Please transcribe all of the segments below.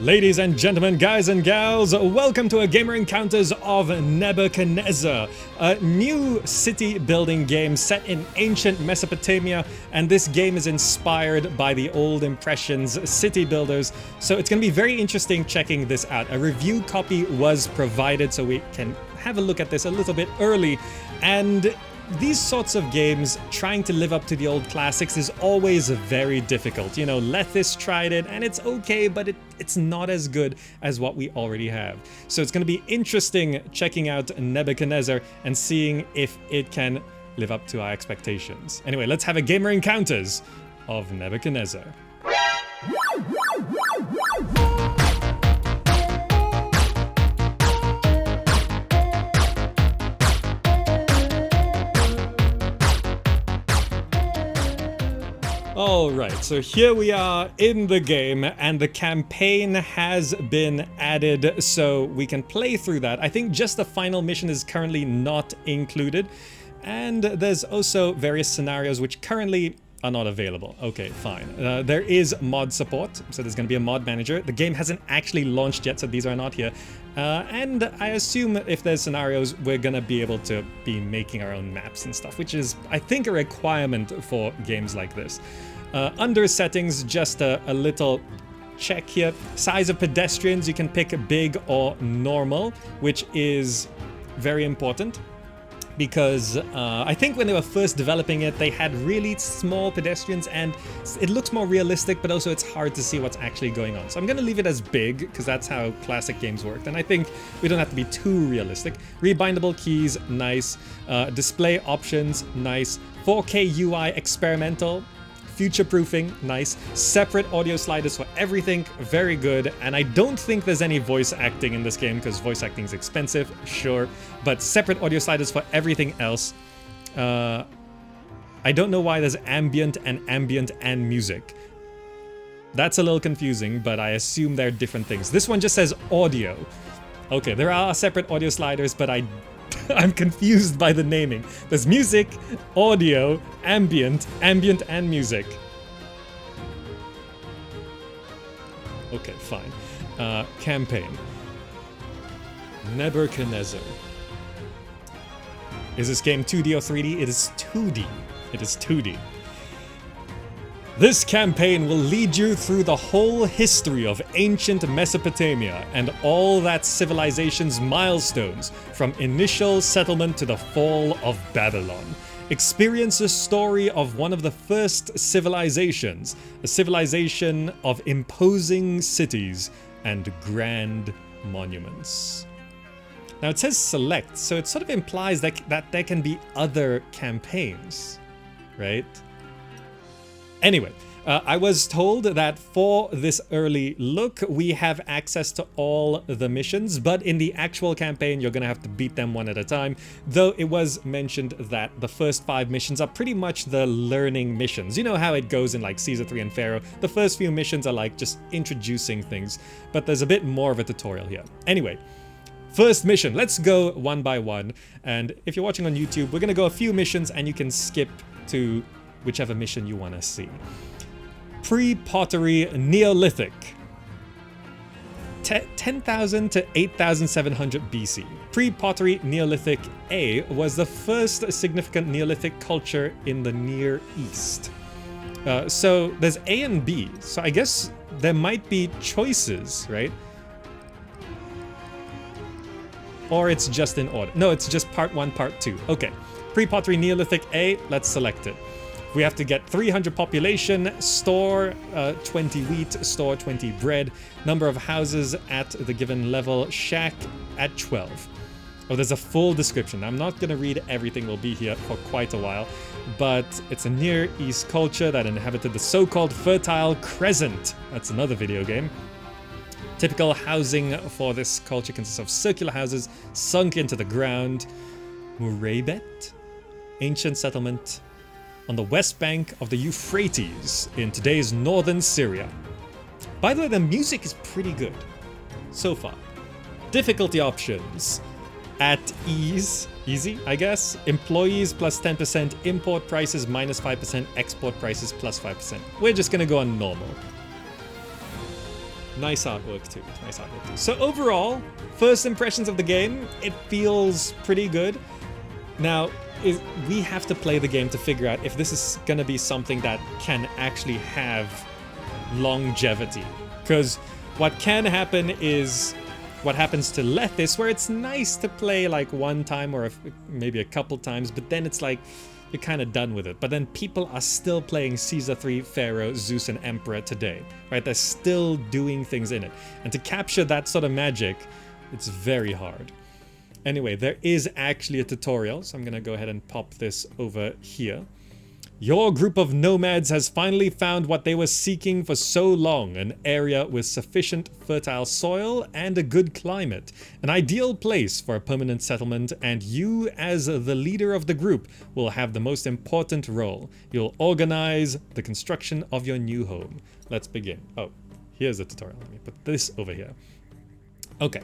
Ladies and gentlemen, guys and gals, welcome to a Gamer Encounters of Nebuchadnezzar, a new city building game set in ancient Mesopotamia, and this game is inspired by the old Impressions city builders, so it's going to be very interesting checking this out. A review copy was provided so we can have a look at this a little bit early, and these sorts of games, trying to live up to the old classics is always very difficult. You know, Lethis tried it and it's okay, but it's not as good as what we already have. So it's going to be interesting checking out Nebuchadnezzar and seeing if it can live up to our expectations. Anyway, let's have a Gamer Encounters of Nebuchadnezzar. Alright, so here we are in the game, and the campaign has been added, so we can play through that. I think just the final mission is currently not included, and there's also various scenarios which currently are not available. Okay, fine. There is mod support, so there's going to be a mod manager. The game hasn't actually launched yet, so these are not here. And I assume if there's scenarios, we're going to be able to be making our own maps and stuff, which is, I think, a requirement for games like this. Under settings, just a little check here. Size of pedestrians, you can pick big or normal, which is very important. Because I think when they were first developing it, they had really small pedestrians and it looks more realistic, but also it's hard to see what's actually going on. So I'm going to leave it as big because that's how classic games worked. And I think we don't have to be too realistic. Rebindable keys, nice. Display options, nice. 4K UI experimental. Future-proofing, nice. Separate audio sliders for everything, very good. And I don't think there's any voice acting in this game because voice acting is expensive, sure. But separate audio sliders for everything else. I don't know why there's ambient and music. That's a little confusing, but I assume they're different things. This one just says audio. Okay, there are separate audio sliders, but I'm confused by the naming. There's music, audio, ambient, and music. Okay, fine. Campaign. Nebuchadnezzar. Is this game 2D or 3D? It is 2D. It is 2D. This campaign will lead you through the whole history of ancient Mesopotamia and all that civilization's milestones, from initial settlement to the fall of Babylon. Experience the story of one of the first civilizations, a civilization of imposing cities and grand monuments. Now it says select, so it sort of implies that there can be other campaigns, right? Anyway, I was told that for this early look, we have access to all the missions, but in the actual campaign, you're going to have to beat them one at a time, though it was mentioned that the first 5 missions are pretty much the learning missions. You know how it goes in like Caesar 3 and Pharaoh. The first few missions are like just introducing things, but there's a bit more of a tutorial here. Anyway, first mission, let's go one by one, and if you're watching on YouTube, we're going to go a few missions and you can skip to whichever mission you want to see. Pre-pottery Neolithic. 10,000 to 8,700 BC. Pre-pottery Neolithic A was the first significant Neolithic culture in the Near East. So there's A and B, so I guess there might be choices, right? Or it's just in order. No, it's just part 1, part 2. Okay. Pre-pottery Neolithic A, let's select it. We have to get 300 population, store 20 wheat, store 20 bread, number of houses at the given level, shack at 12. Oh, there's a full description. I'm not going to read everything, we'll be here for quite a while, but it's a Near East culture that inhabited the so-called Fertile Crescent. That's another video game. Typical housing for this culture consists of circular houses sunk into the ground. Murebet, ancient settlement on the west bank of the Euphrates in today's northern Syria. By the way, the music is pretty good so far. Difficulty options. At ease, easy, I guess. Employees plus 10%, import prices minus 5%, export prices plus 5%. We're just gonna go on normal. Nice artwork too. Nice artwork too. So overall, first impressions of the game, it feels pretty good. Now, we have to play the game to figure out if this is going to be something that can actually have longevity. Because what can happen is what happens to Lethis, where it's nice to play like one time or maybe a couple times, but then it's like you're kind of done with it. But then people are still playing Caesar 3, Pharaoh, Zeus, and Emperor today, right? They're still doing things in it. And to capture that sort of magic, it's very hard. Anyway, there is actually a tutorial, so I'm going to go ahead and pop this over here. Your group of nomads has finally found what they were seeking for so long, an area with sufficient fertile soil and a good climate, an ideal place for a permanent settlement, and you, as the leader of the group, will have the most important role. You'll organize the construction of your new home. Let's begin. Oh, here's the tutorial. Let me put this over here. Okay,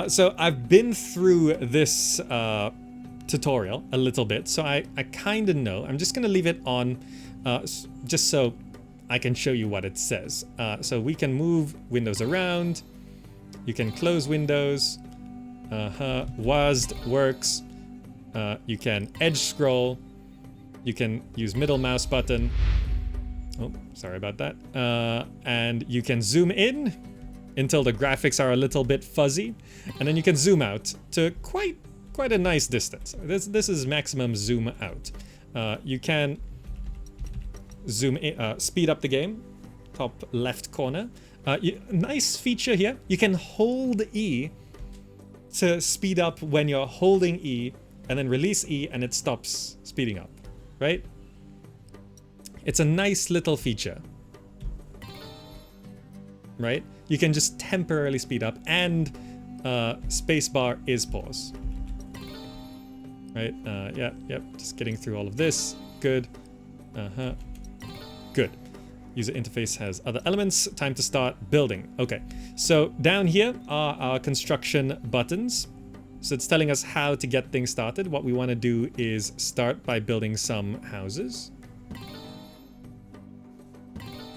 so I've been through this tutorial a little bit, so I kind of know. I'm just gonna leave it on just so I can show you what it says. So we can move windows around, you can close windows, WASD works, you can edge scroll, you can use middle mouse button, oh sorry about that, and you can zoom in until the graphics are a little bit fuzzy, and then you can zoom out to quite a nice distance. This is maximum zoom out. You can zoom in, speed up the game, top left corner. Nice feature here. You can hold E to speed up when you're holding E, and then release E and it stops speeding up, right? It's a nice little feature, right? You can just temporarily speed up, and spacebar is pause. Right, yep, just getting through all of this. Good. Good. User interface has other elements. Time to start building. Okay, so down here are our construction buttons. So it's telling us how to get things started. What we want to do is start by building some houses.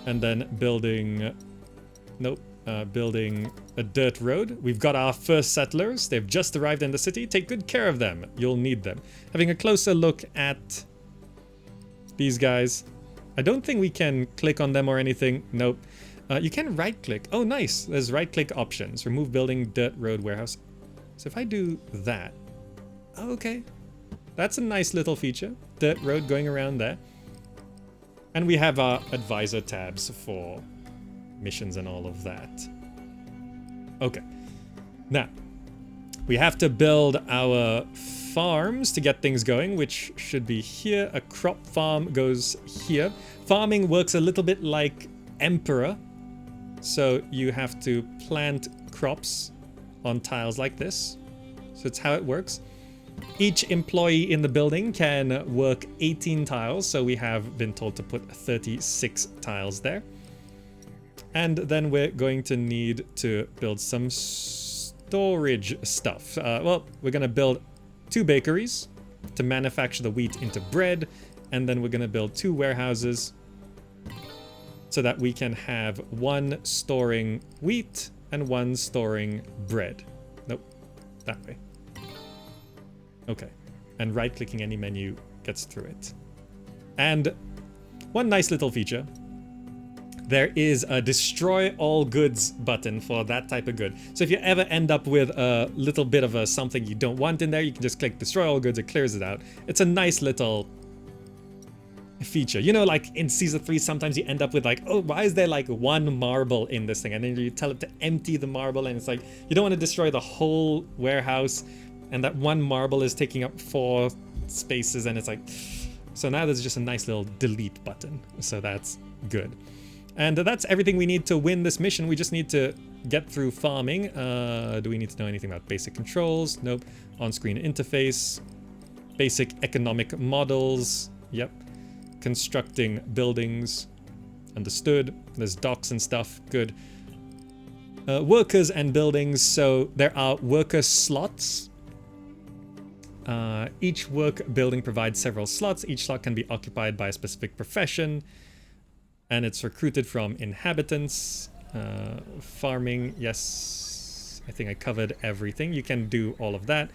And then building... Nope. Building a dirt road. We've got our first settlers. They've just arrived in the city. Take good care of them. You'll need them. Having a closer look at these guys. I don't think we can click on them or anything. Nope. You can right click. Oh, nice. There's right click options. Remove building, dirt road, warehouse. So if I do that. Okay. That's a nice little feature. Dirt road going around there. And we have our advisor tabs for missions and all of that. Okay, now we have to build our farms to get things going, which should be here. A crop farm goes here. Farming works a little bit like Emperor, so you have to plant crops on tiles like this. So it's how it works. Each employee in the building can work 18 tiles, so we have been told to put 36 tiles there. And then we're going to need to build some storage stuff. Well, we're going to build 2 bakeries to manufacture the wheat into bread. And then we're going to build 2 warehouses so that we can have 1 storing wheat and 1 storing bread. Nope, that way. Okay, and right-clicking any menu gets through it. And one nice little feature. There is a destroy all goods button for that type of good. So if you ever end up with a little bit of something you don't want in there, you can just click destroy all goods, it clears it out. It's a nice little feature. You know, like in Caesar 3, sometimes you end up with like, oh, why is there like 1 marble in this thing? And then you tell it to empty the marble, and it's like, you don't want to destroy the whole warehouse, and that 1 marble is taking up 4 spaces, and it's like... So now there's just a nice little delete button. So that's good. And that's everything we need to win this mission. We just need to get through farming. Do we need to know anything about basic controls? Nope. On-screen interface. Basic economic models. Yep. Constructing buildings. Understood. There's docks and stuff. Good. Workers and buildings. So there are worker slots. Each work building provides several slots. Each slot can be occupied by a specific profession. And it's recruited from inhabitants. Farming, yes. I think I covered everything. You can do all of that.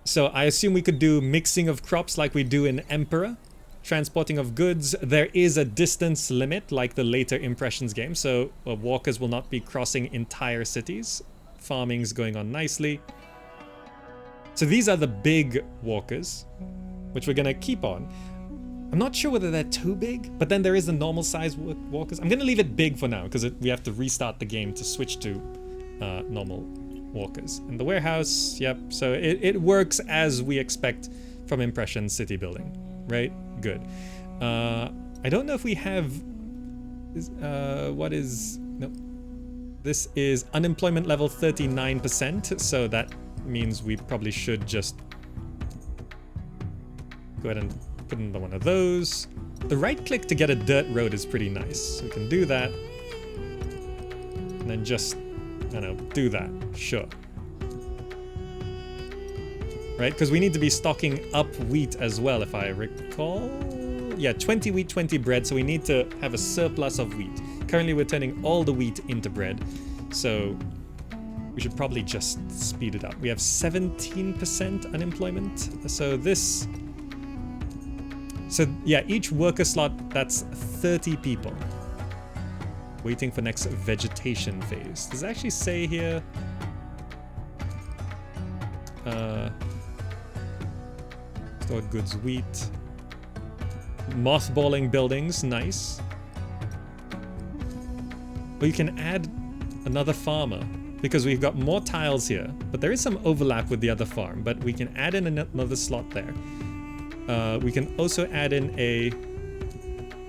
So I assume we could do mixing of crops like we do in Emperor. Transporting of goods. There is a distance limit like the later Impressions game, so walkers will not be crossing entire cities. Farming's going on nicely. So these are the big walkers, which we're gonna keep on. I'm not sure whether they're too big, but then there is the normal size walkers. I'm gonna leave it big for now because we have to restart the game to switch to normal walkers. And the warehouse, yep, so it works as we expect from Impression city building, right? Good. I don't know if we have what is, nope. This is unemployment level 39%, so that means we probably should just go ahead and put in one of those. The right click to get a dirt road is pretty nice, so we can do that. And then just, I don't know, do that, sure. Right, because we need to be stocking up wheat as well, if I recall. Yeah, 20 wheat, 20 bread, so we need to have a surplus of wheat. Currently we're turning all the wheat into bread, so we should probably just speed it up. We have 17% unemployment, so this... So yeah, each worker slot, that's 30 people. Waiting for next vegetation phase. Does it actually say here? Stored goods, wheat. Mothballing buildings, nice. Well, you can add another farmer because we've got more tiles here, but there is some overlap with the other farm, but we can add in another slot there. We can also add in a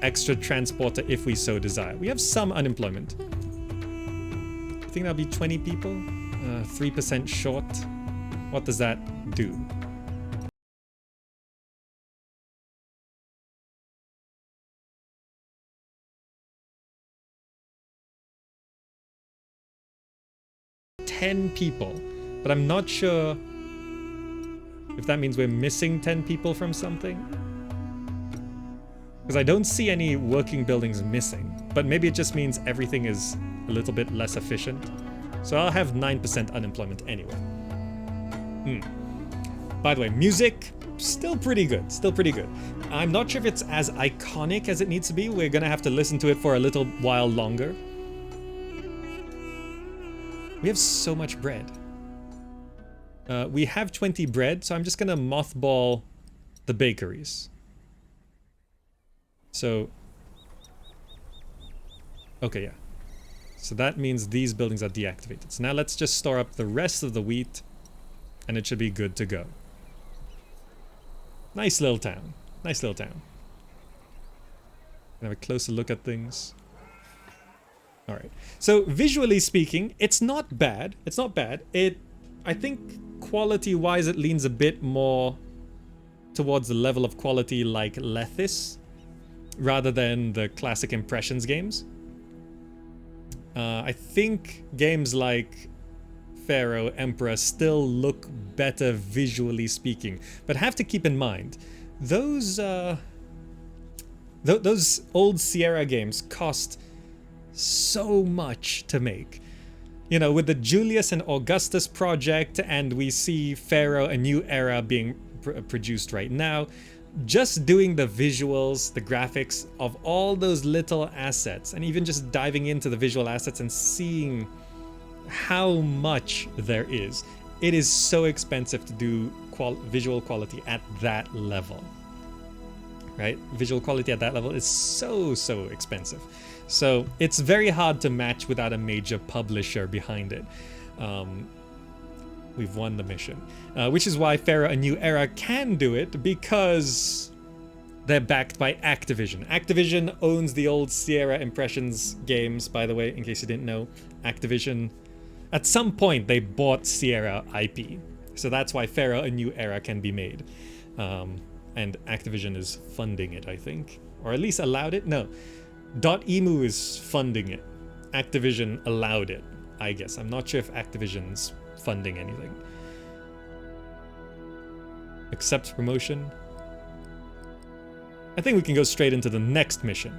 extra transporter if we so desire. We have some unemployment. I think that'll be 20 people, 3% short. What does that do? People, but I'm not sure if that means we're missing 10 people from something, because I don't see any working buildings missing, but maybe it just means everything is a little bit less efficient. So I'll have 9% unemployment anyway. By the way, music, still pretty good, still pretty good. I'm not sure if it's as iconic as it needs to be. We're gonna have to listen to it for a little while longer. We have so much bread. We have 20 bread, so I'm just gonna mothball the bakeries. So, okay, yeah. So that means these buildings are deactivated. So now let's just store up the rest of the wheat, and it should be good to go. Nice little town. Nice little town. Have a closer look at things. All right. So visually speaking, it's not bad. It's not bad. I think quality-wise, it leans a bit more towards the level of quality like Lethis, rather than the classic Impressions games. I think games like Pharaoh, Emperor still look better visually speaking, but have to keep in mind those old Sierra games cost so much to make. You know, with the Julius and Augustus project, and we see Pharaoh, A New Era being produced right now, just doing the visuals, the graphics of all those little assets, and even just diving into the visual assets and seeing how much there is. It is so expensive to do visual quality at that level, right? Visual quality at that level is so expensive. So it's very hard to match without a major publisher behind it. We've won the mission, which is why Pharaoh, A New Era can do it, because they're backed by Activision. Activision owns the old Sierra Impressions games, by the way, in case you didn't know. Activision, at some point, they bought Sierra IP. So that's why Pharaoh, A New Era can be made. And Activision is funding it, I think. Or at least allowed it? No. .emu is funding it. Activision allowed it, I guess. I'm not sure if Activision's funding anything. Accept promotion. I think we can go straight into the next mission.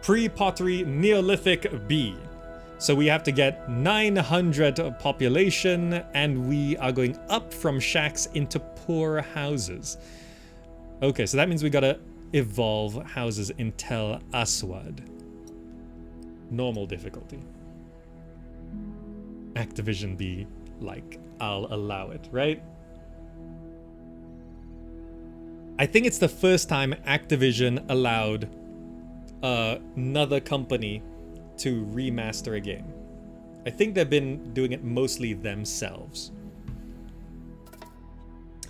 Pre-pottery Neolithic B. So we have to get 900 population, and we are going up from shacks into poor houses. Okay, so that means we gotta evolve houses in Tel Aswad. Normal difficulty. Activision B, like, I'll allow it, right? I think it's the first time Activision allowed another company to remaster a game. I think they've been doing it mostly themselves.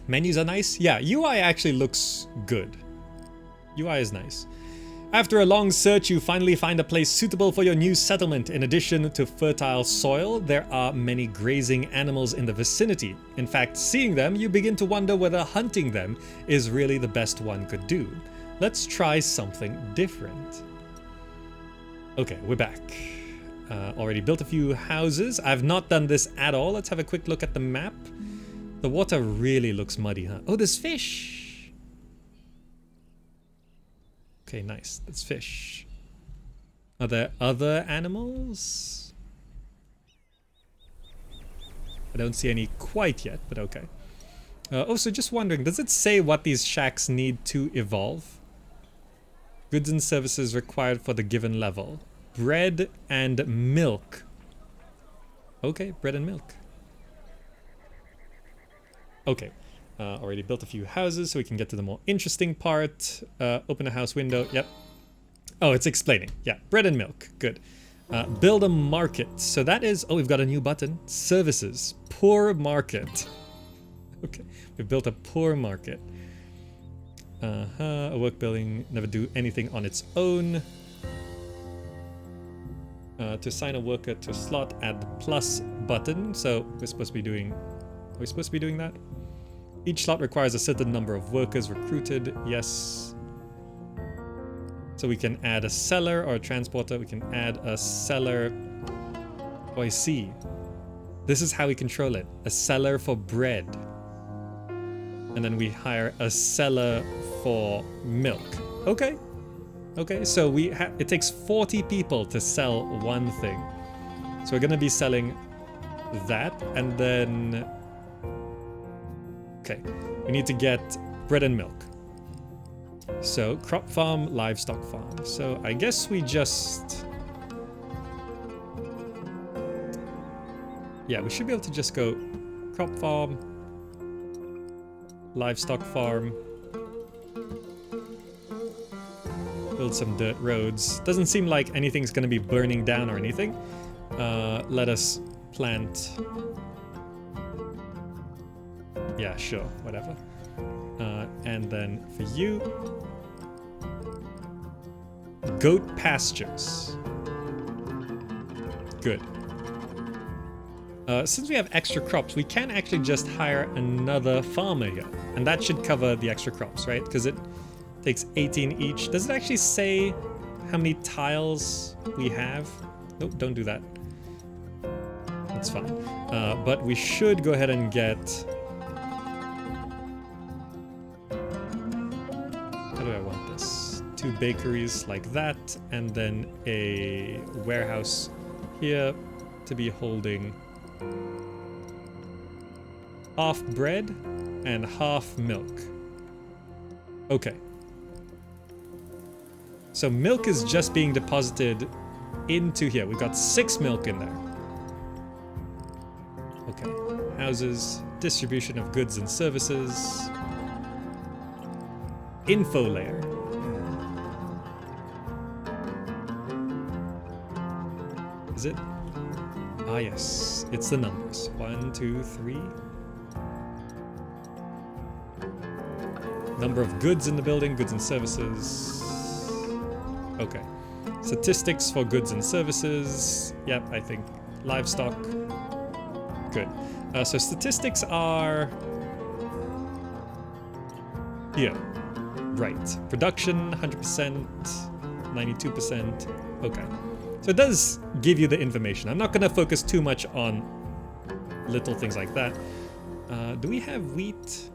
Menus are nice. Yeah, UI actually looks good. UI is nice. After a long search, you finally find a place suitable for your new settlement. In addition to fertile soil, there are many grazing animals in the vicinity. In fact, seeing them, you begin to wonder whether hunting them is really the best one could do. Let's try something different. Okay, we're back. Already built a few houses. I've not done this at all. Let's have a quick look at the map. The water really looks muddy, huh? Oh, there's fish. Okay, nice. That's fish. Are there other animals? I don't see any quite yet, but okay. So just wondering, does it say what these shacks need to evolve? Goods and services required for the given level. Bread and milk. Okay, bread and milk. Okay, already built a few houses so we can get to the more interesting part. Open a house window, yep. Oh, it's explaining, yeah, bread and milk, good. Build a market, so that is, oh, we've got a new button. Services, poor market. Okay, we've built a poor market. A work building, never do anything on its own. To assign a worker to a slot, add the plus button. So we're supposed to be doing, are we supposed to be doing that? Each slot requires a certain number of workers recruited. Yes. So we can add a seller or a transporter. We can add a seller. Oh, I see. This is how we control it. A seller for bread. And then we hire a seller for milk. Okay. Okay, so it takes 40 people to sell one thing. So we're gonna be selling that, and then... Okay, we need to get bread and milk. So, crop farm, livestock farm. So I guess we just... Yeah, we should be able to just go crop farm, livestock farm, build some dirt roads. Doesn't seem like anything's going to be burning down or anything. Let us plant... Yeah, sure, whatever. And then for you... Goat pastures. Good. Since we have extra crops, we can actually just hire another farmer here. And that should cover the extra crops, right? Because it takes 18 each. Does it actually say how many tiles we have? Nope, don't do that. That's fine. But we should go ahead and get... How do I want this? 2 bakeries like that, and then a warehouse here to be holding half bread and half milk. Okay. So milk is just being deposited into here. We've got 6 milk in there. Okay. Houses, distribution of goods and services. Info layer. Is it? Ah, yes. It's the numbers. 1, 2, 3. Number of goods in the building, goods and services. Okay. Statistics for goods and services. Yep, I think. Livestock. Good. So statistics are... here. Right. Production, 100%. 92%. Okay. So it does give you the information. I'm not going to focus too much on little things like that. Do we have wheat?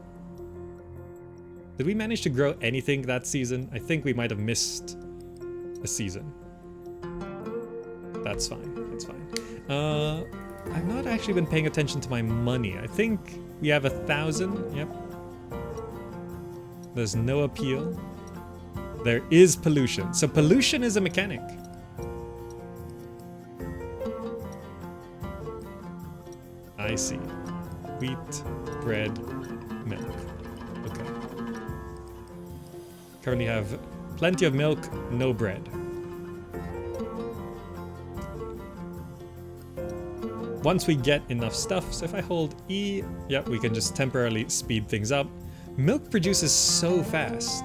Did we manage to grow anything that season? I think we might have missed a season. That's fine. That's fine. I've not actually been paying attention to my money. I think we have 1,000. Yep. There's no appeal. There is pollution. So pollution is a mechanic. I see. Wheat, bread, milk. Okay. Currently have plenty of milk, no bread. Once we get enough stuff, so if I hold E, yep, we can just temporarily speed things up. Milk produces so fast.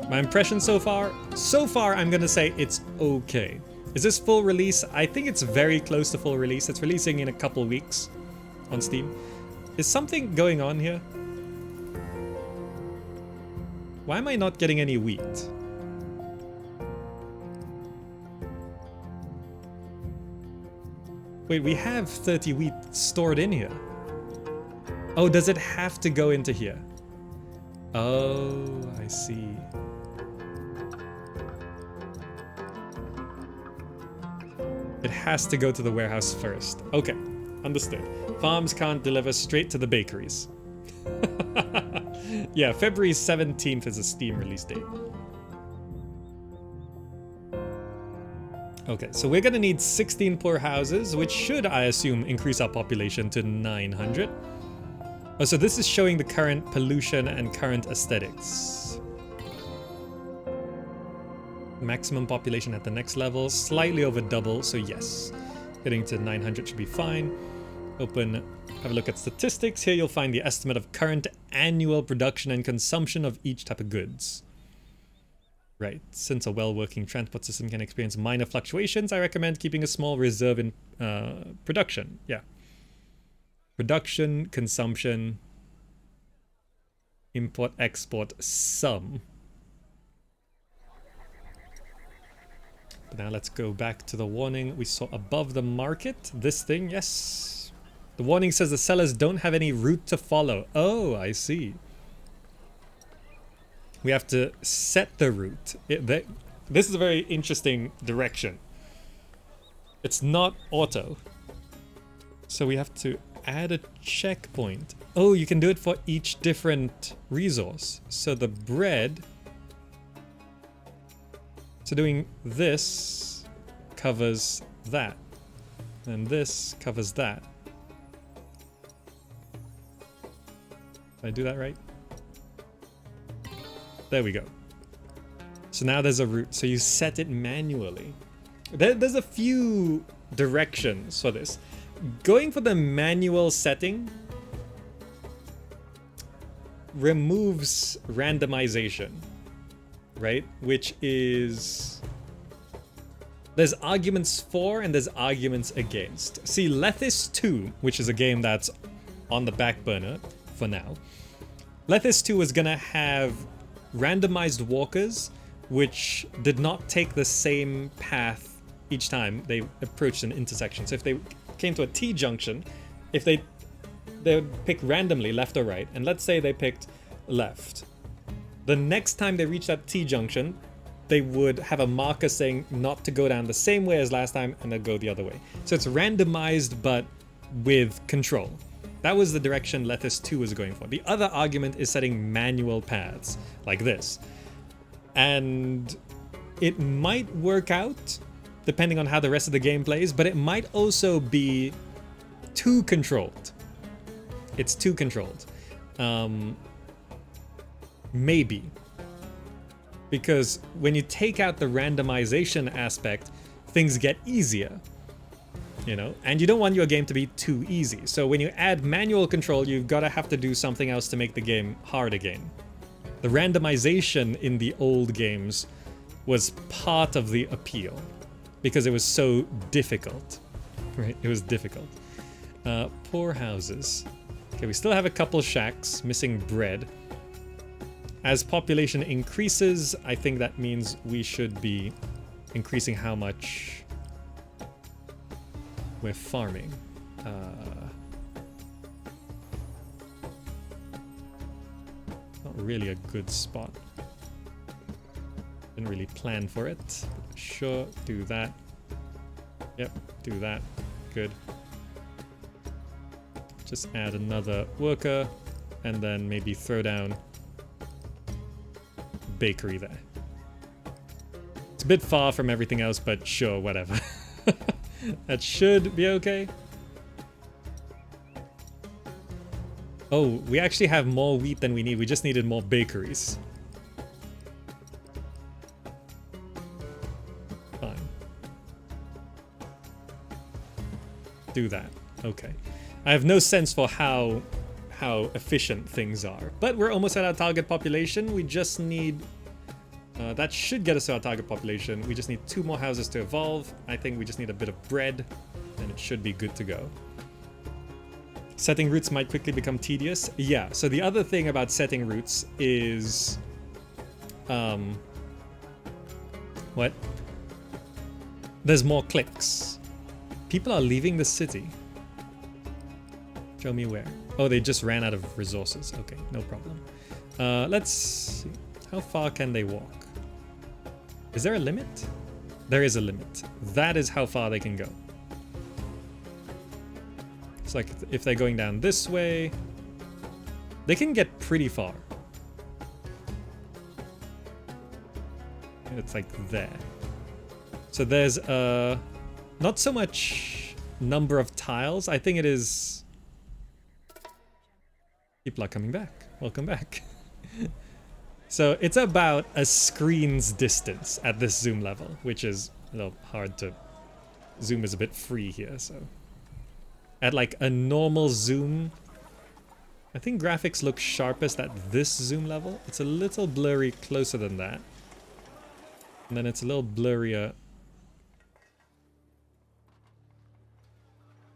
My impression so far I'm gonna say it's okay. Is this full release? I think it's very close to full release. It's releasing in a couple weeks on Steam. Is something going on here? Why am I not getting any wheat? Wait, we have 30 wheat stored in here. Oh, does it have to go into here? Oh, I see. It has to go to the warehouse first. Okay, understood. Farms can't deliver straight to the bakeries. Yeah, February 17th is a Steam release date. Okay, so we're gonna need 16 poor houses, which should, I assume, increase our population to 900. Oh, so this is showing the current pollution and current aesthetics. Maximum population at the next level, slightly over double, so yes. Getting to 900 should be fine. Open, have a look at statistics. Here you'll find the estimate of current annual production and consumption of each type of goods. Right, since a well-working transport system can experience minor fluctuations, I recommend keeping a small reserve in production. Yeah. Production, consumption, import, export, some. But now let's go back to the warning we saw above the market. This thing, yes. The warning says the sellers don't have any route to follow. Oh, I see. We have to set the route. This is a very interesting direction. It's not auto. So we have to add a checkpoint. Oh, you can do it for each different resource. So the bread... So doing this covers that. And this covers that. Did I do that right? There we go. So now there's a route. So you set it manually. There's a few directions for this. Going for the manual setting removes randomization, right? Which is... There's arguments for and there's arguments against. See, Lethis 2, which is a game that's on the back burner for now. Lethis 2 is gonna have randomized walkers which did not take the same path each time they approached an intersection. So if they came to a T-junction, if they would pick randomly left or right, and let's say they picked left. The next time they reach that T-junction, they would have a marker saying not to go down the same way as last time and they'll go the other way. So it's randomized but with control. That was the direction Lethis 2 was going for. The other argument is setting manual paths, like this. And it might work out, depending on how the rest of the game plays, but it might also be too controlled. It's too controlled. Maybe. Because when you take out the randomization aspect, things get easier. You know, and you don't want your game to be too easy. So when you add manual control, you've got to have to do something else to make the game hard again. The randomization in the old games was part of the appeal because it was so difficult, right? It was difficult. Poor houses. Okay, we still have a couple shacks missing bread. As population increases, I think that means we should be increasing how much we're farming. Not really a good spot. Didn't really plan for it. Sure, do that. Yep, do that. Good. Just add another worker and then maybe throw down bakery there. It's a bit far from everything else, but sure, whatever. That should be okay. Oh, we actually have more wheat than we need. We just needed more bakeries. Fine. Do that. Okay. I have no sense for how efficient things are. But we're almost at our target population. We just need... that should get us to our target population. We just need 2 more houses to evolve. I think we just need a bit of bread, and it should be good to go. Setting routes might quickly become tedious. Yeah, so the other thing about setting routes is... what? There's more clicks. People are leaving the city. Show me where. Oh, they just ran out of resources. Okay, no problem. Let's see. How far can they walk? Is there a limit? There is a limit. That is how far they can go. It's like if they're going down this way, they can get pretty far. It's like there. So there's not so much number of tiles. I think it is... People are coming back. Welcome back. So it's about a screen's distance at this zoom level, which is a little hard to... Zoom is a bit free here, so... At like a normal zoom, I think graphics look sharpest at this zoom level. It's a little blurry closer than that. And then it's a little blurrier.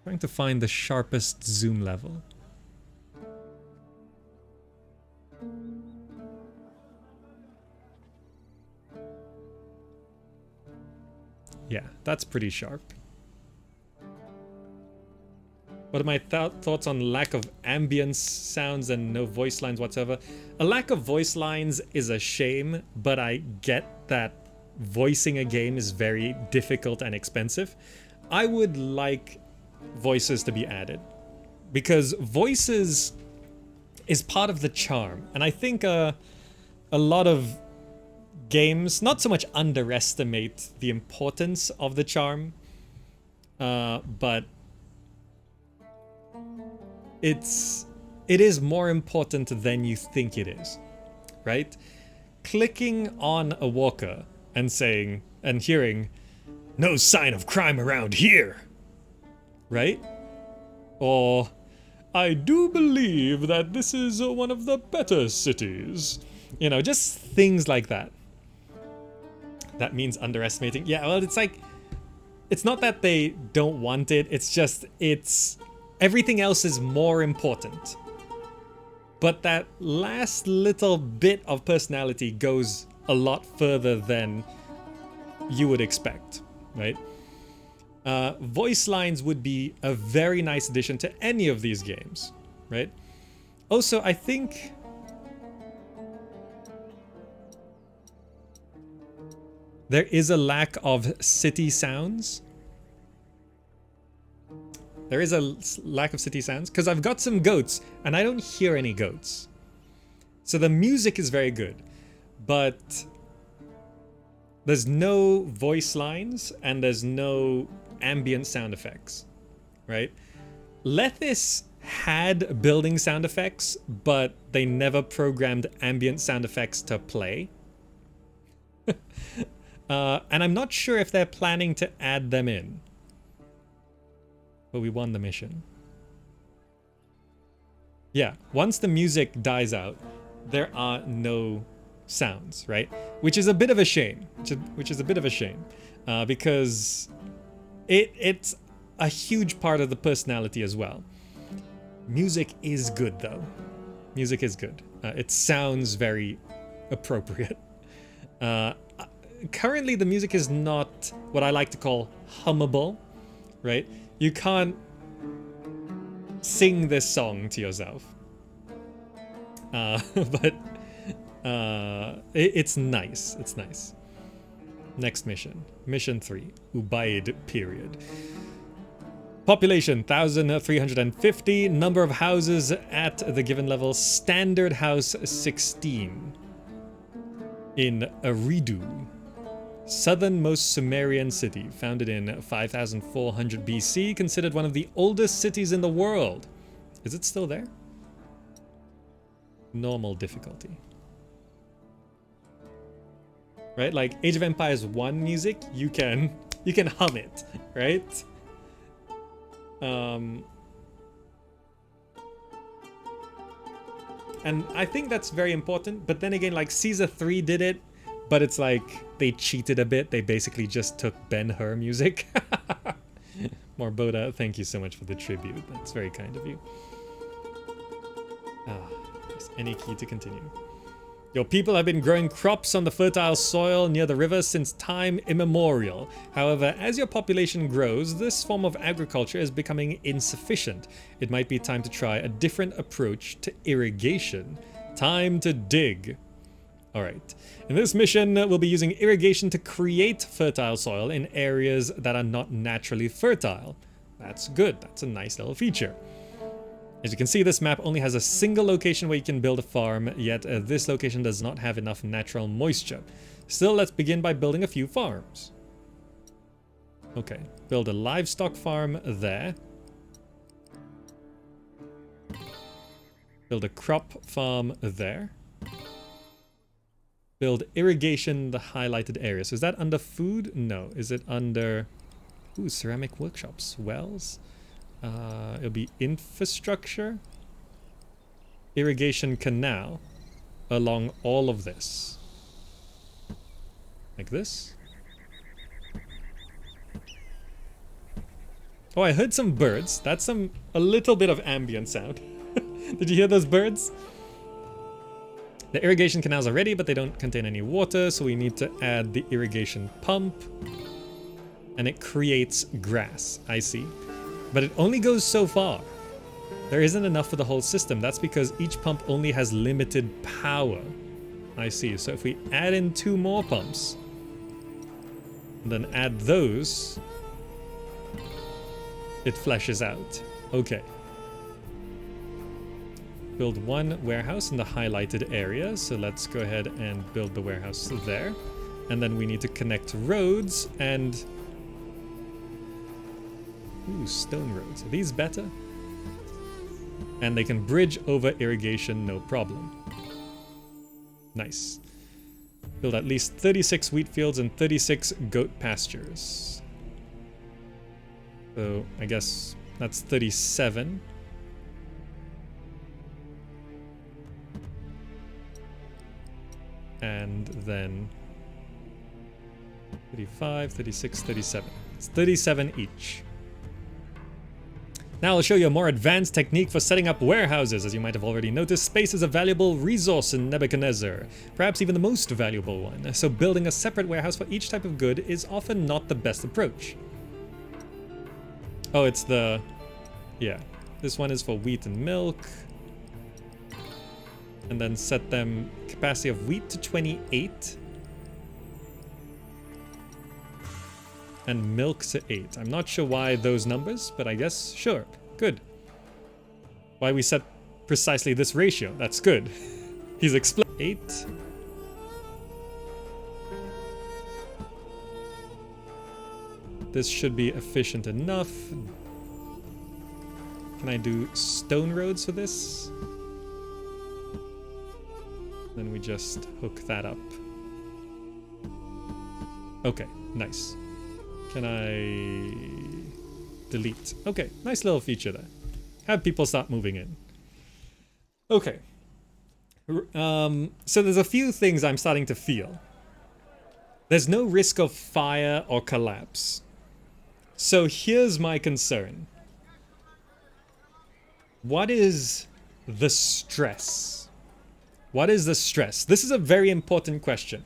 Trying to find the sharpest zoom level. Yeah, that's pretty sharp. What are my thoughts on lack of ambience sounds and no voice lines whatsoever? A lack of voice lines is a shame, but I get that voicing a game is very difficult and expensive. I would like voices to be added, because voices is part of the charm. And I think a lot of games not so much underestimate the importance of the charm, but it is more important than you think it is, right? Clicking on a walker and saying and hearing no sign of crime around here, right? Or I do believe that this is one of the better cities. You know, just things like that. That means underestimating. Yeah, well, it's like, it's not that they don't want it, it's just, everything else is more important. But that last little bit of personality goes a lot further than you would expect, right? Voice lines would be a very nice addition to any of these games, right? Also, I think there is a lack of city sounds. There is a lack of city sounds because I've got some goats and I don't hear any goats. So the music is very good, but there's no voice lines and there's no ambient sound effects, right? Lethis had building sound effects, but they never programmed ambient sound effects to play. And I'm not sure if they're planning to add them in. But we won the mission. Yeah, once the music dies out, there are no sounds, right? Which is a bit of a shame. Which is a bit of a shame. Because it's a huge part of the personality as well. Music is good, though. Music is good. It sounds very appropriate. Currently, the music is not what I like to call hummable, right? You can't sing this song to yourself. But it's nice. It's nice. Next mission. Mission 3. Ubaid period. Population 1,350. Number of houses at the given level. Standard house 16. In Eridu. Southernmost Sumerian city. Founded in 5400 BC. Considered one of the oldest cities in the world. Is it still there? Normal difficulty. Right? Like Age of Empires 1 music, you can hum it, right? And I think that's very important, but then again, like Caesar 3 did it, but it's like they cheated a bit. They basically just took Ben-Hur music. Morboda, thank you so much for the tribute. That's very kind of you. Yes, any key to continue. Your people have been growing crops on the fertile soil near the river since time immemorial. However, as your population grows, this form of agriculture is becoming insufficient. It might be time to try a different approach to irrigation. Time to dig. Alright. In this mission, we'll be using irrigation to create fertile soil in areas that are not naturally fertile. That's good. That's a nice little feature. As you can see, this map only has a single location where you can build a farm, yet this location does not have enough natural moisture. Still, let's begin by building a few farms. Okay, build a livestock farm there. Build a crop farm there. Build irrigation, the highlighted areas. Is that under food? No. Is it under... Ooh, ceramic workshops. Wells? It'll be infrastructure, irrigation canal along all of this. Like this. Oh, I heard some birds. That's a little bit of ambient sound. Did you hear those birds? The irrigation canals are ready, but they don't contain any water, so we need to add the irrigation pump. And it creates grass. I see. But it only goes so far. There isn't enough for the whole system. That's because each pump only has limited power. I see. So if we add in 2 more pumps, and then add those, it fleshes out. Okay. Build 1 warehouse in the highlighted area. So let's go ahead and build the warehouse there. And then we need to connect roads and... Ooh, stone roads. Are these better? And they can bridge over irrigation, no problem. Nice. Build at least 36 wheat fields and 36 goat pastures. So, I guess that's 37. And then 35, 36, 37. It's 37 each. Now I'll show you a more advanced technique for setting up warehouses. As you might have already noticed, space is a valuable resource in Nebuchadnezzar, perhaps even the most valuable one. So building a separate warehouse for each type of good is often not the best approach. Oh, it's the... yeah. This one is for wheat and milk. And then set them capacity of wheat to 28. And milk to 8. I'm not sure why those numbers, but I guess, sure, good. Why we set precisely this ratio, that's good. He's explained. 8. This should be efficient enough. Can I do stone roads for this? Then we just hook that up. Okay, nice. Can I delete? Okay, nice little feature there. Have people start moving in. Okay. So there's a few things I'm starting to feel. There's no risk of fire or collapse. So here's my concern. What is the stress? What is the stress? This is a very important question.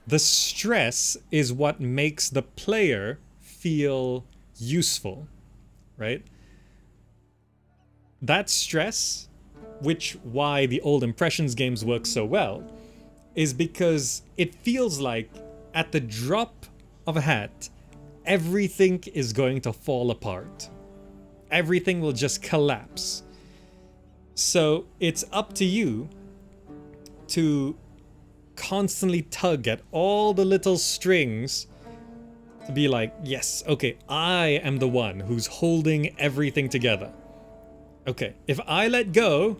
The stress is what makes the player feel useful, right? That stress, why the old Impressions games work so well, is because it feels like at the drop of a hat, everything is going to fall apart. Everything will just collapse. So it's up to you to constantly tug at all the little strings to be like, yes, okay, I am the one who's holding everything together. Okay, if I let go,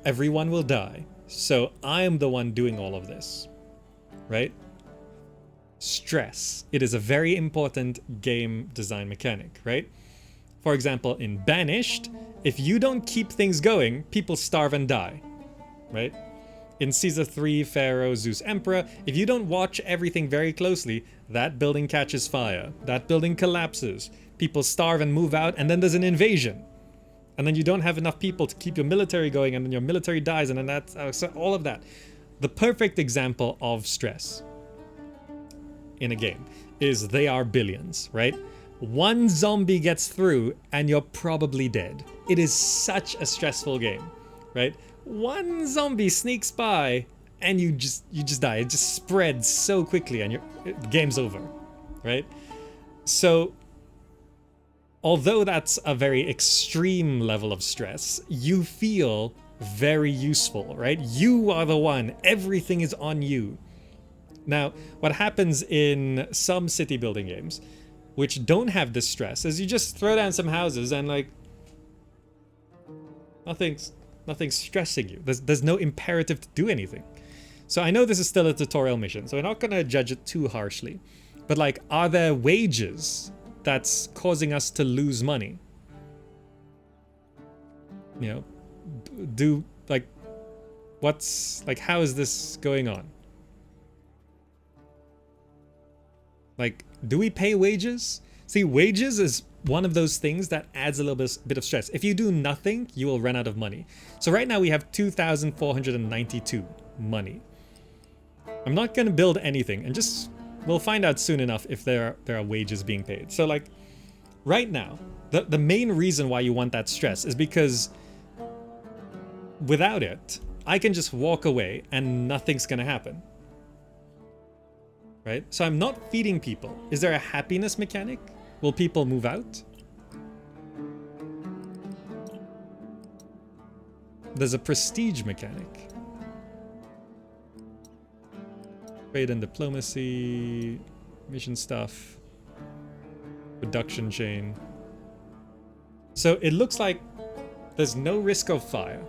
everyone will die. So I am the one doing all of this, right? Stress. It is a very important game design mechanic, right? For example, in Banished, if you don't keep things going, people starve and die, right? In Caesar 3, Pharaoh, Zeus Emperor, if you don't watch everything very closely, that building catches fire, that building collapses, people starve and move out, and then there's an invasion. And then you don't have enough people to keep your military going, and then your military dies, and then that's all of that. The perfect example of stress in a game is They Are Billions, right? One zombie gets through, and you're probably dead. It is such a stressful game, right? One zombie sneaks by, and you just die. It just spreads so quickly, and game's over, right? So, although that's a very extreme level of stress, you feel very useful, right? You are the one. Everything is on you. Now, what happens in some city building games, which don't have this stress, is you just throw down some houses and like nothing's stressing you. There's no imperative to do anything. So I know this is still a tutorial mission, so we're not gonna judge it too harshly. But like, are there wages that's causing us to lose money? You know, how is this going on? Like, do we pay wages? See, wages is one of those things that adds a little bit of stress. If you do nothing, you will run out of money. So right now we have 2,492 money. I'm not going to build anything, and we'll find out soon enough if there are wages being paid. So like, right now, the main reason why you want that stress is because without it, I can just walk away and nothing's going to happen. Right? So I'm not feeding people. Is there a happiness mechanic? Will people move out? There's a prestige mechanic. Trade and diplomacy, mission stuff, production chain. So it looks like there's no risk of fire.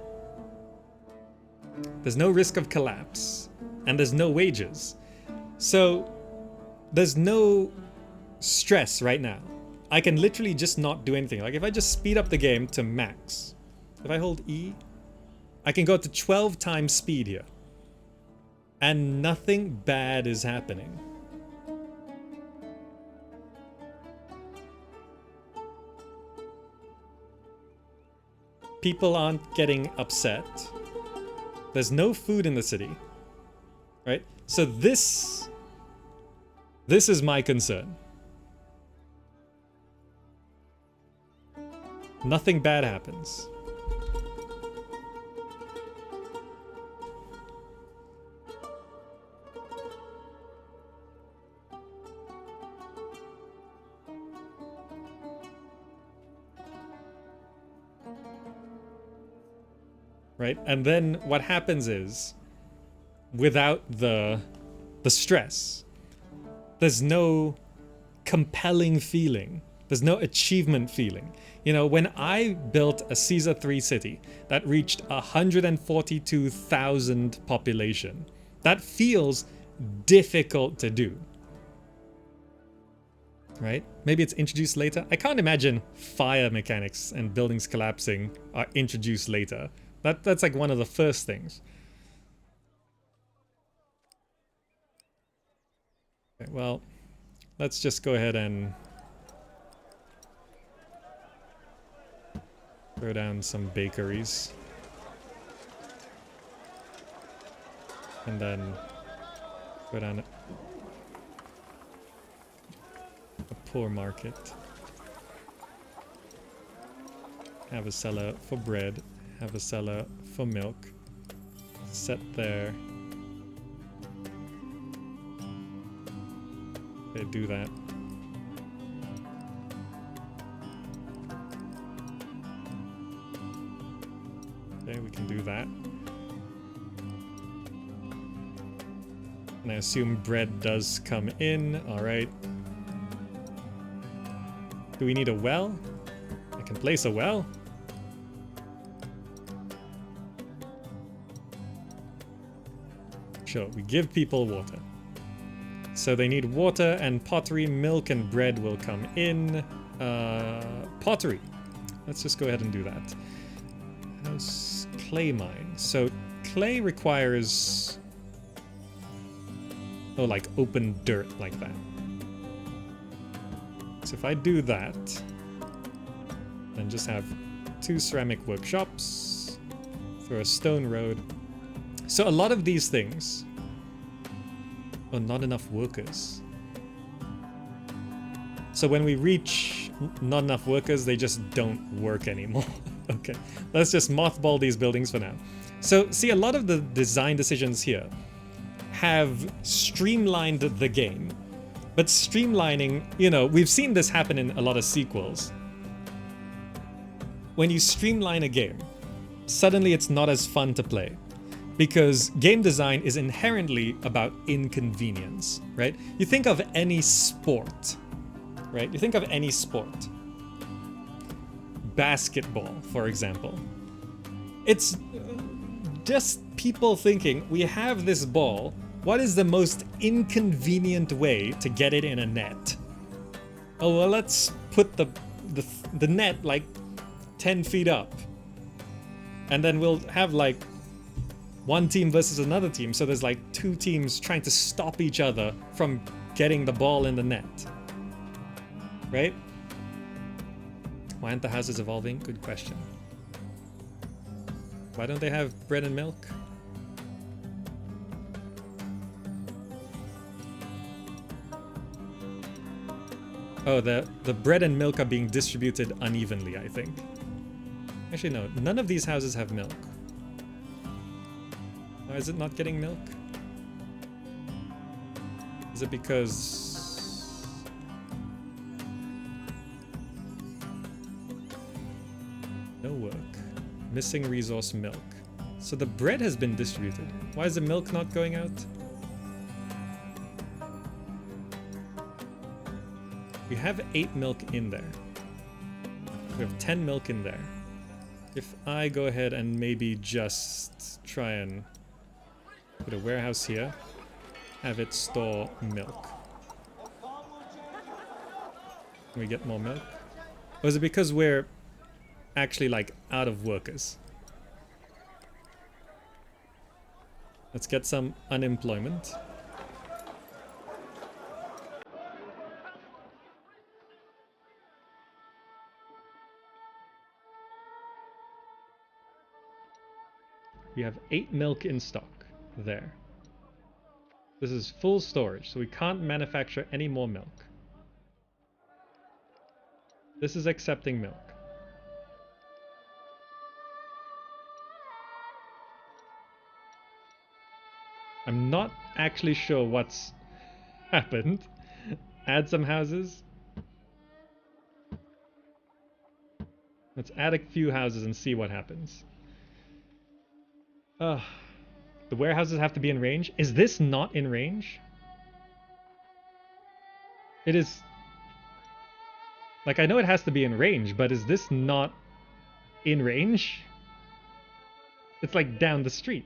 There's no risk of collapse. And there's no wages. So there's no stress right now. I can literally just not do anything. Like if I just speed up the game to max, if I hold E, I can go to 12 times speed here. And nothing bad is happening. People aren't getting upset. There's no food in the city. Right? So this is my concern. Nothing bad happens. Right? And then what happens is, without the stress, there's no compelling feeling. There's no achievement feeling. You know, when I built a Caesar 3 city that reached 142,000 population, that feels difficult to do. Right? Maybe it's introduced later. I can't imagine fire mechanics and buildings collapsing are introduced later. That's like one of the first things. Okay, well, let's just go ahead and throw down some bakeries. And then go down a poor market. Have a cellar for bread. Have a cellar for milk. Set there. Okay, do that. Okay, we can do that. And I assume bread does come in. Alright. Do we need a well? I can place a well. Sure, we give people water. So they need water and pottery, milk and bread will come in. Pottery. Let's just go ahead and do that. House clay mine. So clay requires... oh, like open dirt like that. So if I do that, then just have 2 ceramic workshops, throw a stone road. So a lot of these things... oh, not enough workers. So when we reach not enough workers, they just don't work anymore. Okay, let's just mothball these buildings for now. So see, a lot of the design decisions here have streamlined the game. But streamlining, you know, we've seen this happen in a lot of sequels. When you streamline a game, suddenly it's not as fun to play. Because game design is inherently about inconvenience, right? You think of any sport, right? You think of any sport. Basketball, for example. It's just people thinking, we have this ball, what is the most inconvenient way to get it in a net? Oh, well, let's put the net like 10 feet up. And then we'll have like one team versus another team, so there's like 2 teams trying to stop each other from getting the ball in the net. Right? Why aren't the houses evolving? Good question. Why don't they have bread and milk? Oh, the bread and milk are being distributed unevenly, I think. Actually, no. None of these houses have milk. Why is it not getting milk? Is it because... no work. Missing resource milk. So the bread has been distributed. Why is the milk not going out? We have 8 milk in there. We have 10 milk in there. If I go ahead and maybe just try and put a warehouse here, have it store milk. Can we get more milk? Or is it because we're actually like out of workers? Let's get some unemployment. We have 8 milk in stock. There. This is full storage, so we can't manufacture any more milk. This is accepting milk. I'm not actually sure what's happened. Add some houses. Let's add a few houses and see what happens. The warehouses have to be in range. Is this not in range? It is... like, I know it has to be in range, but is this not in range? It's like down the street.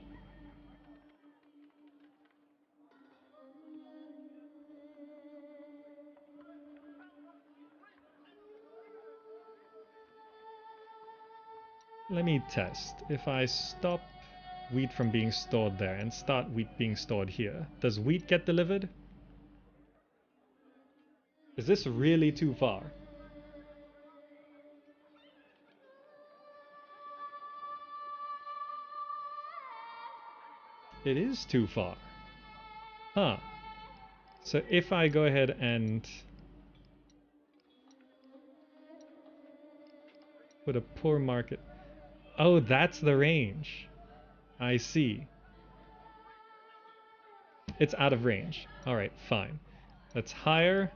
Let me test. If I stop wheat from being stored there and start wheat being stored here, does wheat get delivered? Is this really too far? It is too far. Huh. So if I go ahead and put a poor market... oh, that's the range. I see. It's out of range. Alright, fine. Let's hire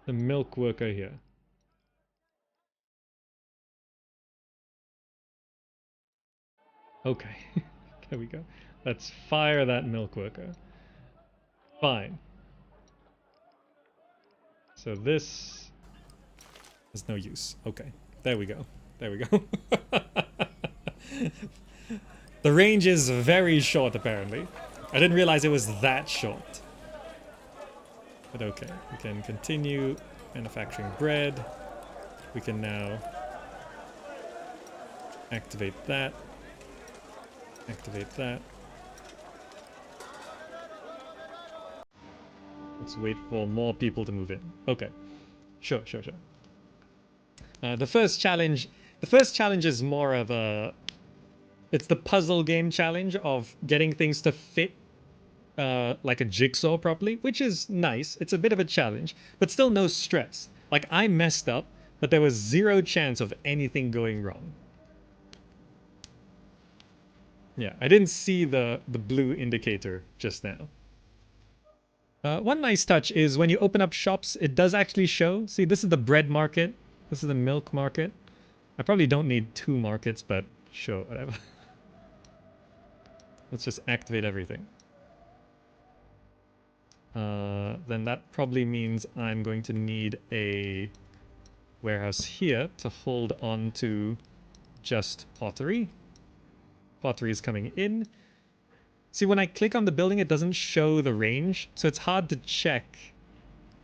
the milk worker here. Okay, there we go. Let's fire that milk worker. Fine. So this is no use. Okay, there we go. There we go. The range is very short, apparently. I didn't realize it was that short. But okay, we can continue manufacturing bread. We can now activate that. Activate that. Let's wait for more people to move in. Okay, sure. The first challenge is more of a... It's the puzzle game challenge of getting things to fit like a jigsaw properly, which is nice. It's a bit of a challenge, but still no stress. Like, I messed up, but there was zero chance of anything going wrong. Yeah, I didn't see the blue indicator just now. One nice touch is when you open up shops, it does actually show. See, this is the bread market. This is the milk market. I probably don't need 2 markets, but sure, whatever. Let's just activate everything. Then that probably means I'm going to need a warehouse here to hold on to just pottery. Pottery is coming in. See, when I click on the building, it doesn't show the range, so it's hard to check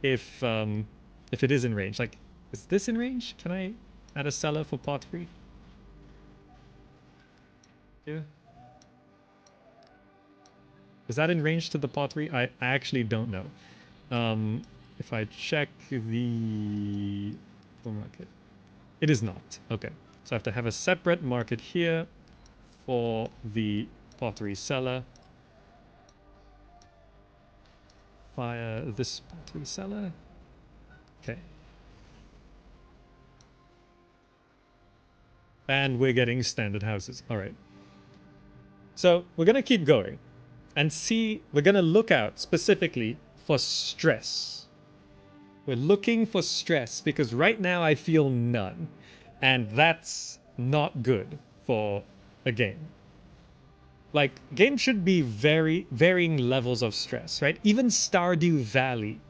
if it is in range. Like, is this in range? Can I add a cellar for pottery? Yeah. Is that in range to the pottery? I actually don't know. If I check the market, it is not. Okay, so I have to have a separate market here for the pottery cellar. Fire this pottery cellar. Okay. And we're getting standard houses. All right. So we're going to keep going and see, we're going to look out specifically for stress. We're looking for stress because right now I feel none. And that's not good for a game. Like, games should be varying levels of stress, right? Even Stardew Valley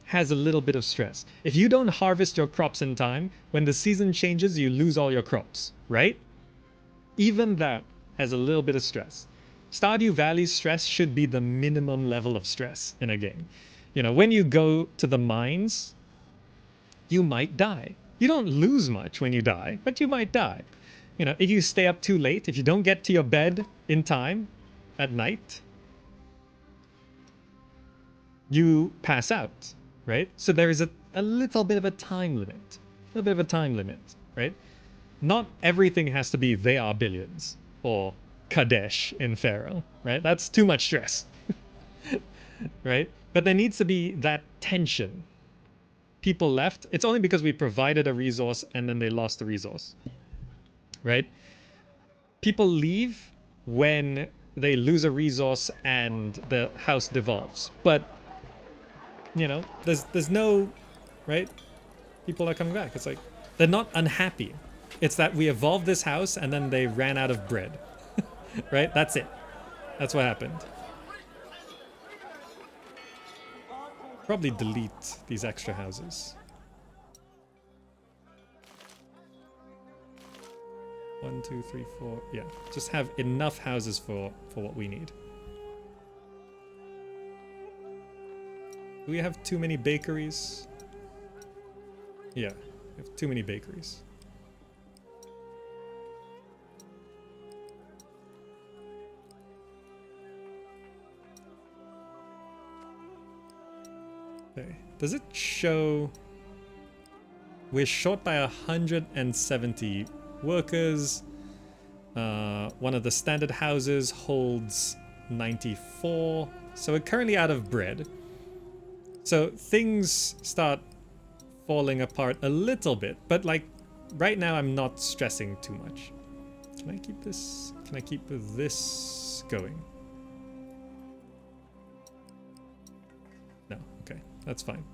has a little bit of stress. If you don't harvest your crops in time, when the season changes, you lose all your crops, right? Even that has a little bit of stress. Stardew Valley's stress should be the minimum level of stress in a game. You know, when you go to the mines, you might die. You don't lose much when you die, but you might die. You know, if you stay up too late, if you don't get to your bed in time at night, you pass out, right? So there is a little bit of a time limit. A little bit of a time limit, right? Not everything has to be they are billions or Kadesh in Pharaoh, right? That's too much stress, right? But there needs to be that tension. People left. It's only because we provided a resource and then they lost the resource, right? People leave when they lose a resource and the house devolves. But, you know, there's no, right? People are coming back. It's like, they're not unhappy. It's that we evolved this house and then they ran out of bread, right? That's it. That's what happened. Probably delete these extra houses. 1, 2, 3, 4. Yeah, just have enough houses for what we need. Do we have too many bakeries? Yeah, we have too many bakeries. Okay, does it show... We're short by 170 workers. One of the standard houses holds 94. So we're currently out of bread. So things start falling apart a little bit. But like right now I'm not stressing too much. Can I keep this? Can I keep this going? No, okay, that's fine.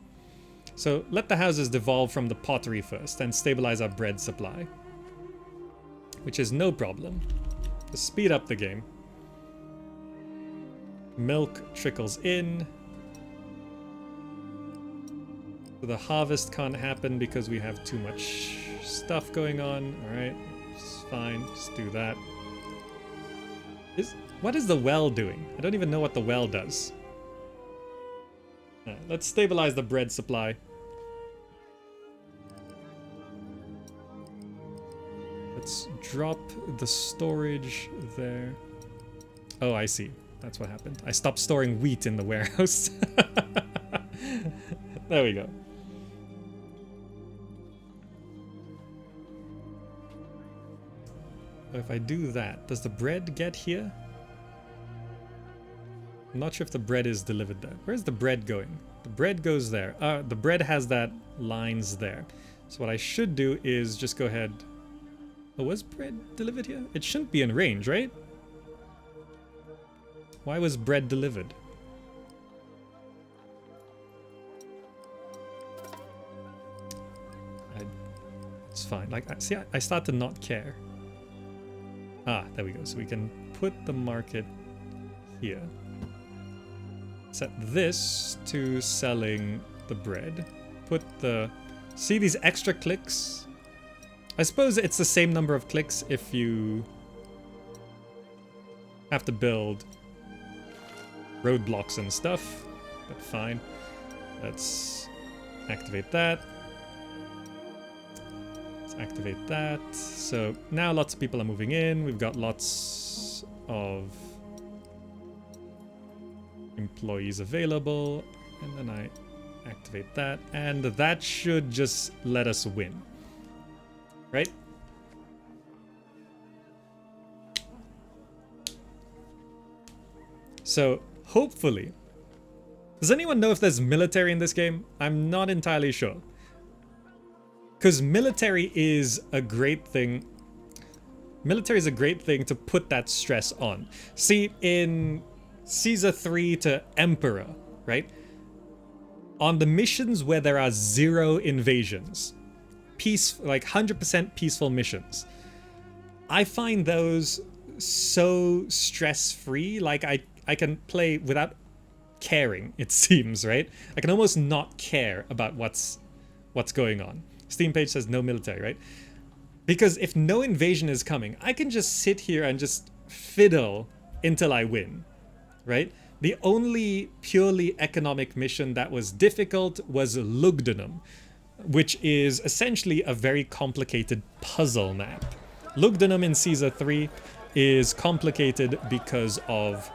So let the houses devolve from the pottery first and stabilize our bread supply. Which is no problem. To speed up the game. Milk trickles in. So the harvest can't happen because we have too much stuff going on. Alright, it's fine, just do that. What is the well doing? I don't even know what the well does. Let's stabilize the bread supply. Let's drop the storage there. Oh, I see. That's what happened. I stopped storing wheat in the warehouse. There we go. If I do that, does the bread get here? I'm not sure if the bread is delivered there. Where's the bread going? The bread goes there. The bread has that lines there. So what I should do is just go ahead. Oh, was bread delivered here? It shouldn't be in range, right? Why was bread delivered? It's fine. Like, see, I start to not care. Ah, there we go. So we can put the market here. Set this to selling the bread. Put the... See these extra clicks? I suppose it's the same number of clicks if you have to build roadblocks and stuff, but fine. Let's activate that. Let's activate that. So now lots of people are moving in. We've got lots of employees available, and then I activate that, and that should just let us win, right? So hopefully, does anyone know if there's military in this game? I'm not entirely sure, because military is a great thing. Military is a great thing to put that stress on. See, in Caesar 3 to Emperor, right? On the missions where there are 0 invasions, like 100% peaceful missions, I find those so stress-free. Like I can play without caring, it seems, right? I can almost not care about what's going on. Steam page says no military, right? Because if no invasion is coming, I can just sit here and just fiddle until I win. Right? The only purely economic mission that was difficult was Lugdunum, which is essentially a very complicated puzzle map. Lugdunum in Caesar 3 is complicated because of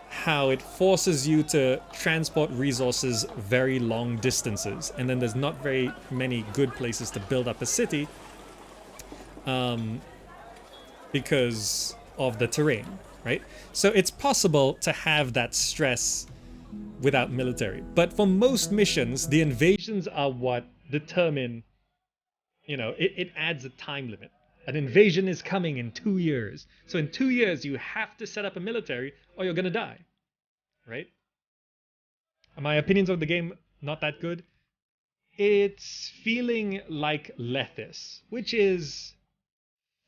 how it forces you to transport resources very long distances, and then there's not very many good places to build up a city because of the terrain. Right? So it's possible to have that stress without military. But for most missions, the invasions are what determine, you know, it adds a time limit. An invasion is coming in 2 years. So in 2 years, you have to set up a military or you're going to die. Right? Are my opinions of the game not that good? It's feeling like Lethis, which is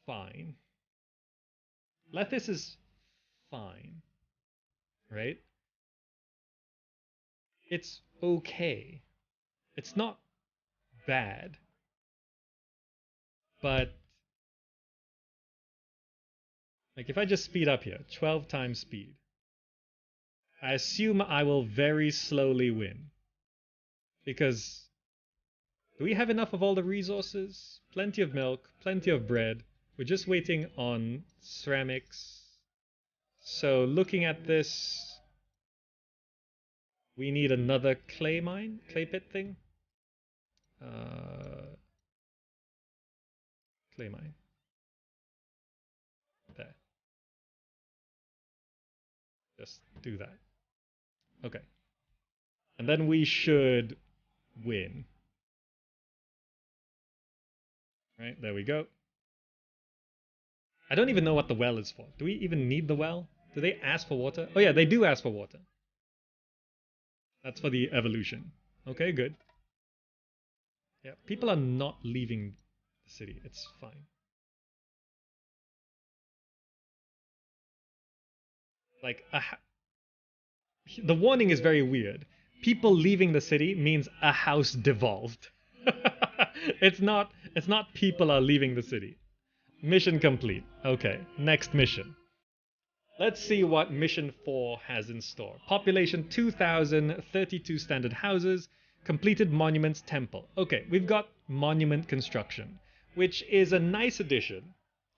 fine. Lethis is fine, right? It's okay. It's not bad, but like if I just speed up here, 12 times speed, I assume I will very slowly win. Because do we have enough of all the resources? Plenty of milk, plenty of bread. We're just waiting on ceramics. So looking at this, we need another clay mine, clay pit thing. Clay mine. There. Just do that. Okay. And then we should win. Right, there we go. I don't even know what the well is for. Do we even need the well? Do they ask for water? Oh yeah, they do ask for water. That's for the evolution. Okay, good. Yeah, people are not leaving the city. It's fine. Like, the warning is very weird. People leaving the city means a house devolved. It's not people are leaving the city. Mission complete. Okay, next mission. Let's see what mission 4 has in store. Population 2032 standard houses, completed monuments temple. Okay, we've got monument construction, which is a nice addition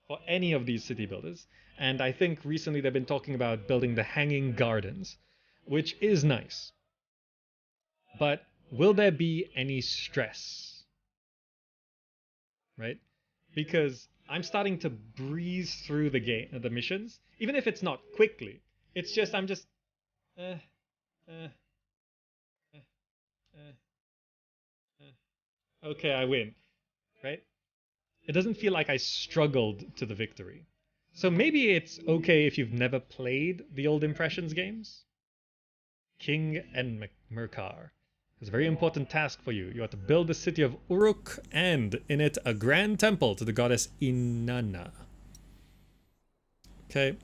for any of these city builders. And I think recently they've been talking about building the hanging gardens, which is nice. But will there be any stress? Right? Because I'm starting to breeze through the missions, even if it's not quickly. It's just I'm just uh, uh, uh, okay, I win, right? It doesn't feel like I struggled to the victory. So maybe it's okay if you've never played the old Impressions games. King and Merkar. It's a very important task for you. You have to build the city of Uruk and in it a grand temple to the goddess Inanna. Okay,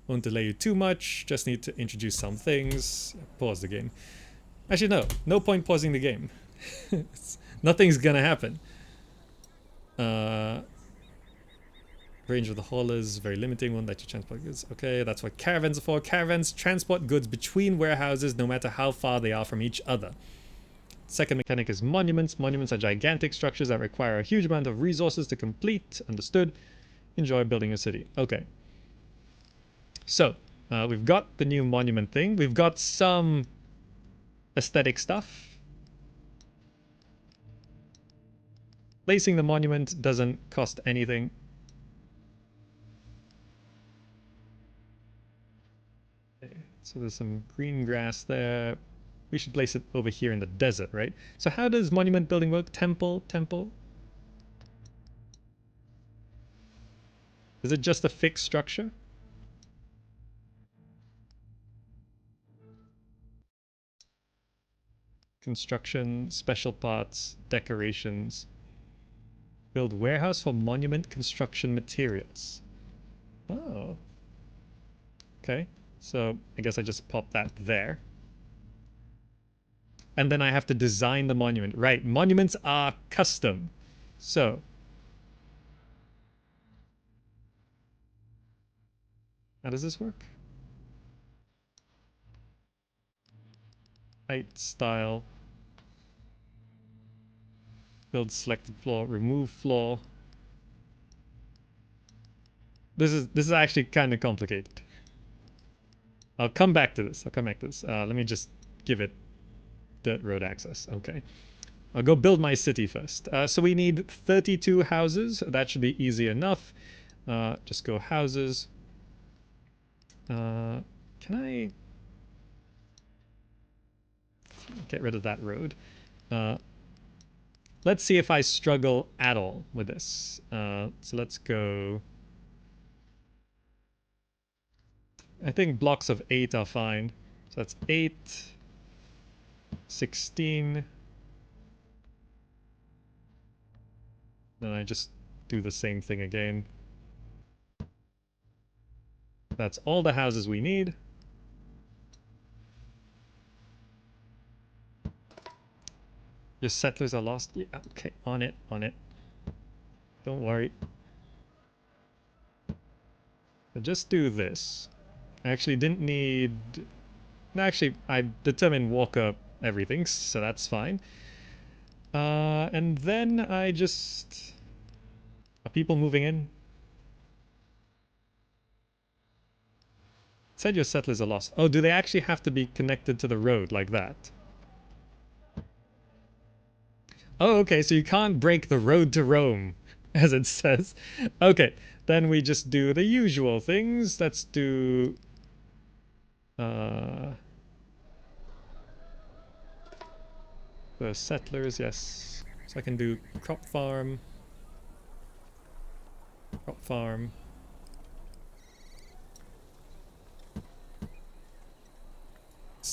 won't delay you too much. Just need to introduce some things. Pause the game. Actually, no point pausing the game. Nothing's gonna happen. Range of the haulers very limiting. Won't let you transport goods. Okay, that's what caravans are for. Caravans transport goods between warehouses, no matter how far they are from each other. Second mechanic is monuments. Monuments are gigantic structures that require a huge amount of resources to complete. Understood. Enjoy building a city. Okay. So, we've got the new monument thing. We've got some aesthetic stuff. Placing the monument doesn't cost anything. So there's some green grass there. We should place it over here in the desert, right? So how does monument building work? Temple. Is it just a fixed structure? Construction, special parts, decorations. Build warehouse for monument construction materials. Oh. Okay. So I guess I just pop that there. And then I have to design the monument. Right, monuments are custom. So how does this work? Height, style. Build selected floor, remove floor. This is actually kind of complicated. I'll come back to this. Let me just give it dirt road access. Okay. I'll go build my city first. So we need 32 houses. That should be easy enough. Just go houses. Can I get rid of that road? Let's see if I struggle at all with this. So let's go. I think blocks of 8 are fine. So that's 8, 16. Then I just do the same thing again. That's all the houses we need. Your settlers are lost. Yeah, okay, on it. Don't worry. So just do this. I actually didn't need... Actually, I determined walker everything, so that's fine. And then I just... Are people moving in? It said your settlers are lost. Oh, do they actually have to be connected to the road like that? Oh, okay, so you can't break the road to Rome, as it says. Okay, then we just do the usual things. Let's do... the settlers, yes. So I can do crop farm.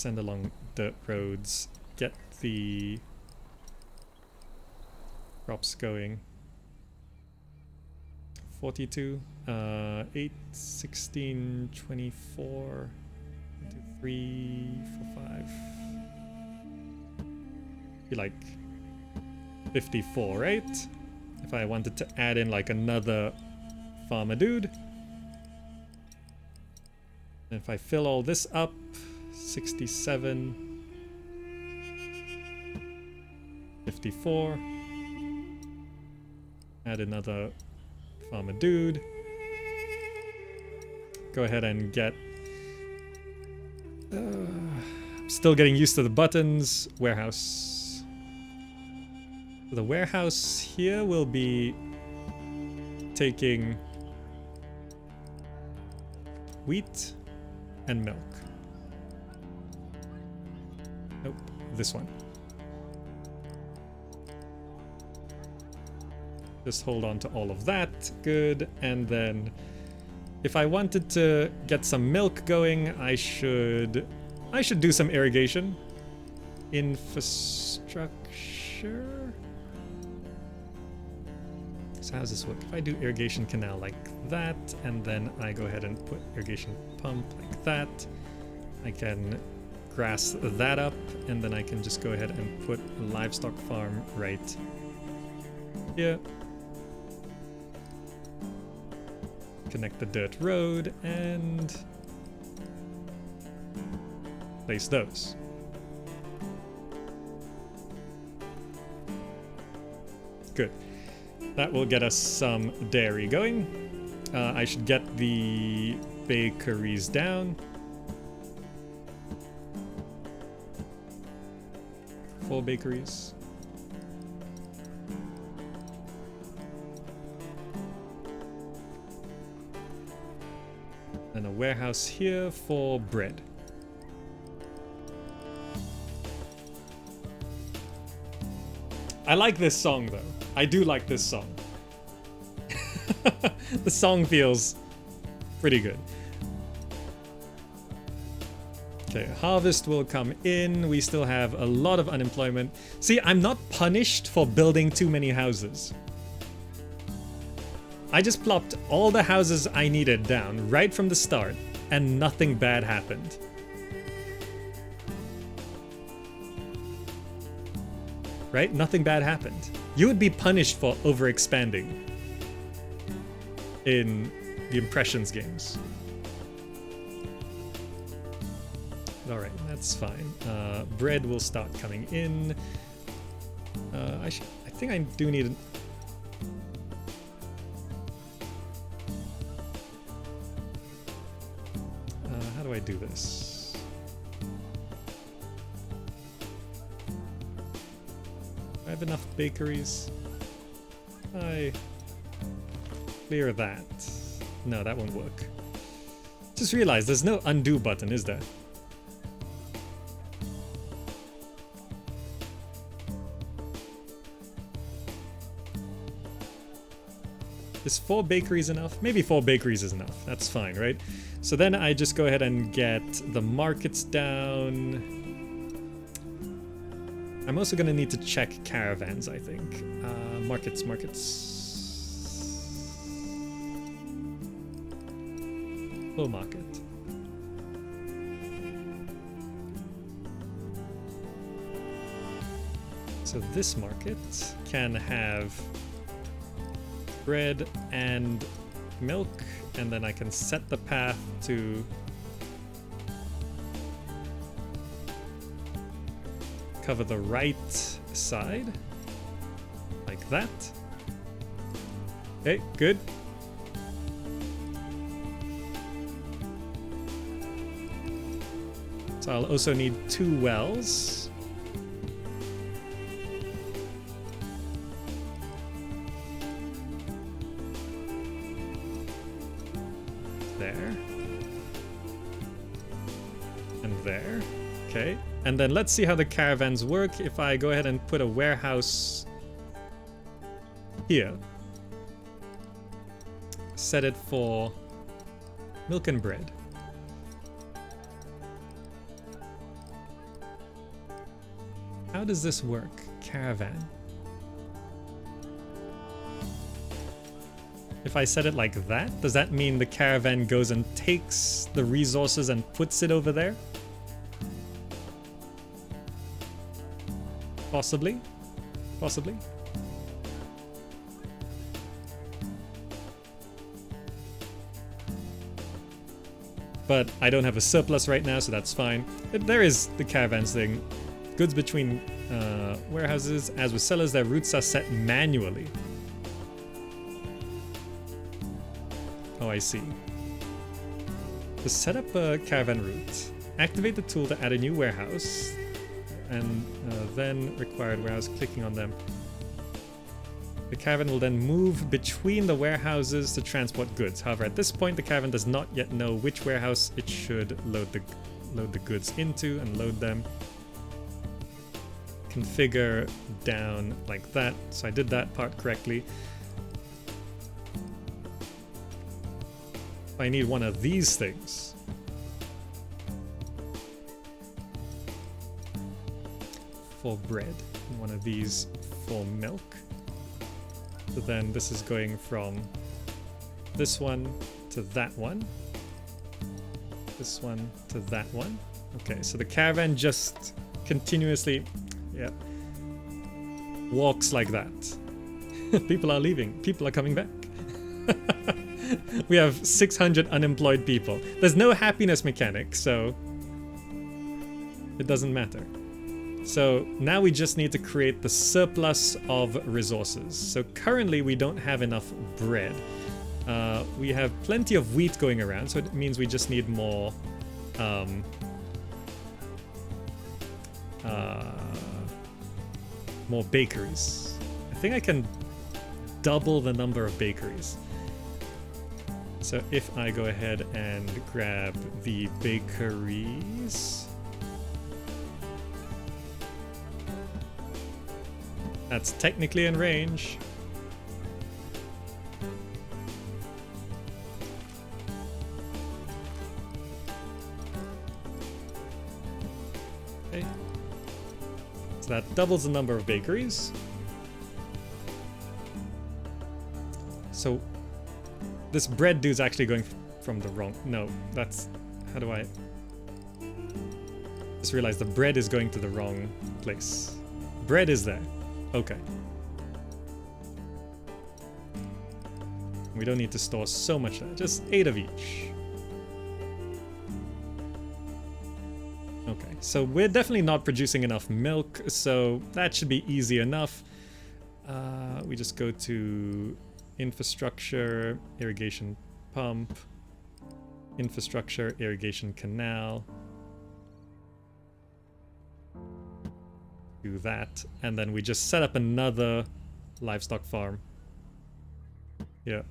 send along dirt roads, get the crops going. 42, 8, 16, 24, 1, 2, 3, 4, 5. Be like 54, right? If I wanted to add in like another farmer dude. And if I fill all this up, 67, 54. Add another farmer dude. Go ahead and get... still getting used to the buttons. Warehouse. The warehouse here will be taking wheat and milk. Nope, this one. Just hold on to all of that. Good. And then if I wanted to get some milk going, I should do some irrigation. Infrastructure. So how does this work? If I do irrigation canal like that, and then I go ahead and put irrigation pump like that, I can grass that up, and then I can just go ahead and put a livestock farm right here. Connect the dirt road and place those. Good. That will get us some dairy going. I should get the bakeries down. 4 bakeries. And a warehouse here for bread. I like this song though. I do like this song. The song feels pretty good. Okay, harvest will come in. We still have a lot of unemployment. See, I'm not punished for building too many houses. I just plopped all the houses I needed down right from the start, and nothing bad happened. Right? Nothing bad happened. You would be punished for overexpanding in the Impressions games. Alright, that's fine. Bread will start coming in. I think I do need... how do I do this? I have enough bakeries. I clear that. No, that won't work. Just realized there's no undo button, is there? Is 4 bakeries enough? Maybe 4 bakeries is enough. That's fine, right? So then I just go ahead and get the markets down. I'm also going to need to check caravans, I think. Markets. Full market. So this market can have bread and milk, and then I can set the path to cover the right side like that. Okay, good. So I'll also need 2 wells. There. And there. Okay. And then let's see how the caravans work if I go ahead and put a warehouse here. Set it for milk and bread. How does this work? Caravan. If I set it like that, does that mean the caravan goes and takes the resources and puts it over there? Possibly. Possibly. But I don't have a surplus right now, so that's fine. There is the caravans thing. Goods between warehouses. As with sellers, their routes are set manually. Oh, I see. To set up a caravan route, activate the tool to add a new warehouse, and then required warehouse, clicking on them. The caravan will then move between the warehouses to transport goods. However, at this point, the caravan does not yet know which warehouse it should load the goods into and load them. Configure down like that. So I did that part correctly. I need one of these things. For bread. And one of these for milk. So then this is going from this one to that one. This one to that one. Okay, so the caravan just continuously, yeah, walks like that. People are leaving. People are coming back. We have 600 unemployed people. There's no happiness mechanic, so it doesn't matter. So now we just need to create the surplus of resources. So currently we don't have enough bread. We have plenty of wheat going around, so it means we just need more more bakeries. I think I can double the number of bakeries. So if I go ahead and grab the bakeries, that's technically in range. Okay. So that doubles the number of bakeries. So this bread dude's actually going from the wrong... No, that's... How do I... Just realized the bread is going to the wrong place. Bread is there. Okay. We don't need to store so much there. Just 8 of each. Okay, so we're definitely not producing enough milk, so that should be easy enough. We just go to... infrastructure, irrigation pump, infrastructure, irrigation canal. Do that, and then we just set up another livestock farm. Yeah.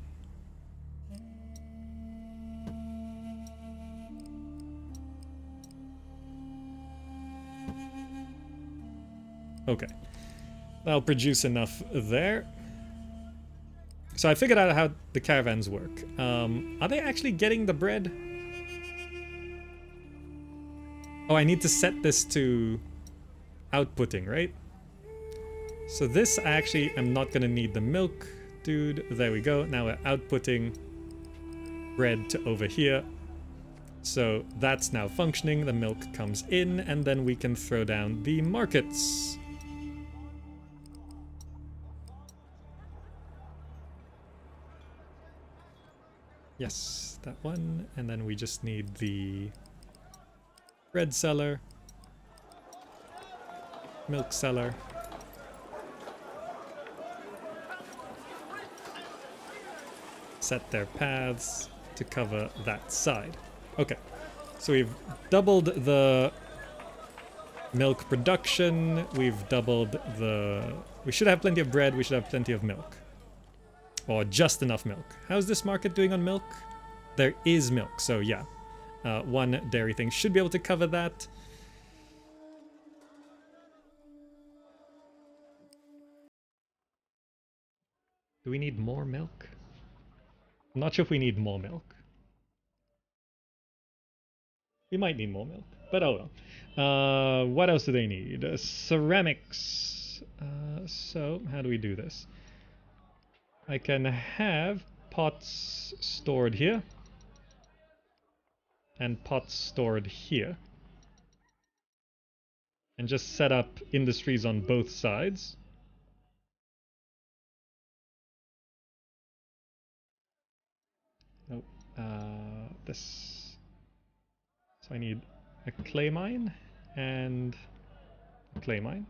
Okay. That'll produce enough there. So I figured out how the caravans work. Are they actually getting the bread? Oh, I need to set this to outputting, right? So this I actually am not going to need the milk, dude. There we go. Now we're outputting bread to over here. So that's now functioning. The milk comes in, and then we can throw down the markets. Yes, that one. And then we just need the bread seller, milk seller. Set their paths to cover that side. Okay, so we've doubled the milk production. We've doubled the... We should have plenty of bread. We should have plenty of milk. Or just enough milk. How's this market doing on milk? There is milk, so yeah. One dairy thing should be able to cover that. Do we need more milk? I'm not sure if we need more milk. We might need more milk. But oh well. What else do they need? Ceramics. So, how do we do this? I can have pots stored here. And pots stored here. And just set up industries on both sides. Nope. This. So I need a clay mine and a clay mine.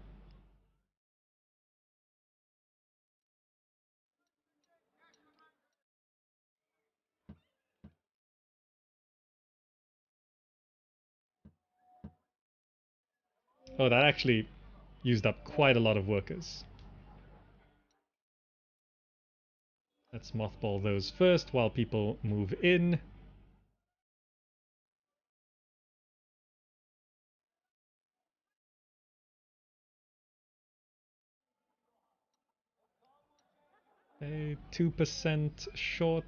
Oh, that actually used up quite a lot of workers. Let's mothball those first while people move in. Okay, 2% short.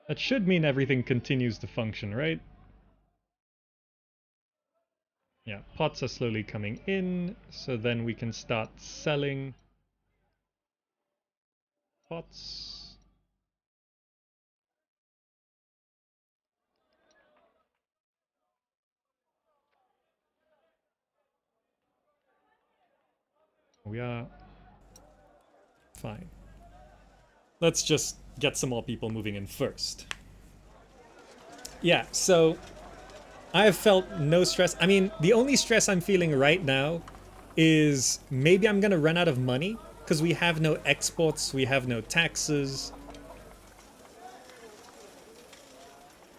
That should mean everything continues to function, right? Yeah, pots are slowly coming in, so then we can start selling pots. We are fine. Let's just get some more people moving in first. Yeah, so I have felt no stress. I mean, the only stress I'm feeling right now is maybe I'm gonna run out of money because we have no exports, we have no taxes.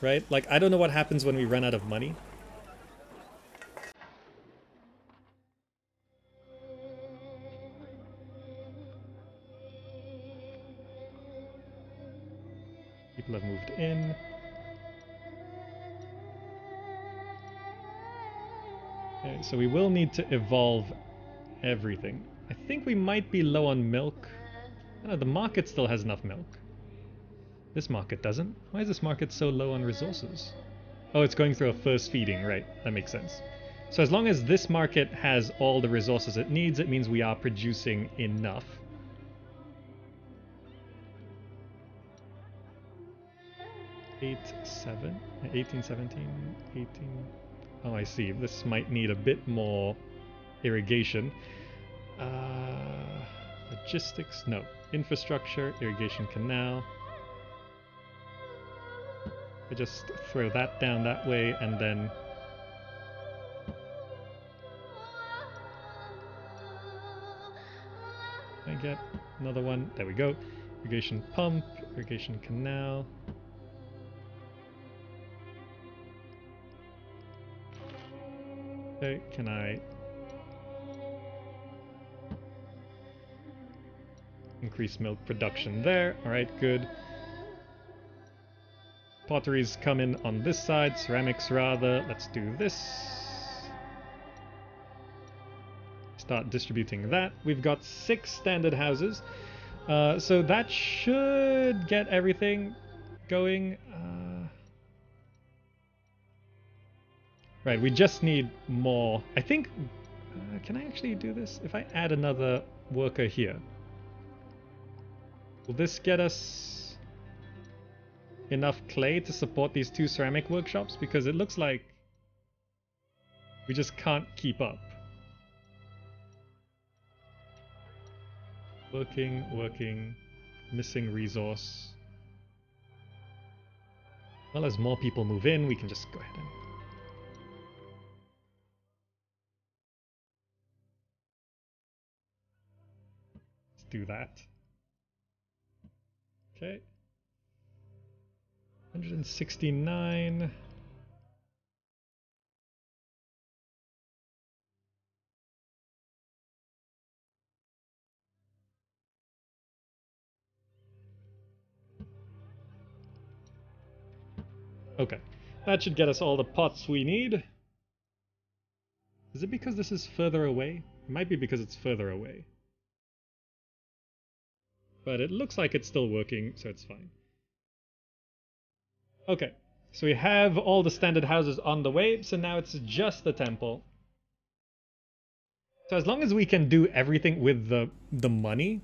Right? Like, I don't know what happens when we run out of money. People have moved in. Okay, so we will need to evolve everything. I think we might be low on milk. Oh, the market still has enough milk. This market doesn't. Why is this market so low on resources? Oh, it's going through a first feeding, right. That makes sense. So as long as this market has all the resources it needs, it means we are producing enough. Eight, 7, 18, 17, 18. Oh, I see. This might need a bit more irrigation. Logistics, no. Infrastructure, irrigation canal. I just throw that down that way and then I get another one. There we go. Irrigation pump, irrigation canal. Okay, can I increase milk production there? Alright, good. Potteries come in on this side, ceramics rather. Let's do this. Start distributing that. We've got 6 standard houses. So that should get everything going. Right, we just need more. I think... can I actually do this? If I add another worker here, will this get us enough clay to support these 2 ceramic workshops? Because it looks like we just can't keep up. Working, missing resource. Well, as more people move in, we can just go ahead and... let's do that. Okay. 169. Okay. That should get us all the pots we need. Is it because this is further away? It might be because it's further away. But it looks like it's still working, so it's fine. Okay. So we have all the standard houses on the way, so now it's just the temple. So as long as we can do everything with the money,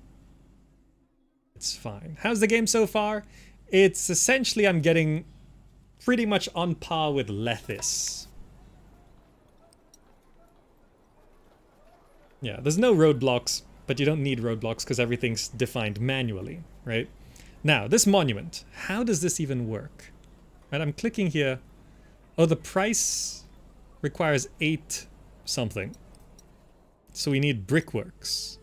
it's fine. How's the game so far? It's essentially I'm getting pretty much on par with Lethis. Yeah, there's no roadblocks, but you don't need roadblocks because everything's defined manually, right? Now, this monument, how does this even work? Right, I'm clicking here. Oh, the price requires 8 something. So we need brickworks.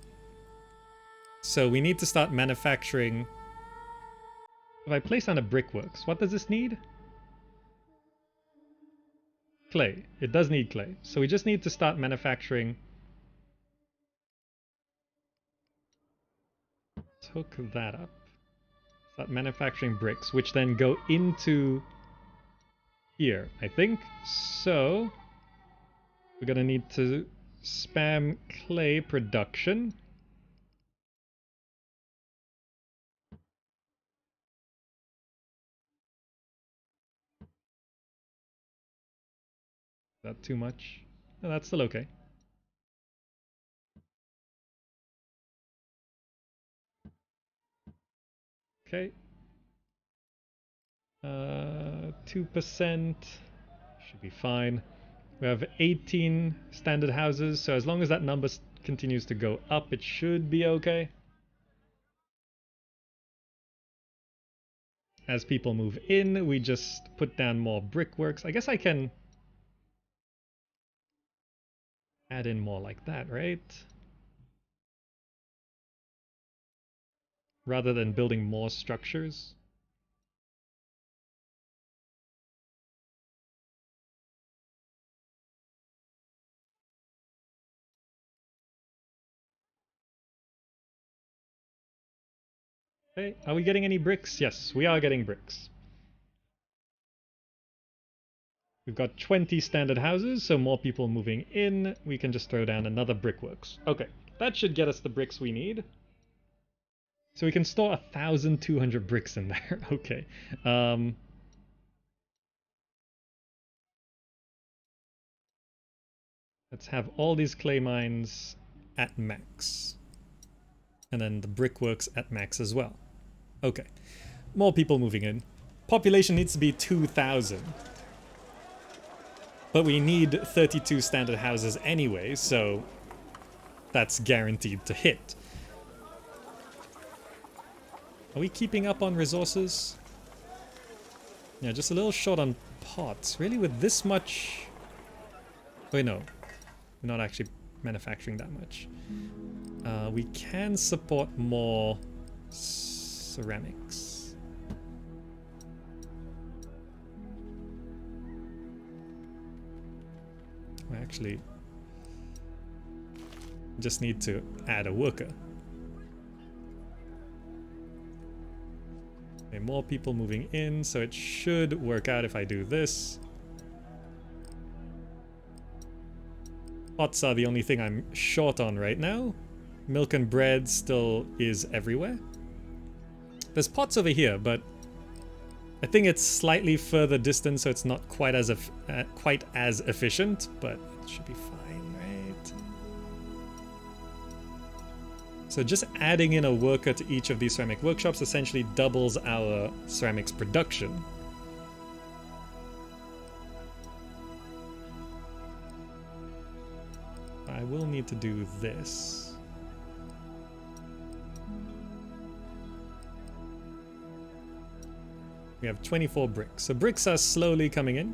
So we need to start manufacturing. If I place down a brickworks, what does this need? Clay. It does need clay. So we just need to start manufacturing. Let's hook that up. Start manufacturing bricks, which then go into here, I think. So we're gonna need to spam clay production. Is that too much? No, that's still okay. Okay. 2% should be fine. We have 18 standard houses, so as long as that number continues to go up, it should be okay. As people move in, we just put down more brickworks. I guess I can add in more like that, right? Rather than building more structures. Hey, are we getting any bricks? Yes, we are getting bricks. We've got 20 standard houses, so more people moving in. We can just throw down another brickworks. Okay, that should get us the bricks we need. So we can store 1,200 bricks in there. Okay. Let's have all these clay mines at max. And then the brickworks at max as well. Okay. More people moving in. Population needs to be 2,000. But we need 32 standard houses anyway, so that's guaranteed to hit. Are we keeping up on resources? Yeah, just a little short on pots. Really, with this much... Wait, no. We're not actually manufacturing that much. We can support more ceramics. We actually just need to add a worker. Okay, more people moving in, so it should work out if I do this. Pots are the only thing I'm short on right now. Milk and bread still is everywhere. There's pots over here, but I think it's slightly further distant, so it's not quite as efficient, but it should be fine, right? So just adding in a worker to each of these ceramic workshops essentially doubles our ceramics production. I will need to do this. We have 24 bricks. So bricks are slowly coming in.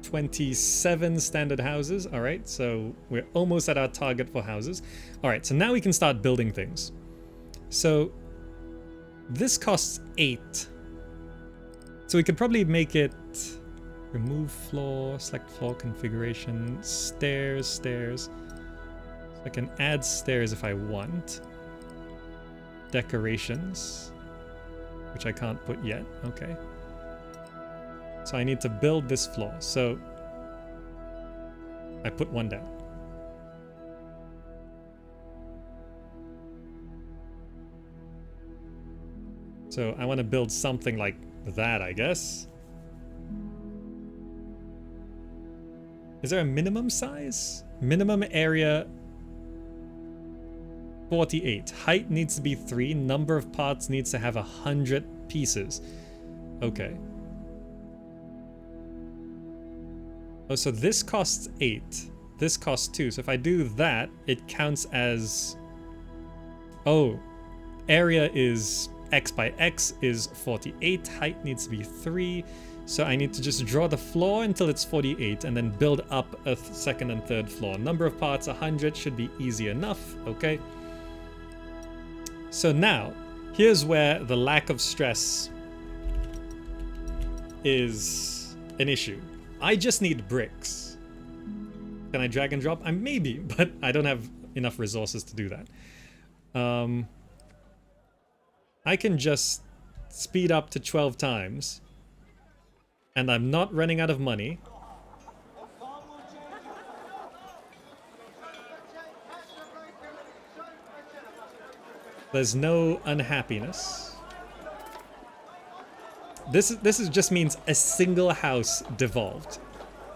$27 standard houses. All right, so we're almost at our target for houses. All right, so now we can start building things. So this costs 8. So we could probably make it remove floor, select floor configuration, stairs. So I can add stairs if I want. Decorations, which I can't put yet. Okay. So I need to build this floor. So I put one down. So I want to build something like that, I guess. Is there a minimum size? Minimum area 48. Height needs to be 3. Number of parts needs to have 100 pieces. Okay. Oh, so this costs 8. This costs 2. So if I do that, it counts as... Oh, area is x by x is 48. Height needs to be 3. So I need to just draw the floor until it's 48 and then build up a second and third floor. Number of parts 100 should be easy enough. Okay. So now, here's where the lack of stress is an issue. I just need bricks. Can I drag and drop? Maybe, but I don't have enough resources to do that. I can just speed up to 12 times, and I'm not running out of money. There's no unhappiness. This just means a single house devolved.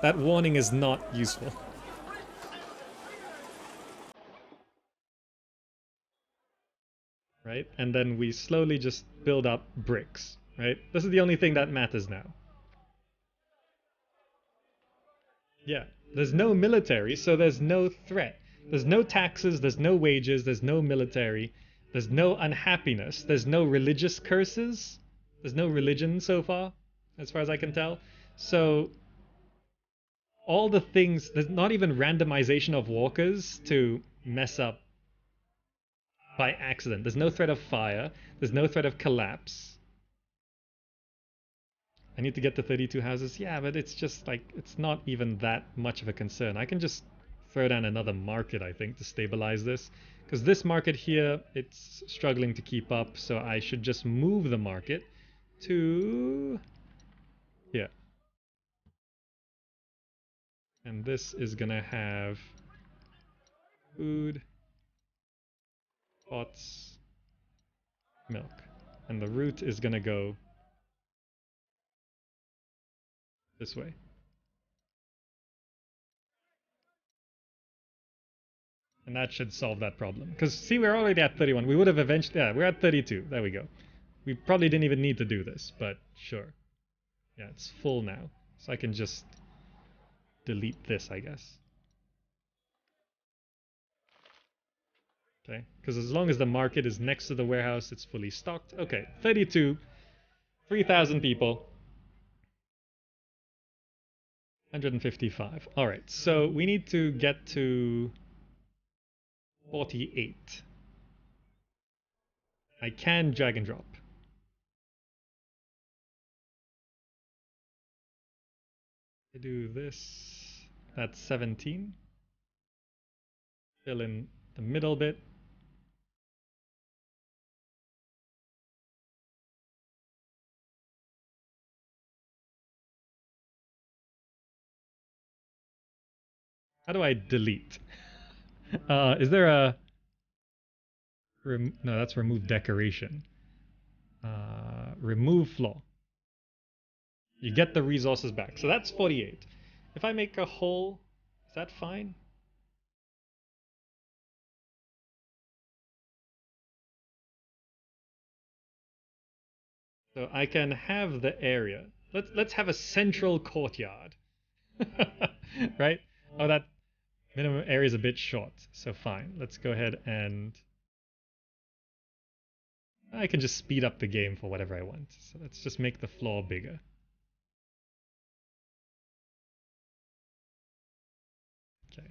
That warning is not useful. Right? And then we slowly just build up bricks, right? This is the only thing that matters now. Yeah, there's no military, so there's no threat. There's no taxes, there's no wages, there's no military, there's no unhappiness, there's no religious curses, there's no religion so far, as far as I can tell. So all the things, there's not even randomization of walkers to mess up by accident. There's no threat of fire, there's no threat of collapse. I need to get to 32 houses. Yeah, but it's just like, it's not even that much of a concern. I can just throw down another market, I think, to stabilize this. Because this market here, it's struggling to keep up, so I should just move the market to here. And this is gonna have food, pots, milk. And the route is gonna go this way. And that should solve that problem. Because, see, we're already at 31. We would have eventually... Yeah, we're at 32. There we go. We probably didn't even need to do this, but sure. Yeah, it's full now. So I can just delete this, I guess. Okay, because as long as the market is next to the warehouse, it's fully stocked. Okay, 32. 3,000 people. 155. Alright, so we need to get to 48. I can drag and drop. I do this. That's 17. Fill in the middle bit. How do I delete? Is there a... no, that's remove decoration. Remove floor. You get the resources back. So that's 48. If I make a hole, is that fine? So I can have the area. Let's have a central courtyard. Right? Oh, that minimum area is a bit short. So fine. Let's go ahead and... I can just speed up the game for whatever I want. So let's just make the floor bigger. Okay.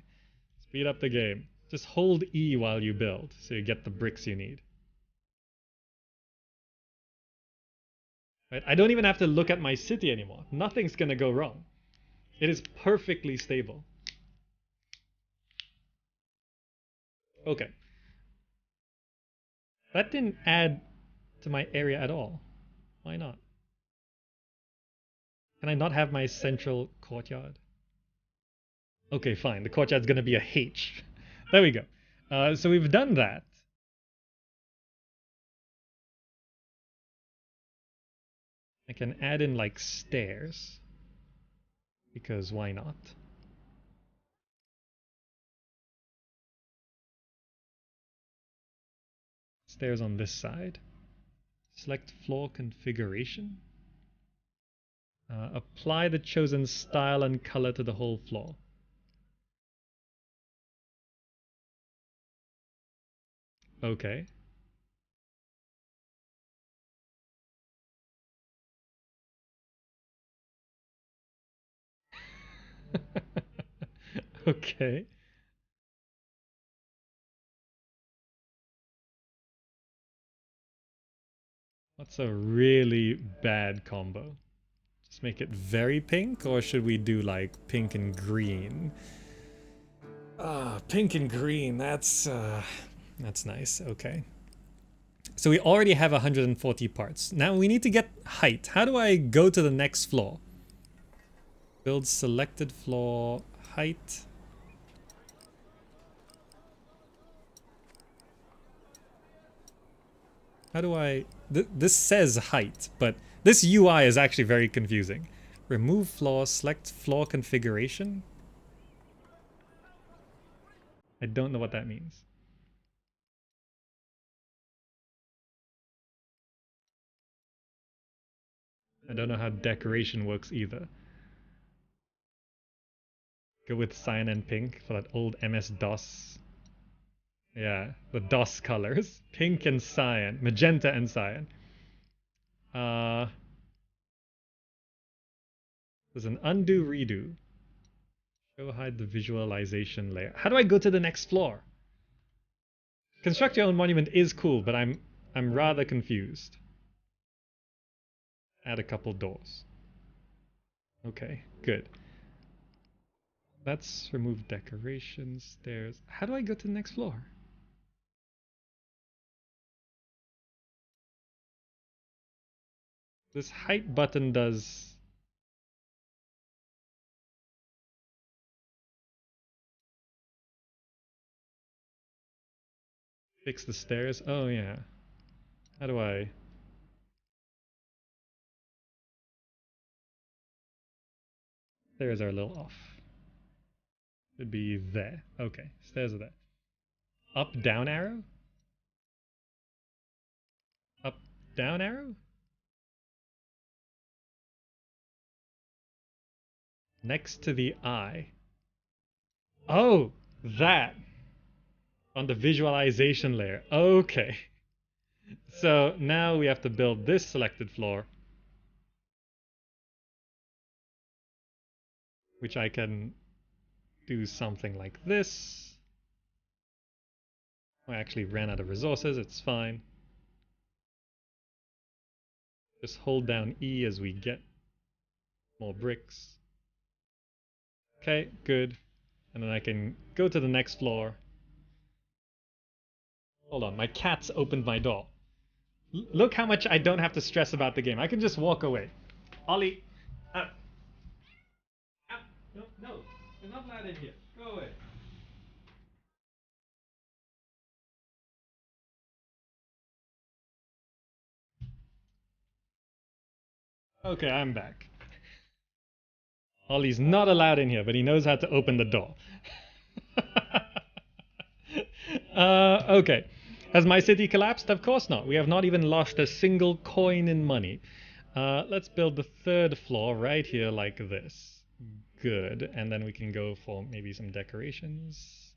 Speed up the game. Just hold E while you build, so you get the bricks you need. Right? I don't even have to look at my city anymore. Nothing's gonna go wrong. It is perfectly stable. Okay. That didn't add to my area at all. Why not? Can I not have my central courtyard? Okay, fine. The courtyard's gonna be a H. There we go. So we've done that. I can add in like stairs, because why not? Stairs on this side. Select floor configuration. Apply the chosen style and color to the whole floor. Okay. Okay. What's a really bad combo? Just make it very pink, or should we do like pink and green? Pink and green, that's nice, okay. So we already have 140 parts. Now we need to get height. How do I go to the next floor? Build selected floor, height. How do I... this says height, but this UI is actually very confusing. Remove floor, select floor configuration. I don't know what that means. I don't know how decoration works either. Go with cyan and pink for that old MS-DOS. Yeah, the DOS colors. Pink and cyan. Magenta and cyan. There's an undo redo. Show hide the visualization layer. How do I go to the next floor? Construct your own monument is cool, but I'm rather confused. Add a couple doors. Okay, good. Let's remove decorations, stairs. How do I go to the next floor? This height button does... fix the stairs? Oh yeah. How do I... stairs are a little off. Should be there. Okay, stairs are there. Up, down arrow? Up, down arrow? Next to the eye. Oh, that. On the visualization layer. Okay. So now we have to build this selected floor, which I can do something like this. I actually ran out of resources, it's fine. Just hold down E as we get more bricks. Okay, good. And then I can go to the next floor. Hold on, my cat's opened my door. Look how much I don't have to stress about the game. I can just walk away. Ollie, out. Out. No, no, you're not allowed in here. Go away. Okay, I'm back. Ollie's not allowed in here, but he knows how to open the door. Okay. Has my city collapsed? Of course not. We have not even lost a single coin in money. Let's build the third floor right here like this. Good. And then we can go for maybe some decorations.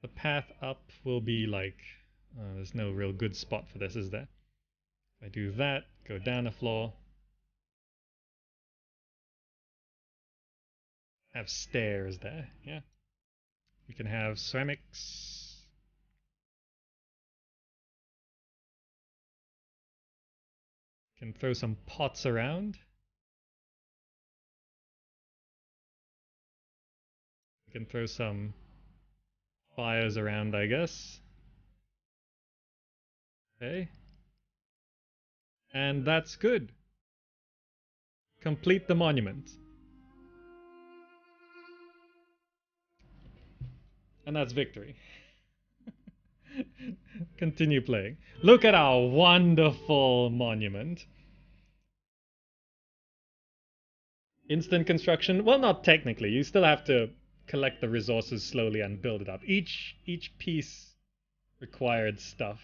The path up will be like... there's no real good spot for this, is there? If I do that, go down a floor. Have stairs there, yeah. We can have ceramics. Can throw some pots around. We can throw some fires around, I guess. Okay. And that's good. Complete the monument. And that's victory. Continue playing. Look at our wonderful monument. Instant construction? Well, not technically. You still have to collect the resources slowly and build it up. Each piece required stuff.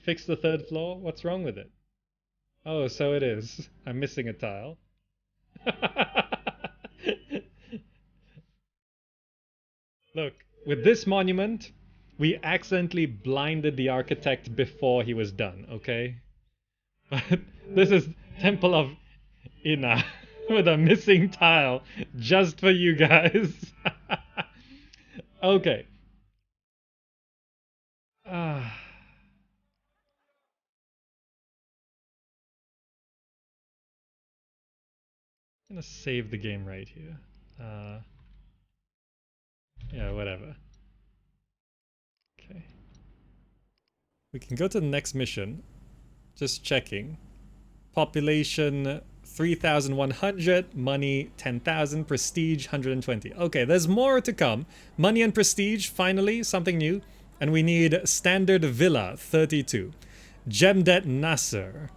Fix the third floor? What's wrong with it? Oh, so it is. I'm missing a tile. Look, with this monument, we accidentally blinded the architect before he was done, okay? But this is Temple of Ina with a missing tile just for you guys. Okay. I'm gonna save the game right here. Yeah, whatever. Okay. We can go to the next mission. Just checking. Population 3,100, money 10,000, prestige 120. Okay, there's more to come. Money and prestige, finally, something new. And we need standard villa 32. Jemdet Nasser.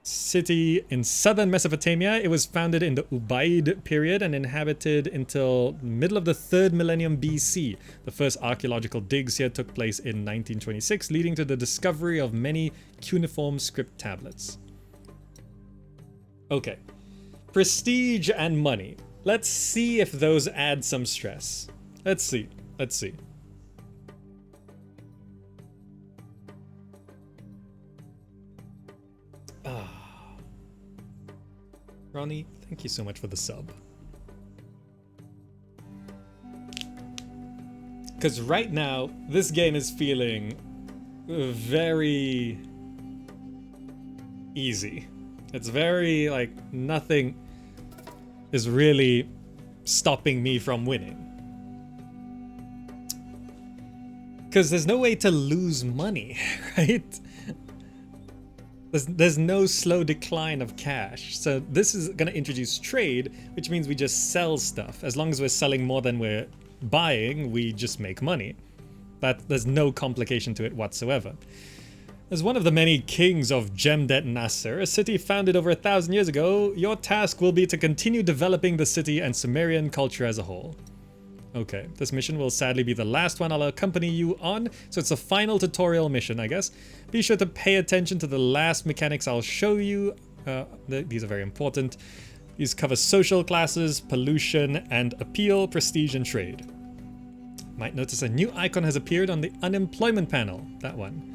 City in southern Mesopotamia. It was founded in the Ubaid period and inhabited until middle of the 3rd millennium BC. The first archaeological digs here took place in 1926, leading to the discovery of many cuneiform script tablets. Okay. Prestige and money. Let's see if those add some stress. Let's see. Let's see. Ronnie, thank you so much for the sub. Because right now, this game is feeling very easy. It's very, like, nothing is really stopping me from winning. Because there's no way to lose money, right? There's no slow decline of cash. So this is going to introduce trade, which means we just sell stuff. As long as we're selling more than we're buying, we just make money. There's no complication to it whatsoever. As one of the many kings of Jemdet Nasser, a city founded over 1,000 years ago, your task will be to continue developing the city and Sumerian culture as a whole. Okay, this mission will sadly be the last one I'll accompany you on, so it's a final tutorial mission, I guess. Be sure to pay attention to the last mechanics I'll show you. These are very important. These cover social classes, pollution and appeal, prestige and trade. Might notice a new icon has appeared on the unemployment panel. That one.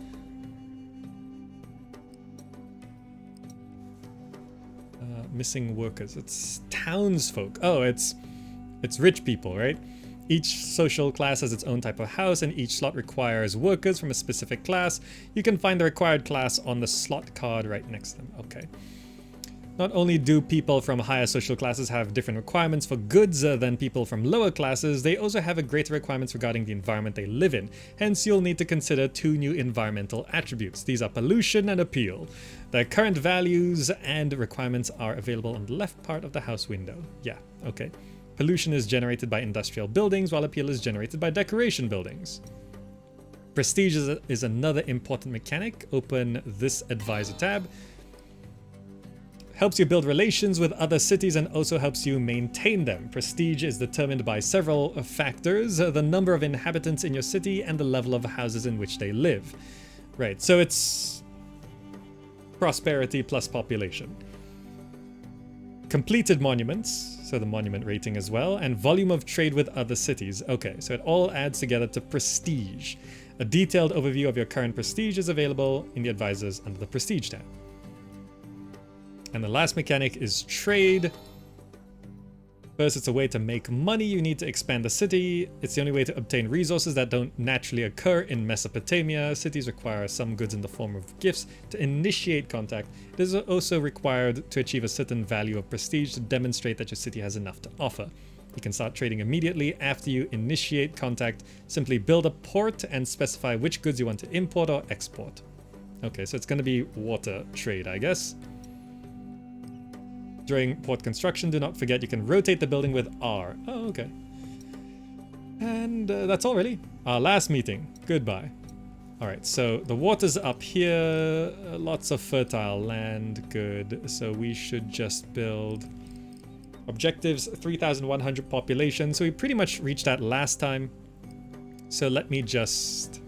Missing workers. It's townsfolk. Oh, it's rich people, right? Each social class has its own type of house, and each slot requires workers from a specific class. You can find the required class on the slot card right next to them. Okay. Not only do people from higher social classes have different requirements for goods than people from lower classes, they also have a greater requirements regarding the environment they live in. Hence, you'll need to consider 2 new environmental attributes. These are pollution and appeal. Their current values and requirements are available on the left part of the house window. Yeah, okay. Pollution is generated by industrial buildings, while appeal is generated by decoration buildings. Prestige is another important mechanic. Open this advisor tab. Helps you build relations with other cities and also helps you maintain them. Prestige is determined by several factors, the number of inhabitants in your city and the level of houses in which they live. Right, so it's prosperity plus population. Completed monuments, so the monument rating as well, and volume of trade with other cities. Okay, so it all adds together to prestige. A detailed overview of your current prestige is available in the advisors under the prestige tab. And the last mechanic is trade. First, it's a way to make money. You need to expand the city. It's the only way to obtain resources that don't naturally occur in Mesopotamia. Cities require some goods in the form of gifts to initiate contact. It is also required to achieve a certain value of prestige to demonstrate that your city has enough to offer. You can start trading immediately after you initiate contact. Simply build a port and specify which goods you want to import or export. Okay, so it's going to be water trade, I guess. During port construction, do not forget you can rotate the building with R. Oh, okay. And that's all really. Our last meeting. Goodbye. Alright, so the water's up here. Lots of fertile land. Good. So we should just build Objectives, 3,100 population. So we pretty much reached that last time. So let me just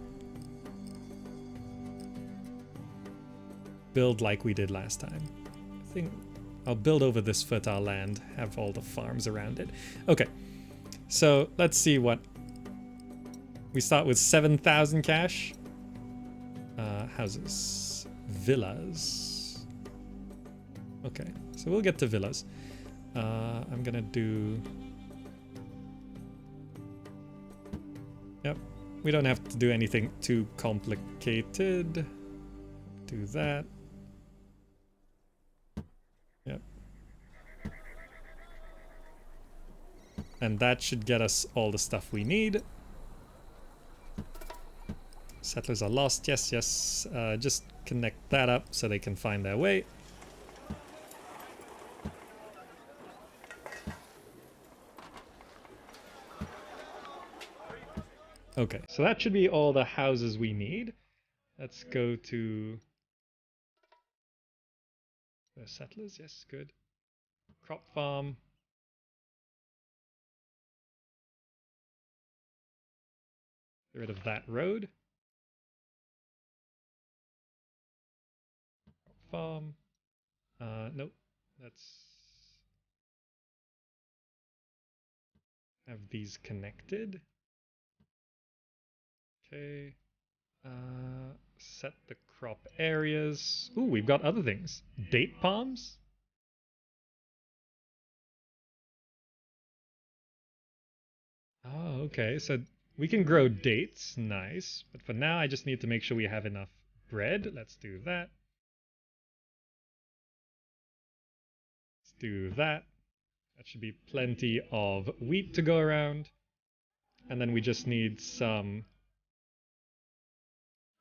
build like we did last time. I think I'll build over this fertile land, have all the farms around it. Okay, so let's see what... We start with 7,000 cash. Houses. Villas. Okay, so we'll get to villas. I'm gonna do... Yep, we don't have to do anything too complicated. Do that. Yep. And that should get us all the stuff we need. Settlers are lost. Yes, yes. Just connect that up so they can find their way. Okay, so that should be all the houses we need. Let's go to the settlers. Yes, good. Crop farm. Get rid of that road. Farm. Nope. Let's have these connected. Okay. Set the crop areas. Ooh, we've got other things. Date palms? Oh, okay. So we can grow dates. Nice. But for now, I just need to make sure we have enough bread. Let's do that. Do that. That should be plenty of wheat to go around. And then we just need some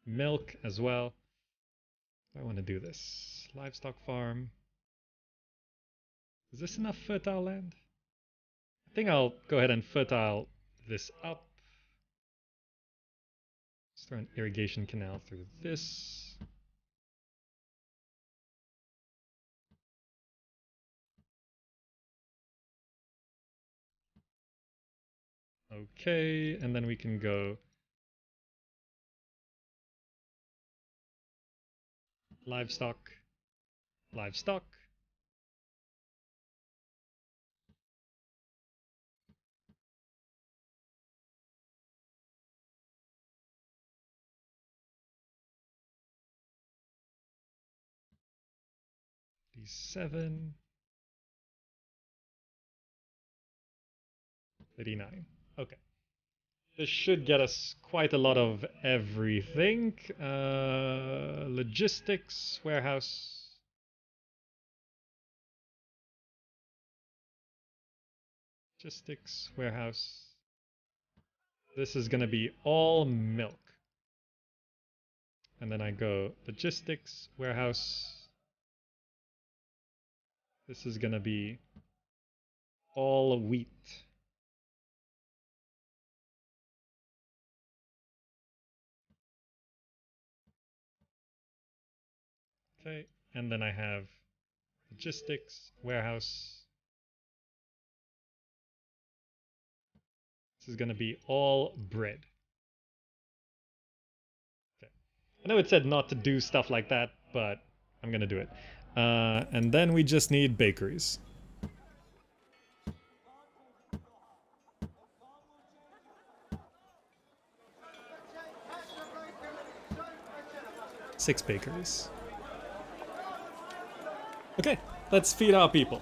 milk as well. I want to do this. Livestock farm. Is this enough fertile land? I think I'll go ahead and fertile this up. Let's throw an irrigation canal through this. Okay, and then we can go livestock, livestock. D7. 39. Okay. This should get us quite a lot of everything. Logistics, warehouse. Logistics, warehouse. This is going to be all milk. And then I go logistics, warehouse. This is going to be all wheat. Okay, and then I have logistics, warehouse. This is going to be all bread. Okay. I know it said not to do stuff like that, but I'm going to do it. And then we just need bakeries. Six bakeries. Okay, let's feed our people.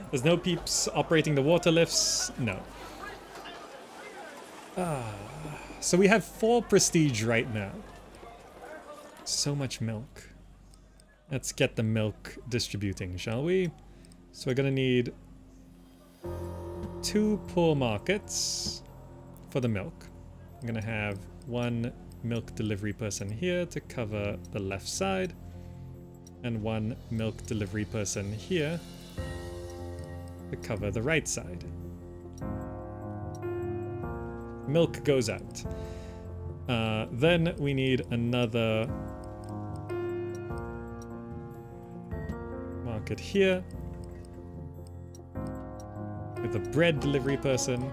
There's no peeps operating the water lifts. No. So we have 4 prestige right now. So much milk. Let's get the milk distributing, shall we? So we're gonna need 2 poor markets for the milk. I'm gonna have 1 milk delivery person here to cover the left side, and 1 milk delivery person here to cover the right side. Milk goes out. Then we need another market here with a bread delivery person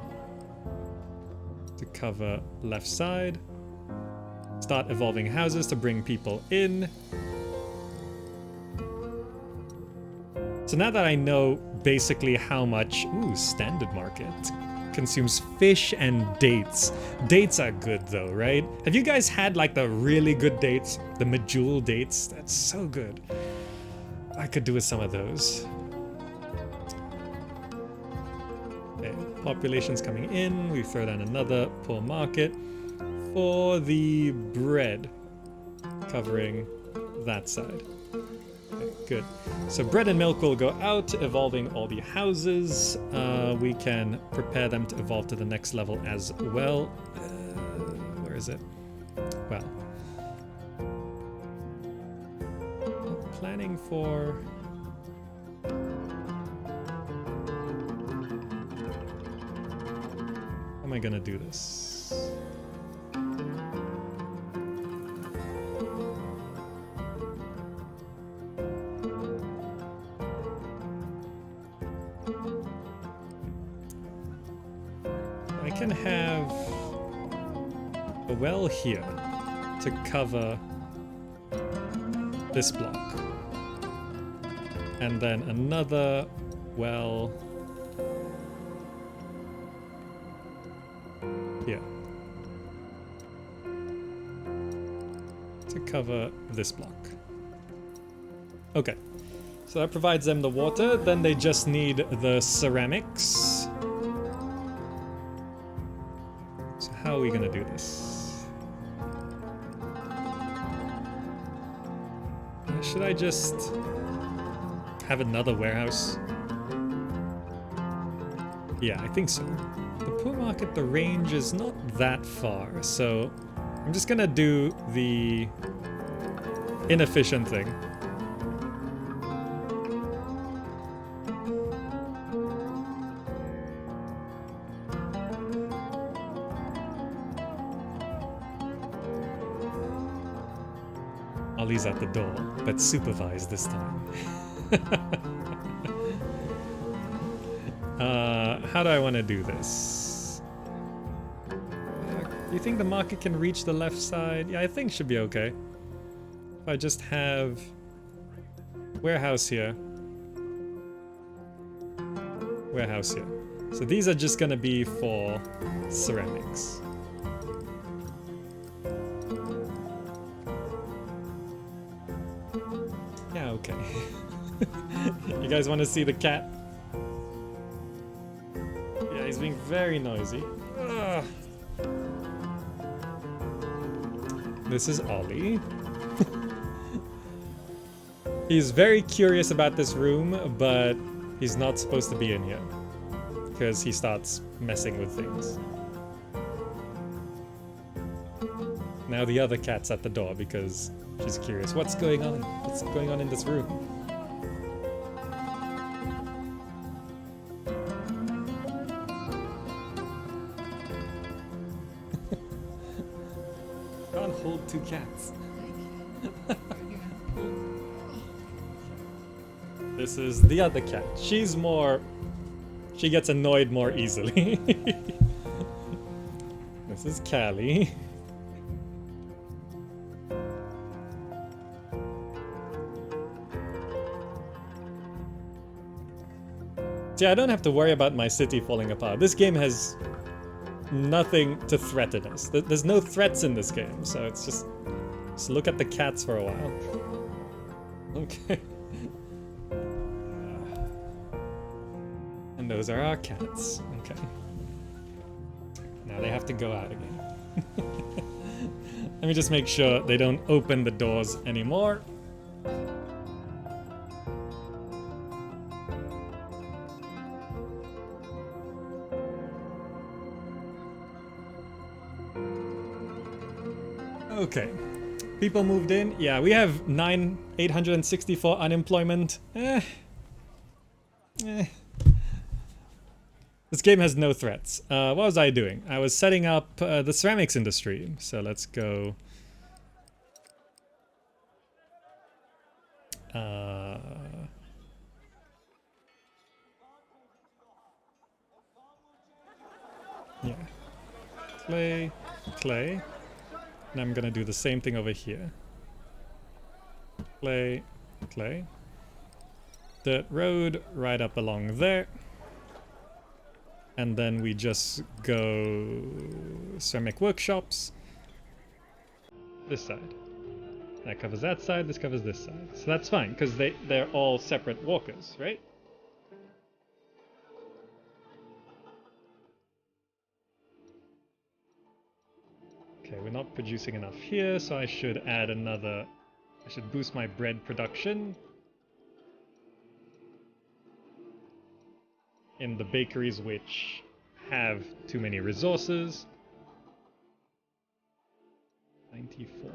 to cover left side. Start evolving houses to bring people in. So now that I know basically how much, standard market, consumes fish and dates. Dates are good though, right? Have you guys had like the really good dates? The medjool dates? That's so good. I could do with some of those. Okay, population's coming in. We throw down another poor market for the bread, covering that side. Okay, good. So bread and milk will go out, evolving all the houses. We can prepare them to evolve to the next level as well. Where is it? Well, planning for... How am I gonna do this? I can have a well here to cover this block. And then another well here to cover this block. Okay, so that provides them the water. Then they just need the ceramics. So how are we gonna do this? Should I just have another warehouse? Yeah, I think so. The poor market, the range is not that far, so I'm just gonna do the inefficient thing. Ollie's at the door, but supervised this time. How do I want to do this? You think the market can reach the left side? Yeah, I think should be okay. If I just have warehouse here. Warehouse here. So these are just gonna be for ceramics. Yeah, okay. You guys want to see the cat? Yeah, he's being very noisy. Ugh. This is Ollie. He's very curious about this room, but he's not supposed to be in here because he starts messing with things. Now the other cat's at the door because she's curious. What's going on? What's going on in this room? Can't hold two cats. This is the other cat. She's more... She gets annoyed more easily. This is Callie. See, I don't have to worry about my city falling apart. This game has nothing to threaten us. There's no threats in this game, so it's just look at the cats for a while. Okay. And those are our cats. Okay. Now they have to go out again. Let me just make sure they don't open the doors anymore. Okay, people moved in. Yeah, we have 864 unemployment. This game has no threats. What was I doing? I was setting up the ceramics industry. So let's go. clay, clay. And I'm gonna do the same thing over here. Clay, clay. Dirt road right up along there. And then we just go ceramic workshops. This side. That covers that side, this covers this side. So that's fine, because they're all separate walkers, right? Okay, we're not producing enough here, so I should add another... I should boost my bread production. In the bakeries which have too many resources. 94.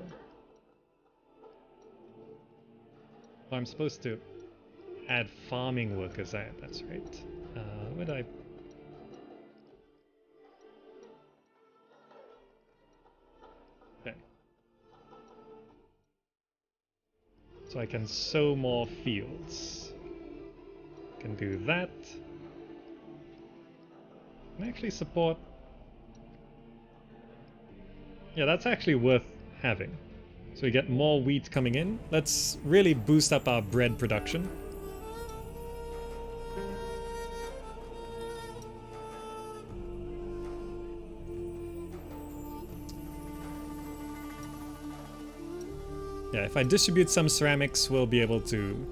Oh, I'm supposed to add farming workers. That's right. Where did I... Okay. So I can sow more fields. Can do that. Can I actually support... Yeah, that's actually worth having. So we get more wheat coming in. Let's really boost up our bread production. Yeah, if I distribute some ceramics, we'll be able to...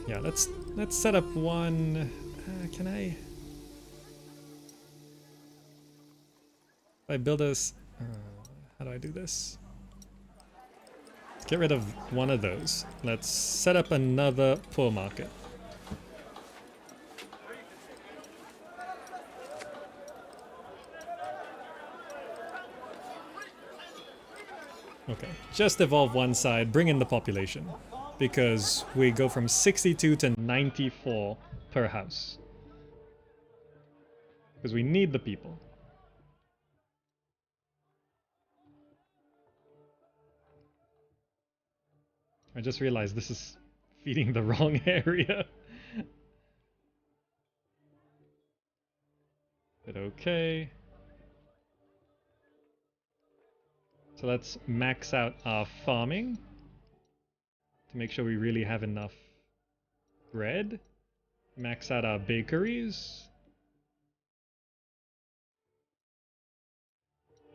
Yeah, let's set up one... can I... If I build this... how do I do this? Let's get rid of one of those. Let's set up another poor market. Okay, just evolve one side, bring in the population. Because we go from 62 to 94 per house. Because we need the people. I just realized this is feeding the wrong area. But okay. So let's max out our farming to make sure we really have enough bread. Max out our bakeries.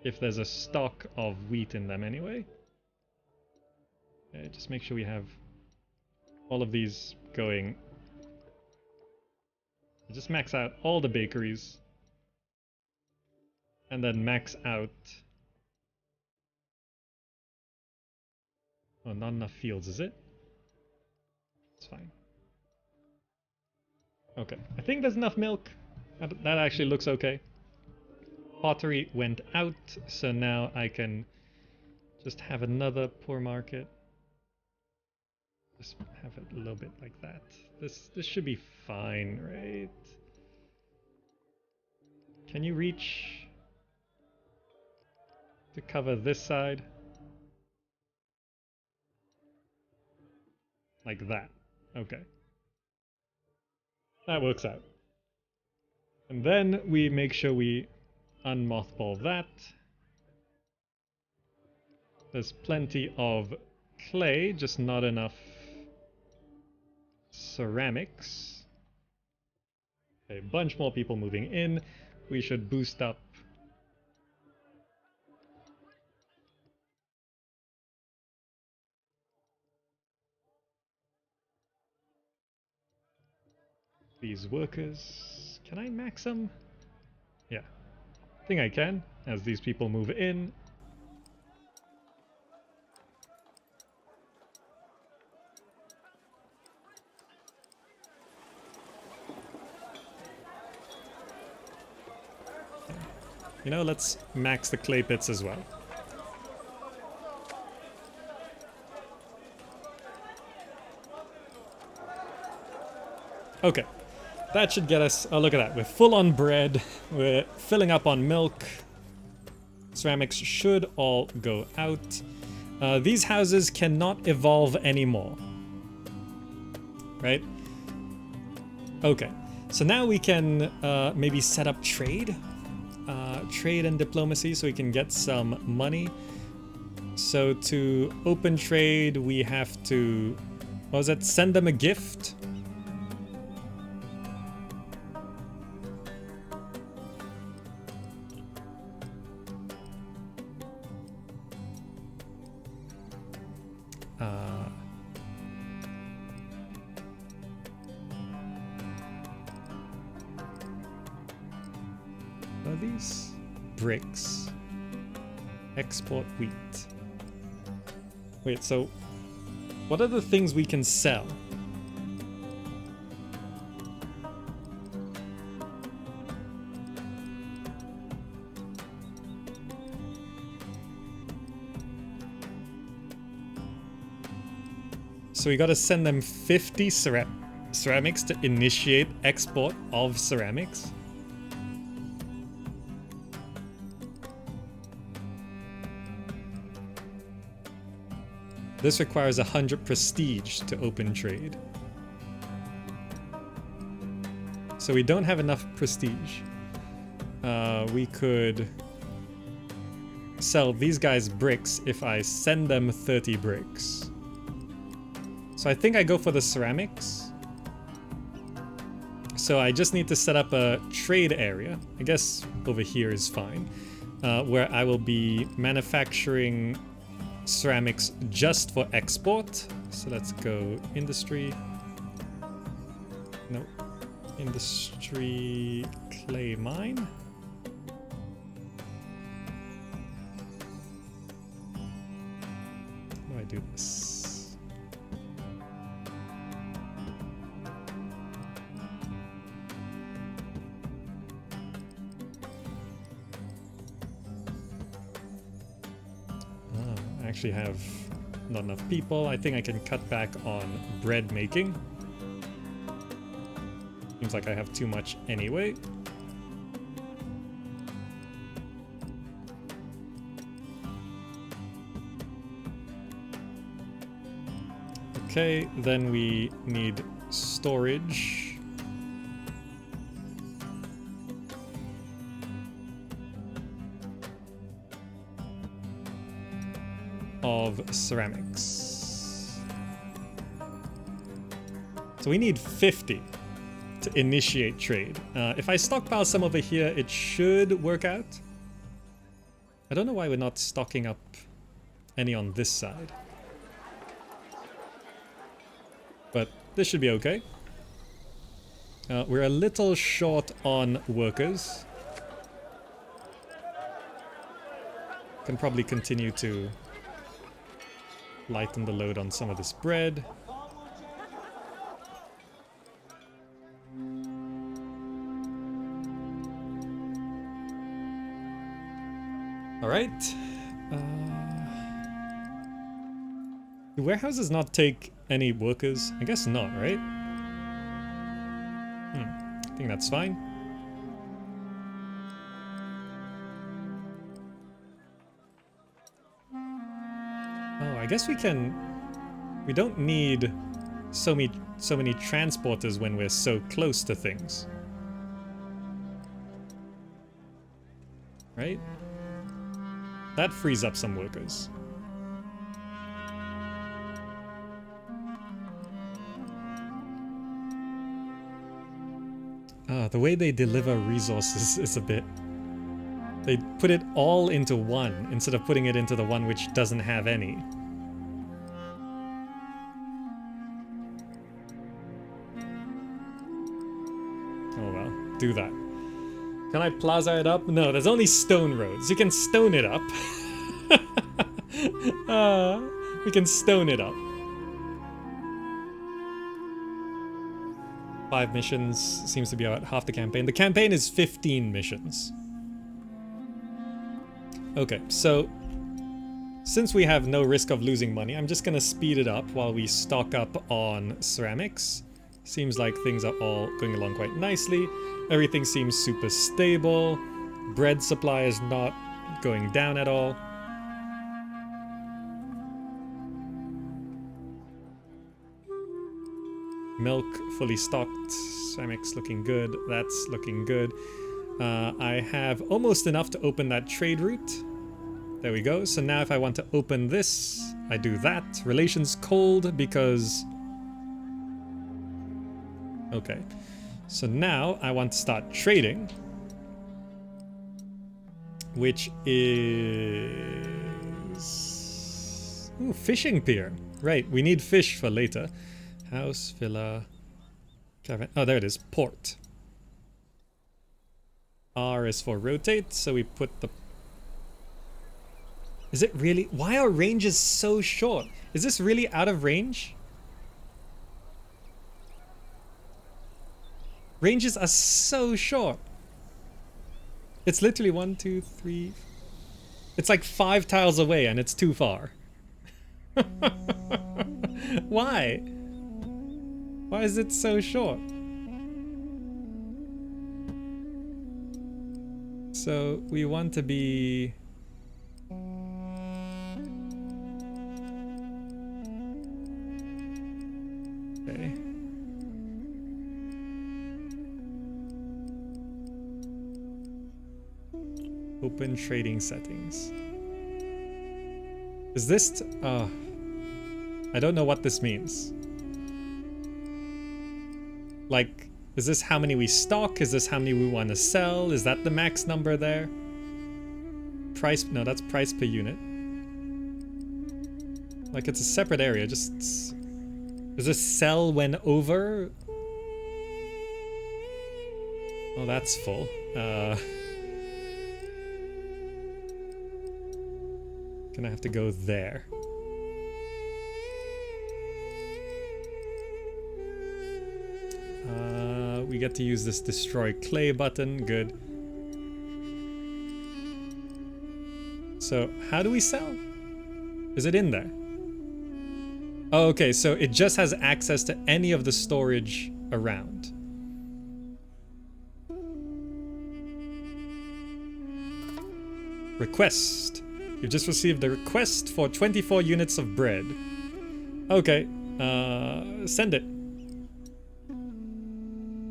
If there's a stock of wheat in them anyway. Just make sure we have all of these going. Just max out all the bakeries. And then max out... Oh, not enough fields, is it? It's fine. Okay, I think there's enough milk. That actually looks okay. Pottery went out, so now I can just have another poor market. Just have it a little bit like that. This should be fine, right? Can you reach to cover this side? Like that. Okay. That works out. And then we make sure we unmothball that. There's plenty of clay, just not enough ceramics. A bunch more people moving in. We should boost up these workers. Can I max them? Yeah. I think I can, as these people move in. You know, let's max the clay pits as well. Okay, that should get us... Oh, look at that. We're full on bread. We're filling up on milk. Ceramics should all go out. These houses cannot evolve anymore. Right? Okay. So now we can maybe set up trade. Trade and diplomacy so we can get some money. So to open trade, we have to, what was it? Send them a gift. What are these? Bricks. Export wheat. Wait, so what are the things we can sell? So we gotta send them 50 ceramics to initiate export of ceramics. This requires 100 prestige to open trade. So we don't have enough prestige. We could sell these guys bricks if I send them 30 bricks. So I think I go for the ceramics. So I just need to set up a trade area. I guess over here is fine. Where I will be manufacturing ceramics just for export. So let's go industry. No. Industry clay mine. How do I do this? I actually have not enough people. I think I can cut back on bread making. Seems like I have too much anyway. Okay, then we need storage. Of ceramics. So we need 50 to initiate trade. If I stockpile some over here, it should work out. I don't know why we're not stocking up any on this side. But this should be okay. We're a little short on workers. Can probably continue to lighten the load on some of this bread. All right. Do warehouses not take any workers? I guess not, right? I think that's fine. I guess we don't need so many transporters when we're so close to things. Right? That frees up some workers. The way they deliver resources is a bit... They put it all into one instead of putting it into the one which doesn't have any. Oh well, do that. Can I plaza it up? No, there's only stone roads. You can stone it up. We can stone it up. 5 missions seems to be about half the campaign. The campaign is 15 missions. Okay, so since we have no risk of losing money, I'm just gonna speed it up while we stock up on ceramics. Seems like things are all going along quite nicely. Everything seems super stable. Bread supply is not going down at all. Milk fully stocked. Ceramics looking good. That's looking good. I have almost enough to open that trade route. There we go. So now if I want to open this, I do that. Relations cold because... Okay. So now I want to start trading. Which is... Ooh, fishing pier. Right, we need fish for later. House, villa, caravan. Oh, there it is. Port. R is for rotate, so we put the... Is it really... Why are ranges so short? Is this really out of range? Ranges are so short. It's literally 1, 2, 3... It's like 5 tiles away and it's too far. Why? Why is it so short? So we want to be... Okay. Open trading settings. Is this... I don't know what this means. Like, is this how many we stock? Is this how many we want to sell? Is that the max number there? Price... No, that's price per unit. Like, it's a separate area. Just... Does this sell when over? Oh, that's full. Gonna have to go there. We get to use this destroy clay button. Good. So how do we sell? Is it in there? Oh, okay, so it just has access to any of the storage around. Request. You just received a request for 24 units of bread. Okay, send it.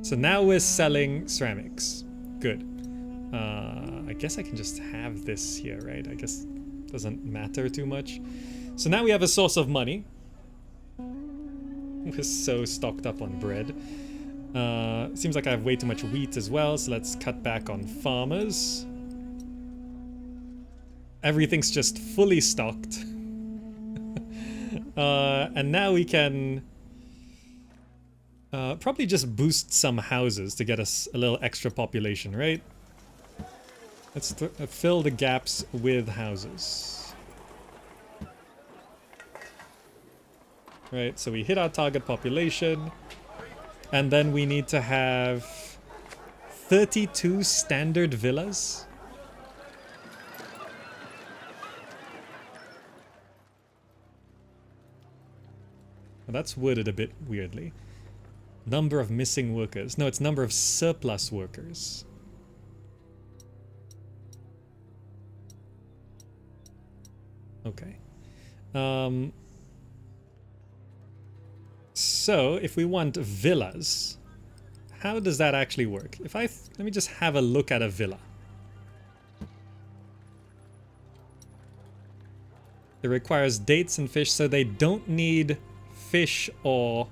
So now we're selling ceramics. Good. I guess I can just have this here, right? I guess it doesn't matter too much. So now we have a source of money. We're so stocked up on bread. Seems like I have way too much wheat as well, so let's cut back on farmers. Everything's just fully stocked. And now we can probably just boost some houses to get us a little extra population, right? Let's fill the gaps with houses. Right, so we hit our target population. And then we need to have 32 standard villas. Well, that's worded a bit weirdly. Number of missing workers. No, it's number of surplus workers. Okay. So, if we want villas, how does that actually work? If let me just have a look at a villa. It requires dates and fish, so they don't need fish or...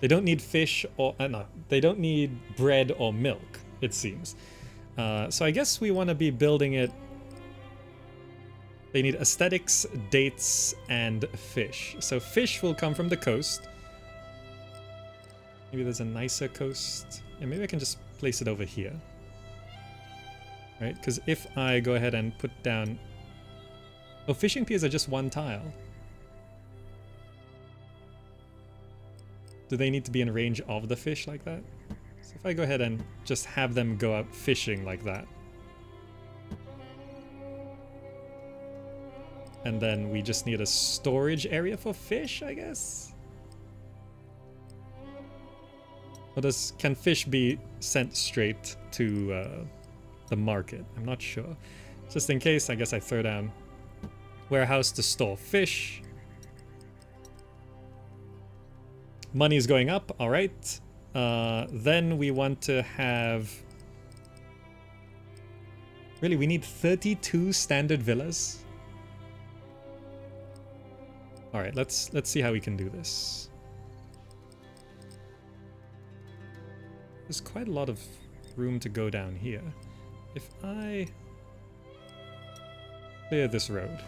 They don't need fish or... no, they don't need bread or milk, it seems. So I guess we want to be building it... They need aesthetics, dates, and fish. So fish will come from the coast. Maybe there's a nicer coast. Yeah, maybe I can just place it over here. Right, because if I go ahead and put down... Oh, fishing piers are just one tile. Do they need to be in range of the fish like that? So if I go ahead and just have them go out fishing like that. And then we just need a storage area for fish, I guess? Or can fish be sent straight to the market? I'm not sure. Just in case, I guess I throw down warehouse to store fish. Money is going up. All right. Then we want to have... Really, we need 32 standard villas. All right, let's see how we can do this. There's quite a lot of room to go down here. If I clear this road.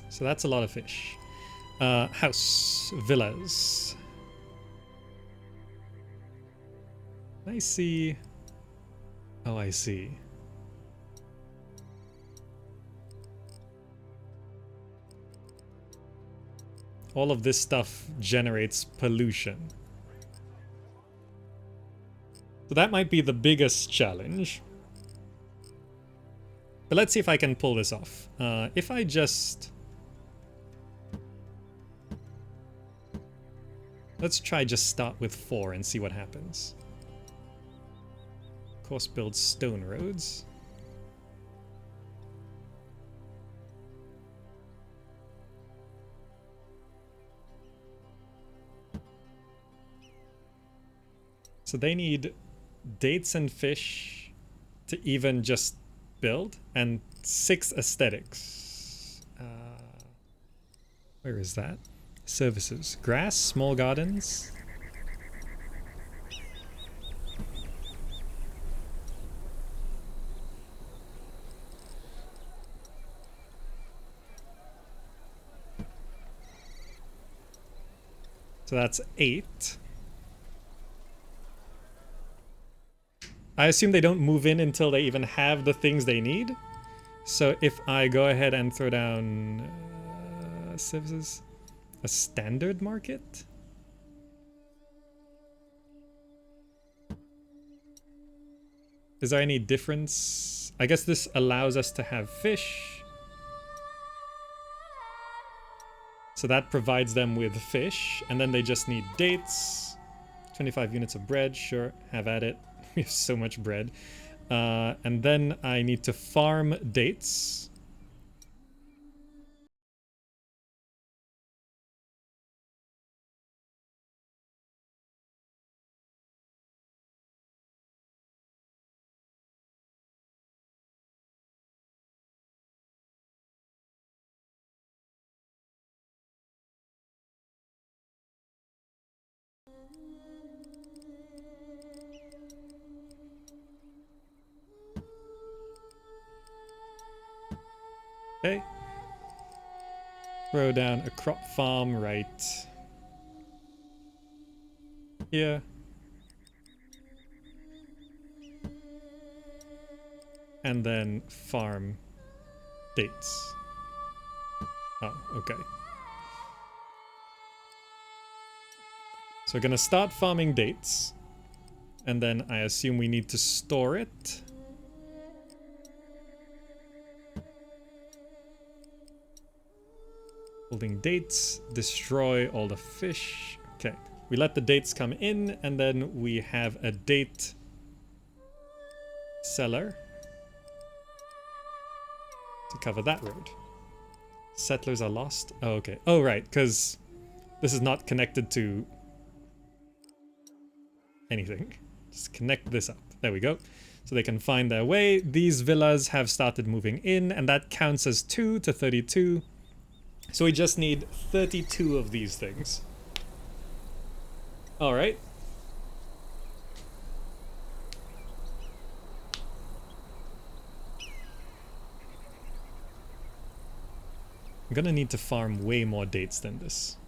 So that's a lot of fish. House, villas. I see. Oh, I see. All of this stuff generates pollution. So that might be the biggest challenge. But let's see if I can pull this off. If I just... Let's try just start with 4 and see what happens. Of course, build stone roads. So they need dates and fish to even just build, and 6 aesthetics. Where is that? Services. Grass, small gardens. So that's 8. I assume they don't move in until they even have the things they need. So if I go ahead and throw down services, a standard market? Is there any difference? I guess this allows us to have fish. So that provides them with fish, and then they just need dates. 25 units of bread, sure, have at it. We have so much bread. And then I need to farm dates. Okay. Throw down a crop farm right here. And then farm dates. Oh, okay. So we're gonna start farming dates. And then I assume we need to store it. Holding dates, destroy all the fish. Okay, we let the dates come in, and then we have a date seller to cover that road. Settlers are lost. Oh, okay. Oh, right, because this is not connected to anything. Just connect this up. There we go. So they can find their way. These villas have started moving in, and that counts as 2 to 32. So we just need 32 of these things. All right. I'm gonna need to farm way more dates than this.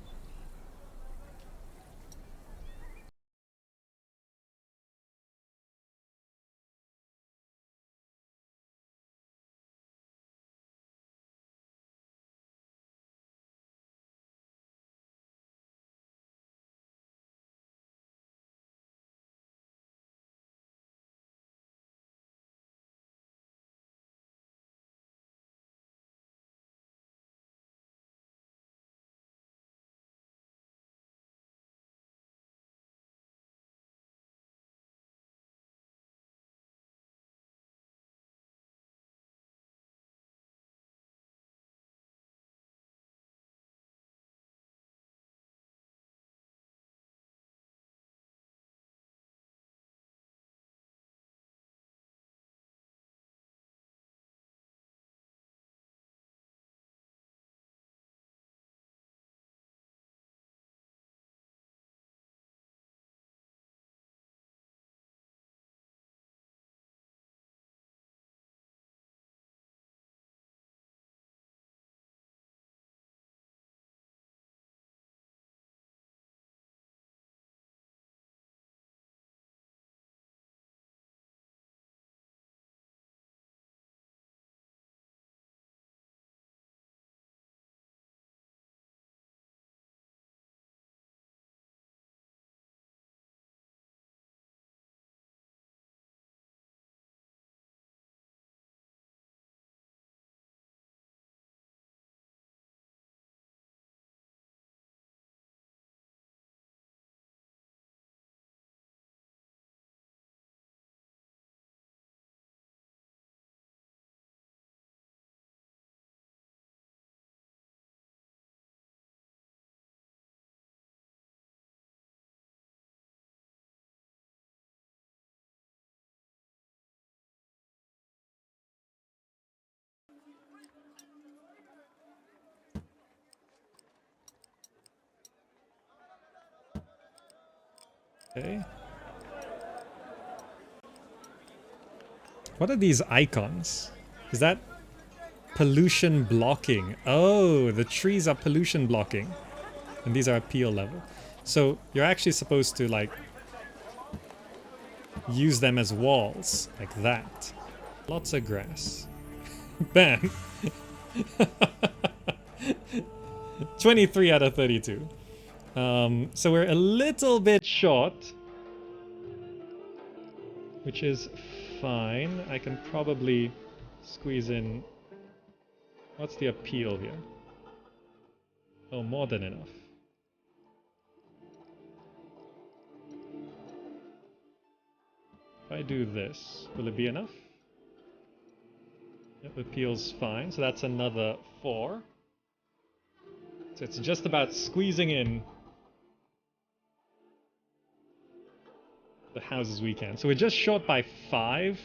Okay. What are these icons? Is that pollution blocking? Oh, the trees are pollution blocking. And these are appeal level. So you're actually supposed to like use them as walls, like that. Lots of grass. Bam! 23 out of 32. So we're a little bit short, which is fine. I can probably squeeze in... What's the appeal here? Oh, more than enough. If I do this, will it be enough? Yep, appeal's fine. So that's another 4. So it's just about squeezing in the houses we can. So we're just short by 5.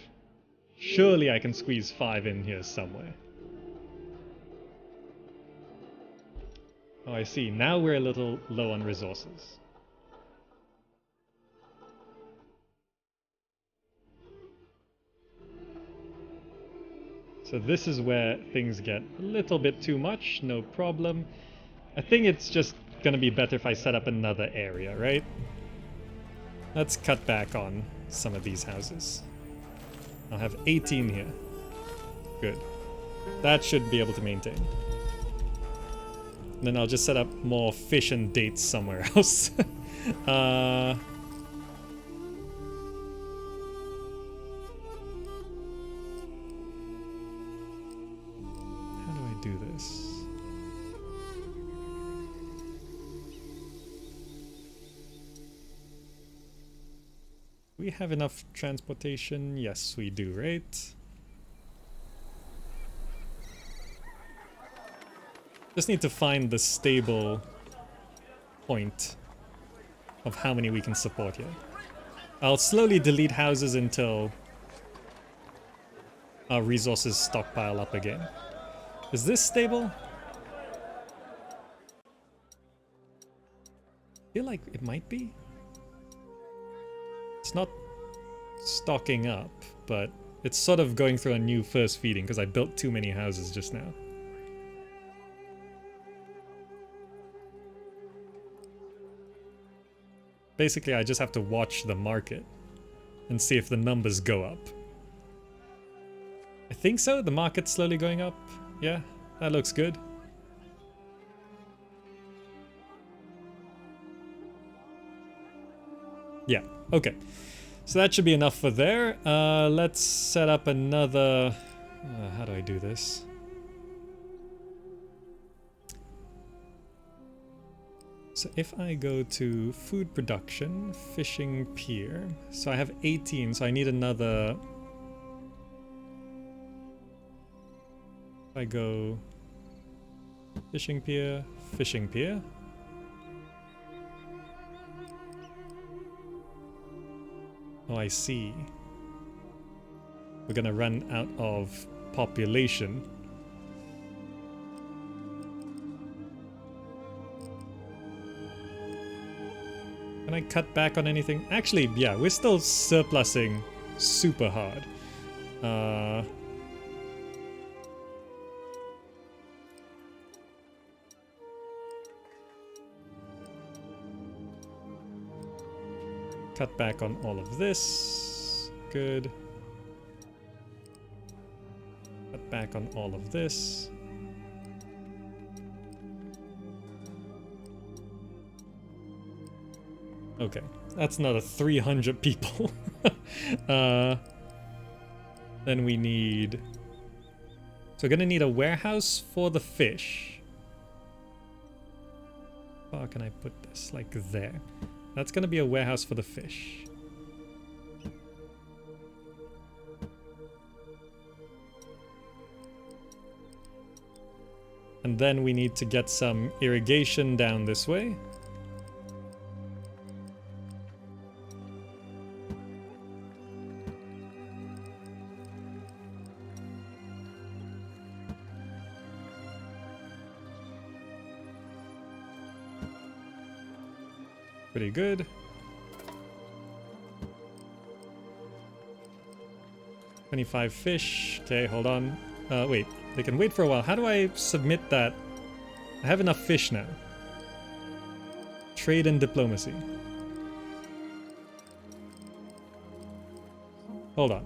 Surely I can squeeze 5 in here somewhere. Oh, I see. Now we're a little low on resources. So this is where things get a little bit too much, no problem. I think it's just gonna be better if I set up another area, right? Let's cut back on some of these houses. I'll have 18 here. Good. That should be able to maintain. And then I'll just set up more fish and dates somewhere else. How do I do this? We have enough transportation? Yes, we do, right? Just need to find the stable point of how many we can support here. I'll slowly delete houses until our resources stockpile up again. Is this stable? I feel like it might be. It's not stocking up, but it's sort of going through a new first feeding because I built too many houses just now. Basically, I just have to watch the market and see if the numbers go up. I think so. The market's slowly going up. Yeah, that looks good. Yeah, okay. So that should be enough for there. Let's set up another... how do I do this? So if I go to food production, fishing pier, so I have 18, so I need another... If I go fishing pier, fishing pier. Oh, I see. We're gonna run out of population. Can I cut back on anything? Actually, yeah, we're still surplusing super hard. Cut back on all of this. Good. Cut back on all of this. Okay, that's another 300 people. Then we need... So we're gonna need a warehouse for the fish. How far can I put this? Like there. That's gonna be a warehouse for the fish. And then we need to get some irrigation down this way. Pretty good. 25 fish. Okay, hold on. Wait, they can wait for a while. How do I submit that? I have enough fish now. Trade and diplomacy. Hold on.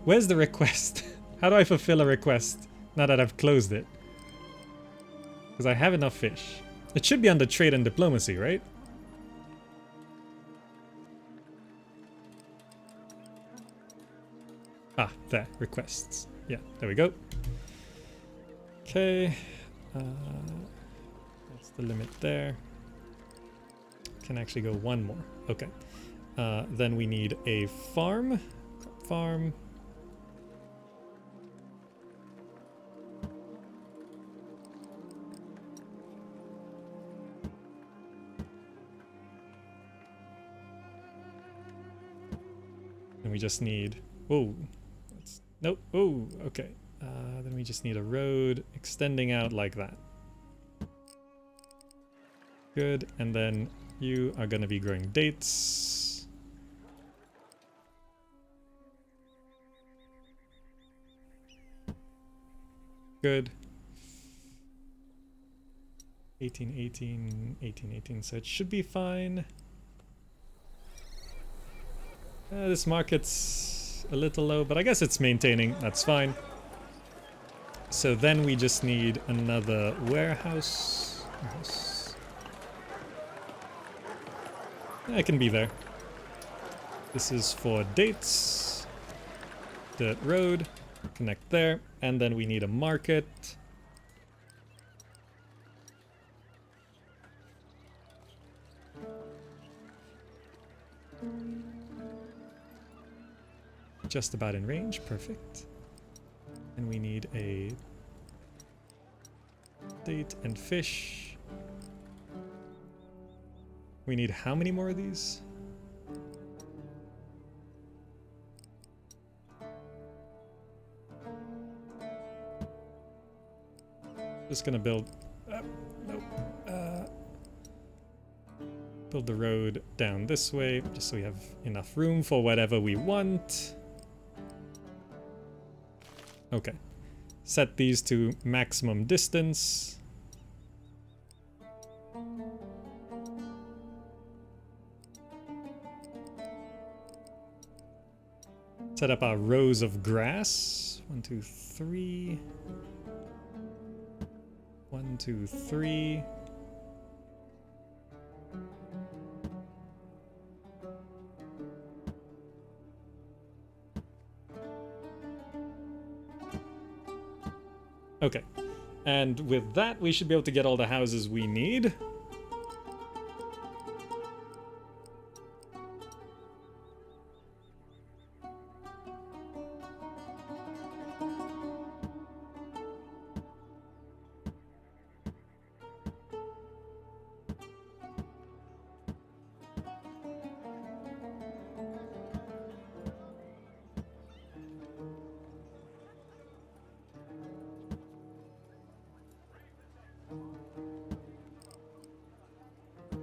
Where's the request? How do I fulfill a request now that I've closed it? Because I have enough fish. It should be under trade and diplomacy, right? Ah, there. Requests. Yeah, there we go. Okay. That's the limit there. Can actually go one more. Okay. Then we need a farm. Farm. And we just need... Whoa. Nope. Oh, okay. Then we just need a road extending out like that. Good. And then you are going to be growing dates. Good. 18, 18, 18, 18. So it should be fine. This market's a little low, but I guess it's maintaining. That's fine. So then we just need another warehouse. I can be there. This is for dates. Dirt road. Connect there. And then we need a market. Just about in range. Perfect. And we need a date and fish. We need how many more of these? Just gonna build... nope. Build the road down this way, just so we have enough room for whatever we want. Okay. Set these to maximum distance. Set up our rows of grass. 1, 2, 3. 1, 2, 3. Okay. And with that, we should be able to get all the houses we need.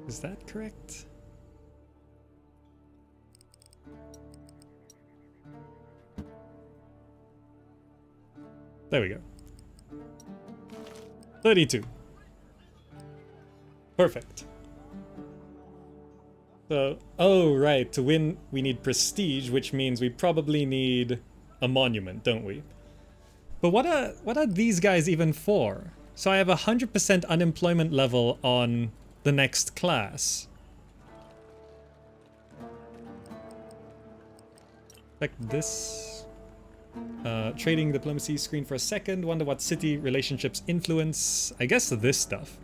Is that correct? There we go. 32. Perfect. So, oh right, to win we need prestige, which means we probably need a monument, don't we? But what are these guys even for? So I have 100% unemployment level on the next class. Like this. Trading diplomacy screen for a second. Wonder what city relationships influence. I guess this stuff.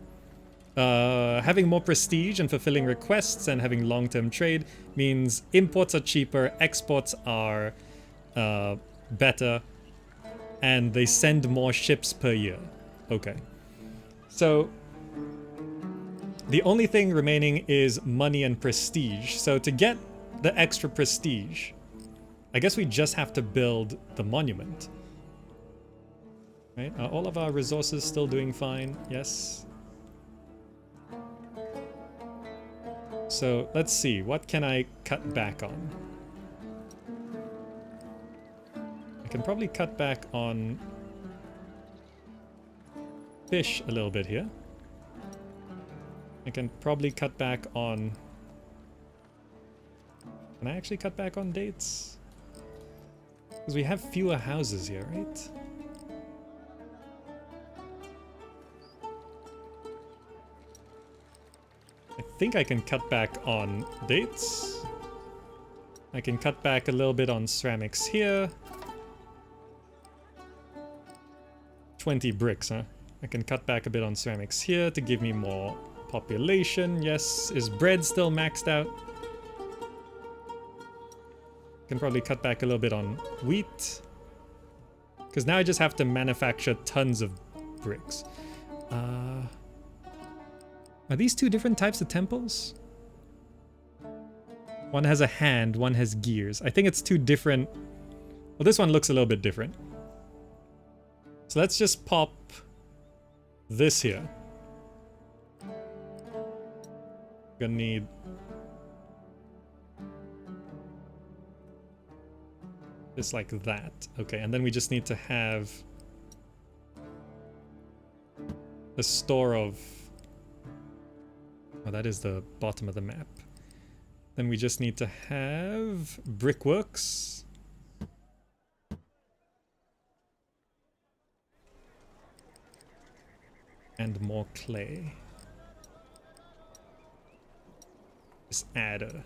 Having more prestige and fulfilling requests and having long-term trade means imports are cheaper, exports are better, and they send more ships per year. Okay. So the only thing remaining is money and prestige. So to get the extra prestige, I guess we just have to build the monument. Right? Are all of our resources still doing fine? Yes. So let's see. What can I cut back on? I can probably cut back on fish a little bit here. I can probably cut back on... Can I actually cut back on dates? Because we have fewer houses here, right? I think I can cut back on dates. I can cut back a little bit on ceramics here. 20 bricks, huh? I can cut back a bit on ceramics here to give me more population. Yes. Is bread still maxed out? Can probably cut back a little bit on wheat. Because now I just have to manufacture tons of bricks. Are these two different types of temples? One has a hand, one has gears. I think it's two different... Well, this one looks a little bit different. So let's just pop this here. Gonna need... this like that. Okay, and then we just need to have a store of... Oh, that is the bottom of the map. Then we just need to have brickworks. And more clay. Just add a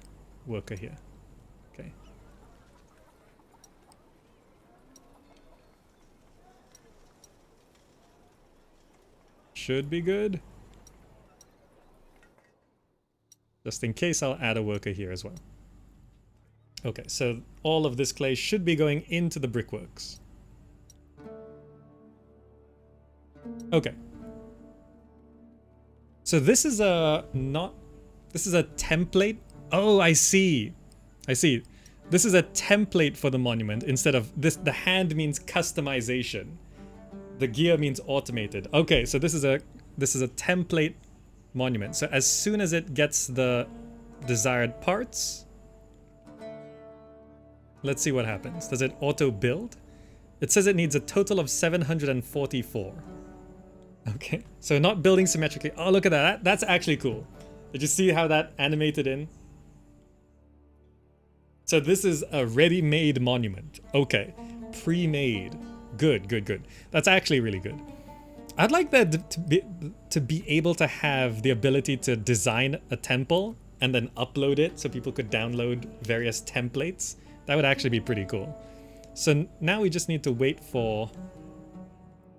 worker here. Okay. Should be good. Just in case, I'll add a worker here as well. Okay, so all of this clay should be going into the brickworks. Okay. So this is a this is a template. Oh, I see. I see. This is a template for the monument instead of this. The hand means customization. The gear means automated. Okay, so this is a template monument. So as soon as it gets the desired parts, let's see what happens. Does it auto build? It says it needs a total of 744. Okay, so not building symmetrically. Oh, look at that. That's actually cool. Did you see how that animated in? So this is a ready-made monument. Okay, pre-made. Good, good, good. That's actually really good. I'd like that to be able to have the ability to design a temple and then upload it so people could download various templates. That would actually be pretty cool. So now we just need to wait for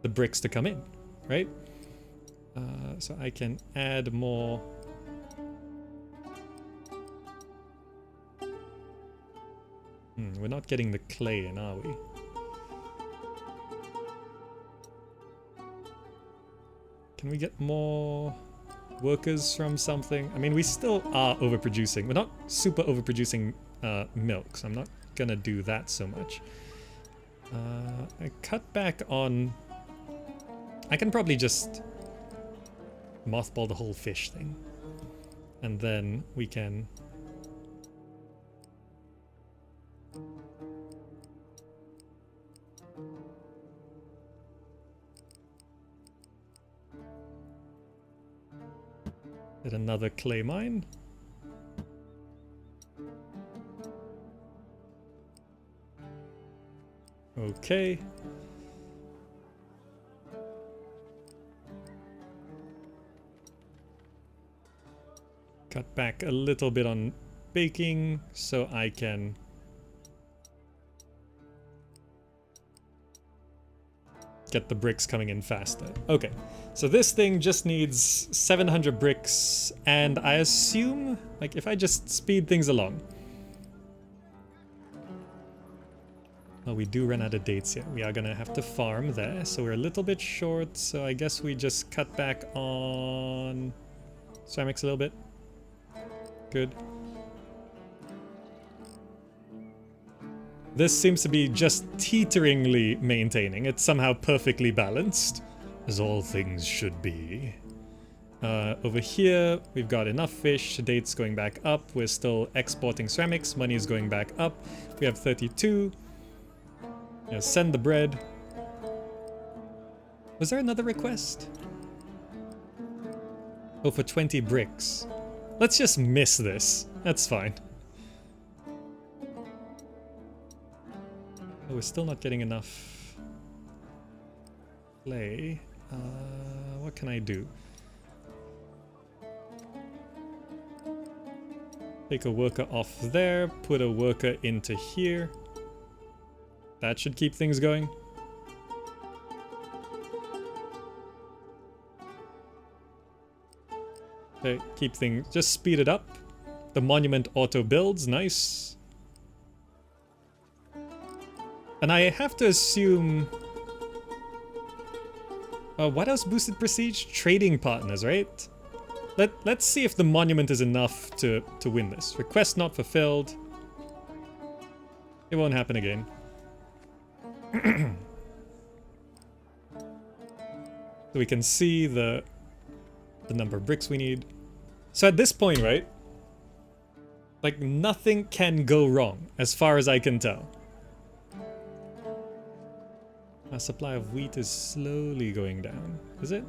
the bricks to come in, right? So I can add more. We're not getting the clay in, are we? Can we get more workers from something? I mean, we still are overproducing. We're not super overproducing milk, so I'm not gonna do that so much. I cut back on... I can probably just mothball the whole fish thing. And then we can... Get another clay mine. Okay. Cut back a little bit on baking so I can get the bricks coming in faster. Okay, so this thing just needs 700 bricks, and I assume, like, if I just speed things along. Oh, we do run out of dates here. We are gonna have to farm there, so we're a little bit short, so I guess we just cut back on ceramics a little bit. Good. This seems to be just teeteringly maintaining. It's somehow perfectly balanced, as all things should be. Over here, we've got enough fish. Dates going back up. We're still exporting ceramics. Money is going back up. We have 32. Yeah, send the bread. Was there another request? Oh, for 20 bricks. Let's just miss this. That's fine. Oh, we're still not getting enough clay. What can I do? Take a worker off there, put a worker into here. That should keep things going. Okay, keep things, just speed it up. The monument auto builds, nice. And I have to assume... what else boosted prestige? Trading partners, right? Let's see if the monument is enough to win this. Request not fulfilled. It won't happen again. So we can see the number of bricks we need. So at this point, right? Like, nothing can go wrong, as far as I can tell. Our supply of wheat is slowly going down. Is it?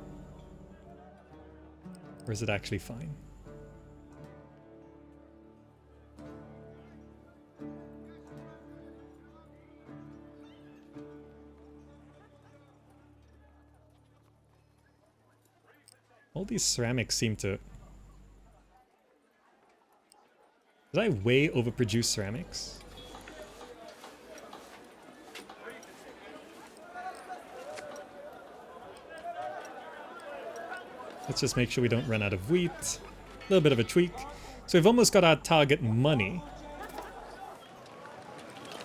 Or is it actually fine? All these ceramics seem to... Did I way overproduce ceramics? Let's just make sure we don't run out of wheat. A little bit of a tweak. So we've almost got our target money.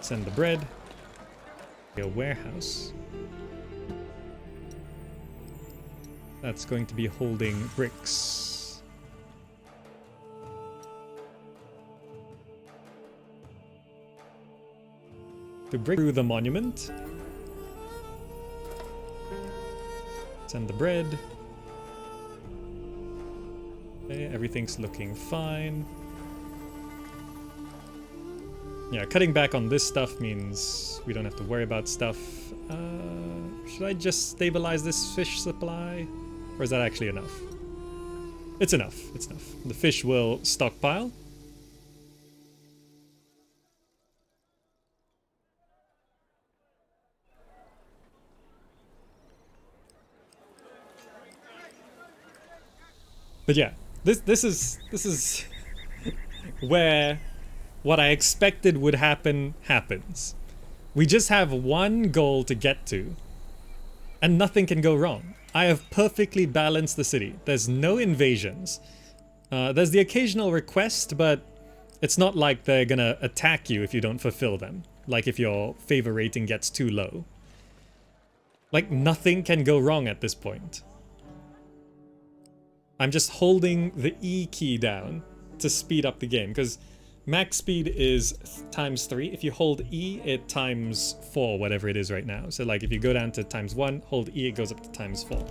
Send the bread. A warehouse. That's going to be holding bricks. To break through the monument. Send the bread. Okay, everything's looking fine. Yeah, cutting back on this stuff means we don't have to worry about stuff. Should I just stabilize this fish supply? Or is that actually enough? It's enough, it's enough. The fish will stockpile. But yeah, this is where what I expected would happen happens. We just have one goal to get to, and nothing can go wrong. I have perfectly balanced the city. There's no invasions. There's the occasional request, but it's not like they're gonna attack you if you don't fulfill them. Like if your favor rating gets too low. Like, nothing can go wrong at this point. I'm just holding the E key down to speed up the game, because max speed is ×3. If you hold E, it ×4, whatever it is right now. So like if you go down to ×1, hold E, it goes up to ×4.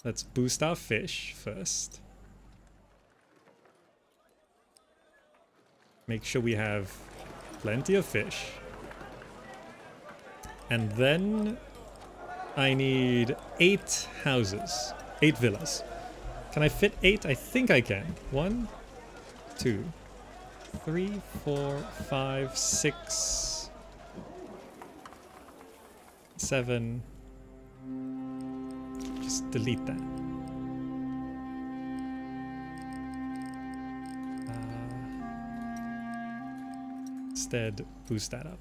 Let's boost our fish first. Make sure we have plenty of fish. And then I need 8 houses, 8 villas. Can I fit 8? I think I can. 1, 2, 3, 4, 5, 6, 7. Just delete that. Instead, boost that up.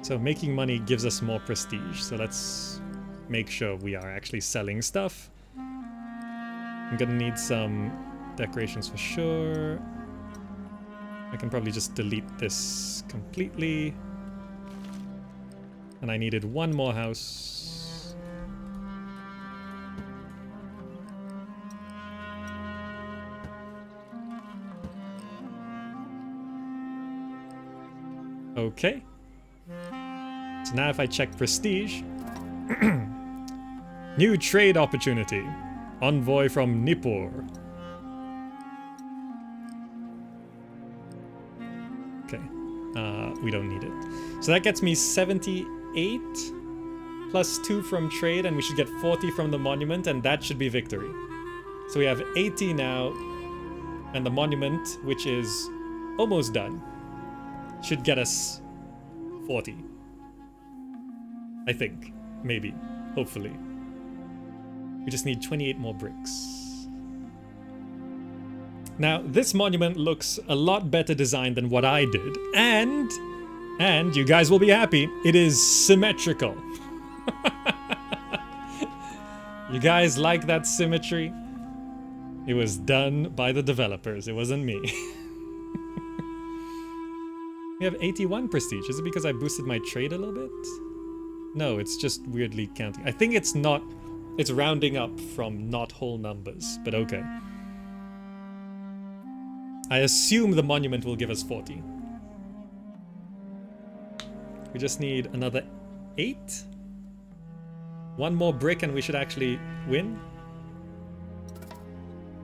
So making money gives us more prestige. So let's make sure we are actually selling stuff. I'm gonna need some decorations for sure. I can probably just delete this completely. And I needed 1 more house. Okay. So now if I check prestige, new trade opportunity, envoy from Nippur. Okay, we don't need it. So that gets me 78 plus 2 from trade, and we should get 40 from the monument, and that should be victory. So we have 80 now, and the monument, which is almost done, should get us 40. I think. Maybe. Hopefully. We just need 28 more bricks. Now, this monument looks a lot better designed than what I did. And you guys will be happy, it is symmetrical. You guys like that symmetry? It was done by the developers. It wasn't me. We have 81 prestige. Is it because I boosted my trade a little bit? No, it's just weirdly counting. I think it's not... It's rounding up from not whole numbers, but okay. I assume the monument will give us 40. We just need another 8? 1 more brick and we should actually win.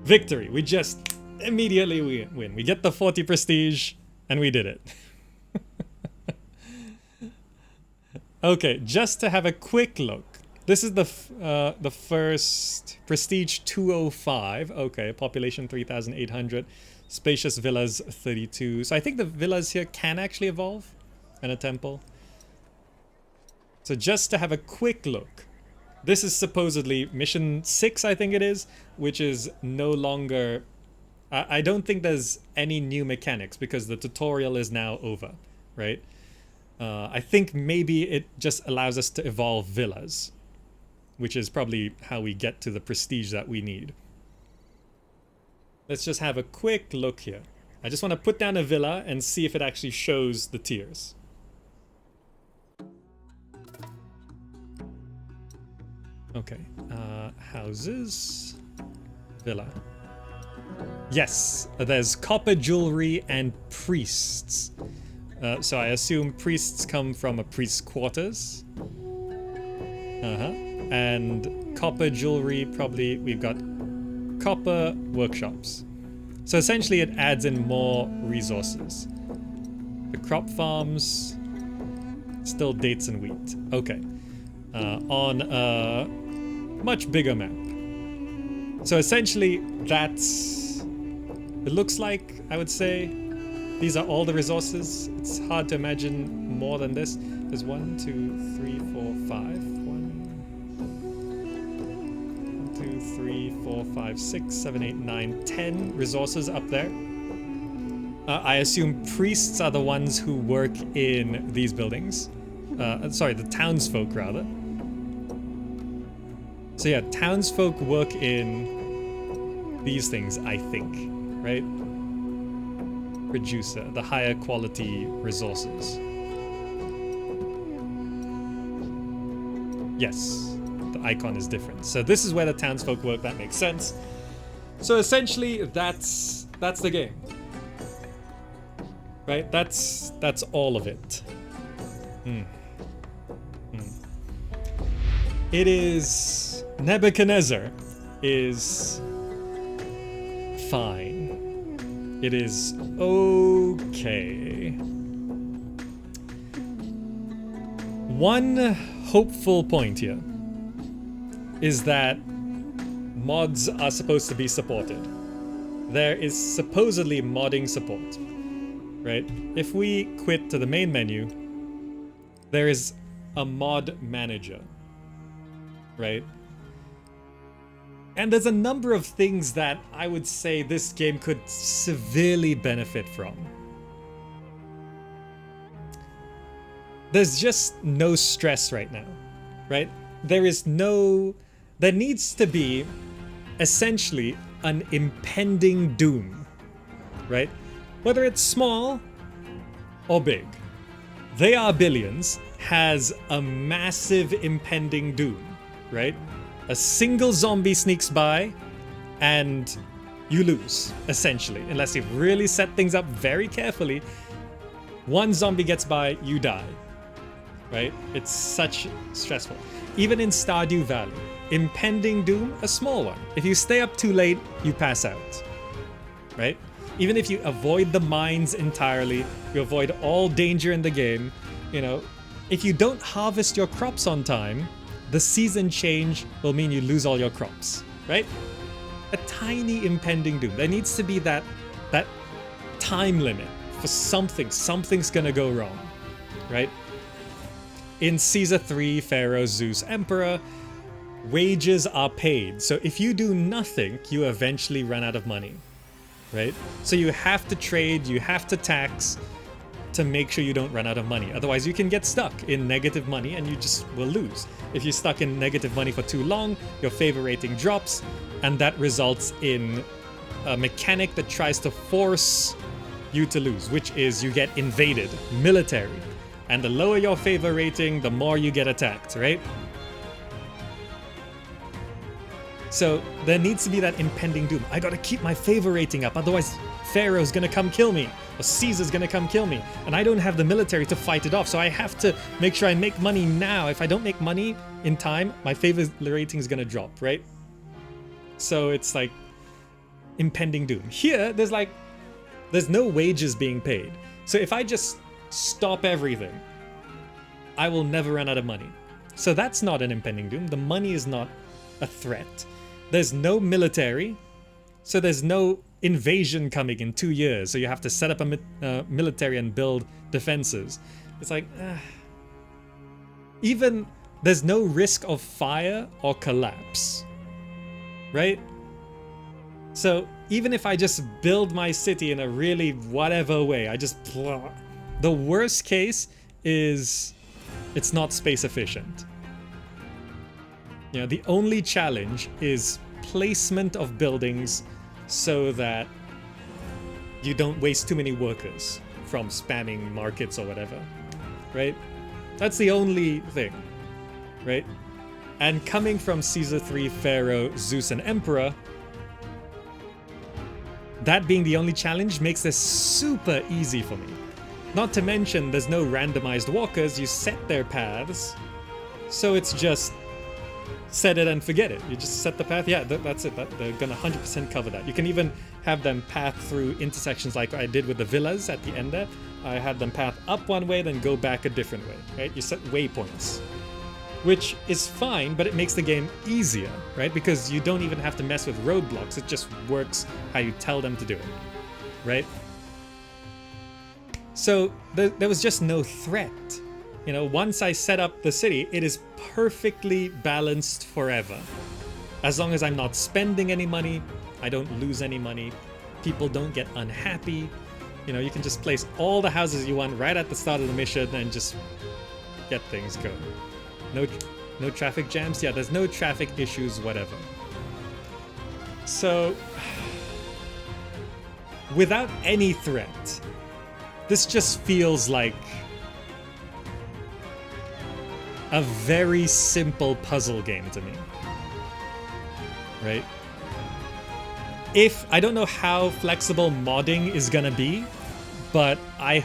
Victory! We just immediately win. We get the 40 prestige and we did it. Okay, just to have a quick look. This is the first prestige 205. Okay, population 3,800. Spacious villas 32. So I think the villas here can actually evolve. And a temple. So just to have a quick look. This is supposedly mission 6, I think it is. Which is no longer... I don't think there's any new mechanics because the tutorial is now over, right? I think maybe it just allows us to evolve villas, which is probably how we get to the prestige that we need. Let's just have a quick look here. I just want to put down a villa and see if it actually shows the tiers. Okay, houses, villa. Yes, there's copper jewelry and priests. So I assume priests come from a priest's quarters. And copper jewelry, probably we've got copper workshops. So essentially it adds in more resources. The crop farms, still dates and wheat. Okay. On a much bigger map. So essentially that's... It looks like, I would say, these are all the resources. It's hard to imagine more than this. There's 1, 2, 3, 4, 5. 1, 2, 3, 4, 5, 6, 7, 8, 9, 10 resources up there. I assume priests are the ones who work in these buildings. Sorry, the townsfolk rather. So yeah, townsfolk work in these things, I think, right? Producer, the higher quality resources. Yes, the icon is different. So this is where the townsfolk work, that makes sense. So essentially, that's the game. Right? That's all of it. It is... Nebuchadnezzar is fine. It is okay. One hopeful point here is that mods are supposed to be supported. There is supposedly modding support, right? If we quit to the main menu, there is a mod manager, right? And there's a number of things that I would say this game could severely benefit from. There's just no stress right now, right? There needs to be essentially an impending doom, right? Whether it's small or big. They Are Billions has a massive impending doom, right? A single zombie sneaks by and you lose, essentially. Unless you've really set things up very carefully. One zombie gets by, you die, right? It's such stressful. Even in Stardew Valley, impending doom, a small one. If you stay up too late, you pass out, right? Even if you avoid the mines entirely, you avoid all danger in the game, you know, if you don't harvest your crops on time, the season change will mean you lose all your crops, right? A tiny impending doom. There needs to be that time limit for something. Something's gonna go wrong, right? In Caesar 3, Pharaoh, Zeus, Emperor, wages are paid. So if you do nothing, you eventually run out of money, right? So you have to trade, you have to tax to make sure you don't run out of money. Otherwise, you can get stuck in negative money and you just will lose. If you're stuck in negative money for too long, your favor rating drops, and that results in a mechanic that tries to force you to lose, which is you get invaded, military. And the lower your favor rating, the more you get attacked, right? So there needs to be that impending doom. I gotta keep my favor rating up, otherwise Pharaoh's gonna come kill me, or Caesar's gonna come kill me, and I don't have the military to fight it off, so I have to make sure I make money now. If I don't make money in time, my favor rating is gonna drop, right? So it's like impending doom. Here, there's no wages being paid. So if I just stop everything, I will never run out of money. So that's not an impending doom. The money is not a threat. There's no military, so there's no invasion coming in 2 years, so you have to set up a military and build defenses. It's like, even there's no risk of fire or collapse, right? So even if I just build my city in a really whatever way, the worst case is it's not space efficient. You know, the only challenge is placement of buildings so that you don't waste too many workers from spamming markets or whatever, right? That's the only thing, right? And coming from Caesar 3, Pharaoh, Zeus, and Emperor, that being the only challenge makes this super easy for me. Not to mention, there's no randomized walkers, you set their paths, so it's just set it and forget it. You just set the path, yeah, that's it. They're gonna 100% cover that. You can even have them path through intersections like I did with the villas at the end there. I had them path up one way, then go back a different way, right? You set waypoints, which is fine, but it makes the game easier, right? Because you don't even have to mess with roadblocks. It just works how you tell them to do it, right? So there was just no threat. You know, once I set up the city, it is perfectly balanced forever. As long as I'm not spending any money, I don't lose any money, people don't get unhappy. You know, you can just place all the houses you want right at the start of the mission and just get things going. No traffic jams? Yeah, there's no traffic issues, whatever. So, without any threat, this just feels like a very simple puzzle game to me, right? I don't know how flexible modding is gonna be, but I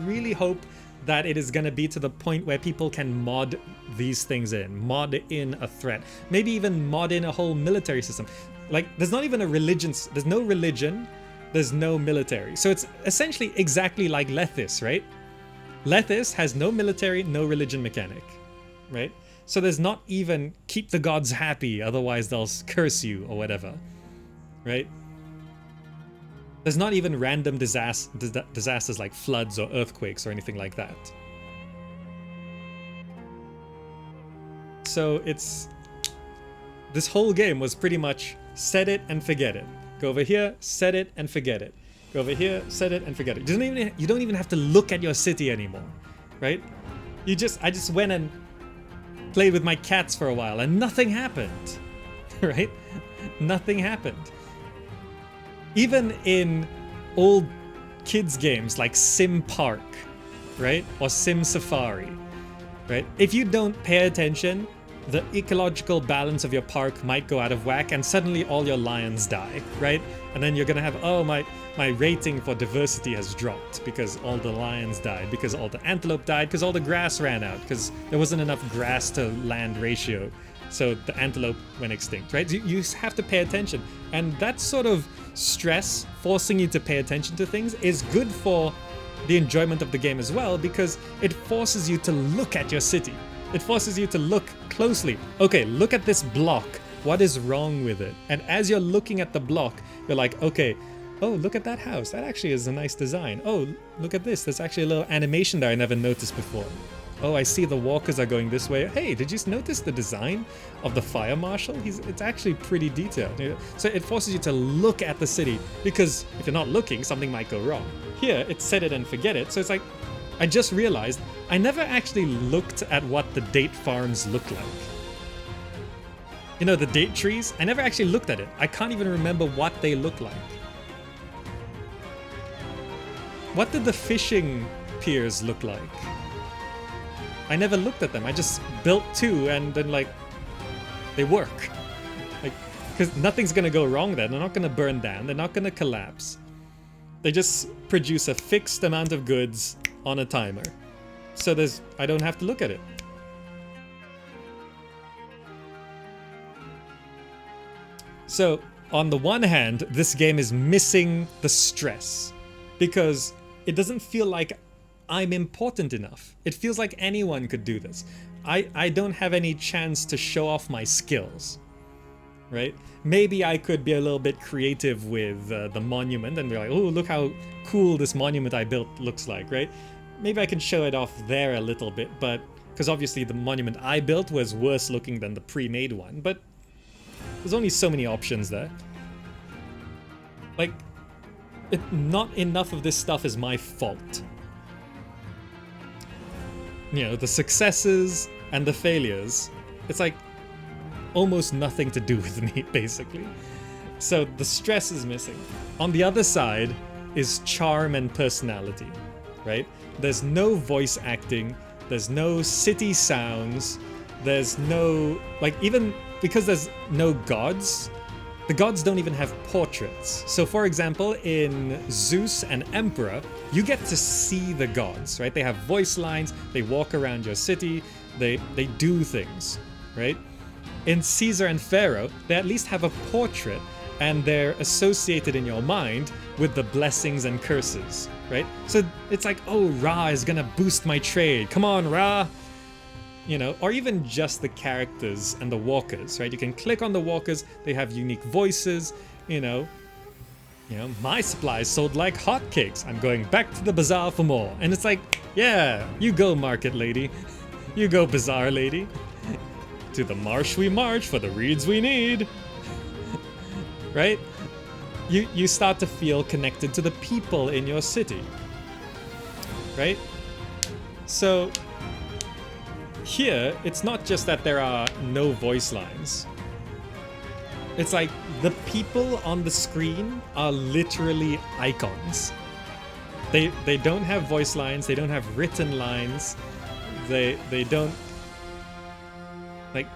really hope that it is going to be to the point where people can mod these things in, mod in a threat, maybe even mod in a whole military system. Like, there's not even a religion, there's no religion, there's no military. So it's essentially exactly like Lethis, right? Lethis has no military, no religion mechanic, right? So there's not even keep the gods happy, otherwise they'll curse you or whatever, right? There's not even random disasters like floods or earthquakes or anything like that. So this whole game was pretty much set it and forget it. Go over here, set it and forget it. Go over here, set it and forget it. You don't even have to look at your city anymore, right? I just went and played with my cats for a while and nothing happened, right? Nothing happened. Even in old kids games like Sim Park, right? Or Sim Safari, right? If you don't pay attention, the ecological balance of your park might go out of whack and suddenly all your lions die, right? And then you're gonna have, oh, my rating for diversity has dropped because all the lions died, because all the antelope died, because all the grass ran out, because there wasn't enough grass to land ratio. So the antelope went extinct, right? You have to pay attention. And that sort of stress, forcing you to pay attention to things, is good for the enjoyment of the game as well, because it forces you to look at your city. It forces you to look closely. Okay, look at this block. What is wrong with it? And as you're looking at the block, you're like, okay, oh, look at that house. That actually is a nice design. Oh, look at this. There's actually a little animation there I never noticed before. Oh, I see the walkers are going this way. Hey, did you notice the design of the fire marshal? It's actually pretty detailed. So it forces you to look at the city, because if you're not looking, something might go wrong. Here, it's set it and forget it. So it's like, I just realized I never actually looked at what the date farms look like. You know, the date trees? I never actually looked at it. I can't even remember what they look like. What did the fishing piers look like? I never looked at them. I just built two and then, like, they work. Like, because nothing's gonna go wrong there. They're not gonna burn down. They're not gonna collapse. They just produce a fixed amount of goods on a timer. So I don't have to look at it. So, on the one hand, this game is missing the stress, because it doesn't feel like I'm important enough. It feels like anyone could do this. I don't have any chance to show off my skills, right? Maybe I could be a little bit creative with the monument and be like, oh, look how cool this monument I built looks like, right? Maybe I can show it off there a little bit, but because obviously the monument I built was worse looking than the pre-made one, but there's only so many options there. Like, not enough of this stuff is my fault. You know, the successes and the failures, it's like almost nothing to do with me, basically. So the stress is missing. On the other side is charm and personality, right? There's no voice acting, there's no city sounds, there's no, like, even because there's no gods, the gods don't even have portraits. So for example, in Zeus and Emperor, you get to see the gods, right? They have voice lines, they walk around your city, they do things, right? In Caesar and Pharaoh, they at least have a portrait, and they're associated in your mind with the blessings and curses, right? So it's like, oh, Ra is gonna boost my trade. Come on, Ra! You know, or even just the characters and the walkers, right? You can click on the walkers, they have unique voices, you know, my supplies sold like hotcakes. I'm going back to the bazaar for more. And it's like, yeah, you go, market lady. You go, bazaar lady. To the marsh we march for the reeds we need. Right? You start to feel connected to the people in your city. Right? So here, it's not just that there are no voice lines. It's like the people on the screen are literally icons. They don't have voice lines, they don't have written lines, they don't, like,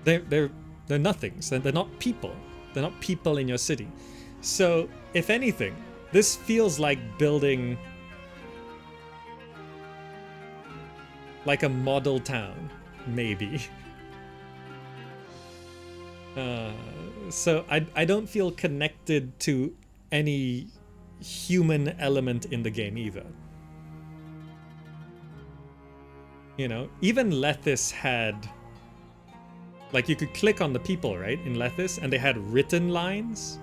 they're nothings, they're not people. They're not people in your city. So, if anything, this feels like building like a model town, maybe. So I don't feel connected to any human element in the game either. You know, even Lethis had, like, you could click on the people, right, in Lethis, and they had written lines.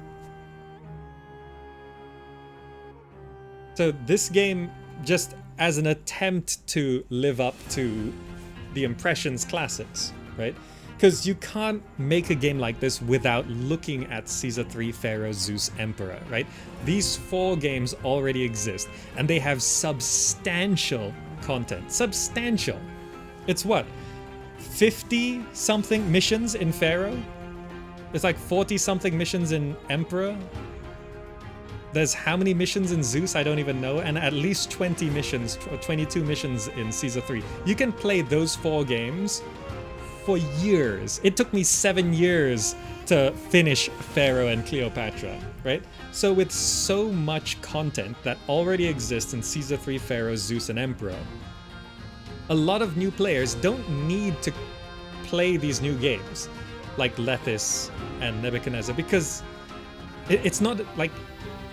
So this game, just as an attempt to live up to the Impressions classics, right? Because you can't make a game like this without looking at Caesar 3, Pharaoh, Zeus, Emperor, right? These 4 games already exist, and they have substantial content. Substantial. It's what? 50-something missions in Pharaoh? It's like 40-something missions in Emperor? There's how many missions in Zeus? I don't even know. And at least 20 missions, or 22 missions in Caesar 3. You can play those 4 games for years. It took me 7 years to finish Pharaoh and Cleopatra, right? So with so much content that already exists in Caesar 3, Pharaoh, Zeus, and Emperor, a lot of new players don't need to play these new games like Lethis and Nebuchadnezzar, because it's not like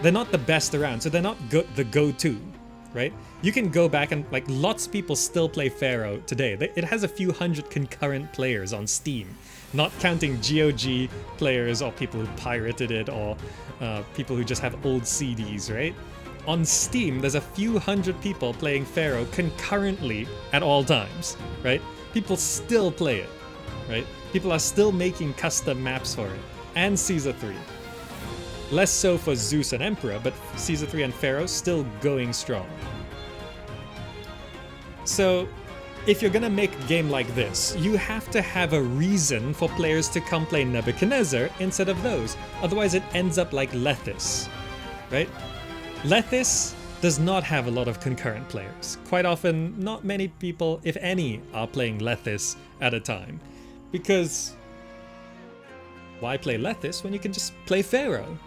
they're not the best around, so they're not the go-to, right? You can go back and, like, lots of people still play Pharaoh today. It has a few hundred concurrent players on Steam, not counting GOG players or people who pirated it or people who just have old CDs, right? On Steam, there's a few hundred people playing Pharaoh concurrently at all times, right? People still play it, right? People are still making custom maps for it, and Caesar 3. Less so for Zeus and Emperor, but Caesar 3 and Pharaoh still going strong. So, if you're gonna make a game like this, you have to have a reason for players to come play Nebuchadnezzar instead of those. Otherwise it ends up like Lethis, right? Lethis does not have a lot of concurrent players. Quite often, not many people, if any, are playing Lethis at a time. Because why play Lethis when you can just play Pharaoh?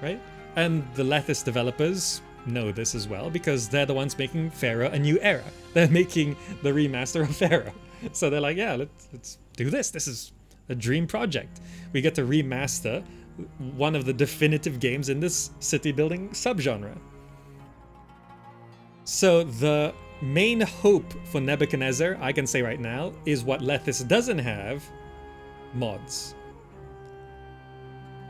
Right? And the Lethis developers know this as well, because they're the ones making Pharaoh a new era. They're making the remaster of Pharaoh. So they're like, yeah, let's do this. This is a dream project. We get to remaster one of the definitive games in this city building subgenre. So the main hope for Nebuchadnezzar, I can say right now, is what Lethis doesn't have: mods.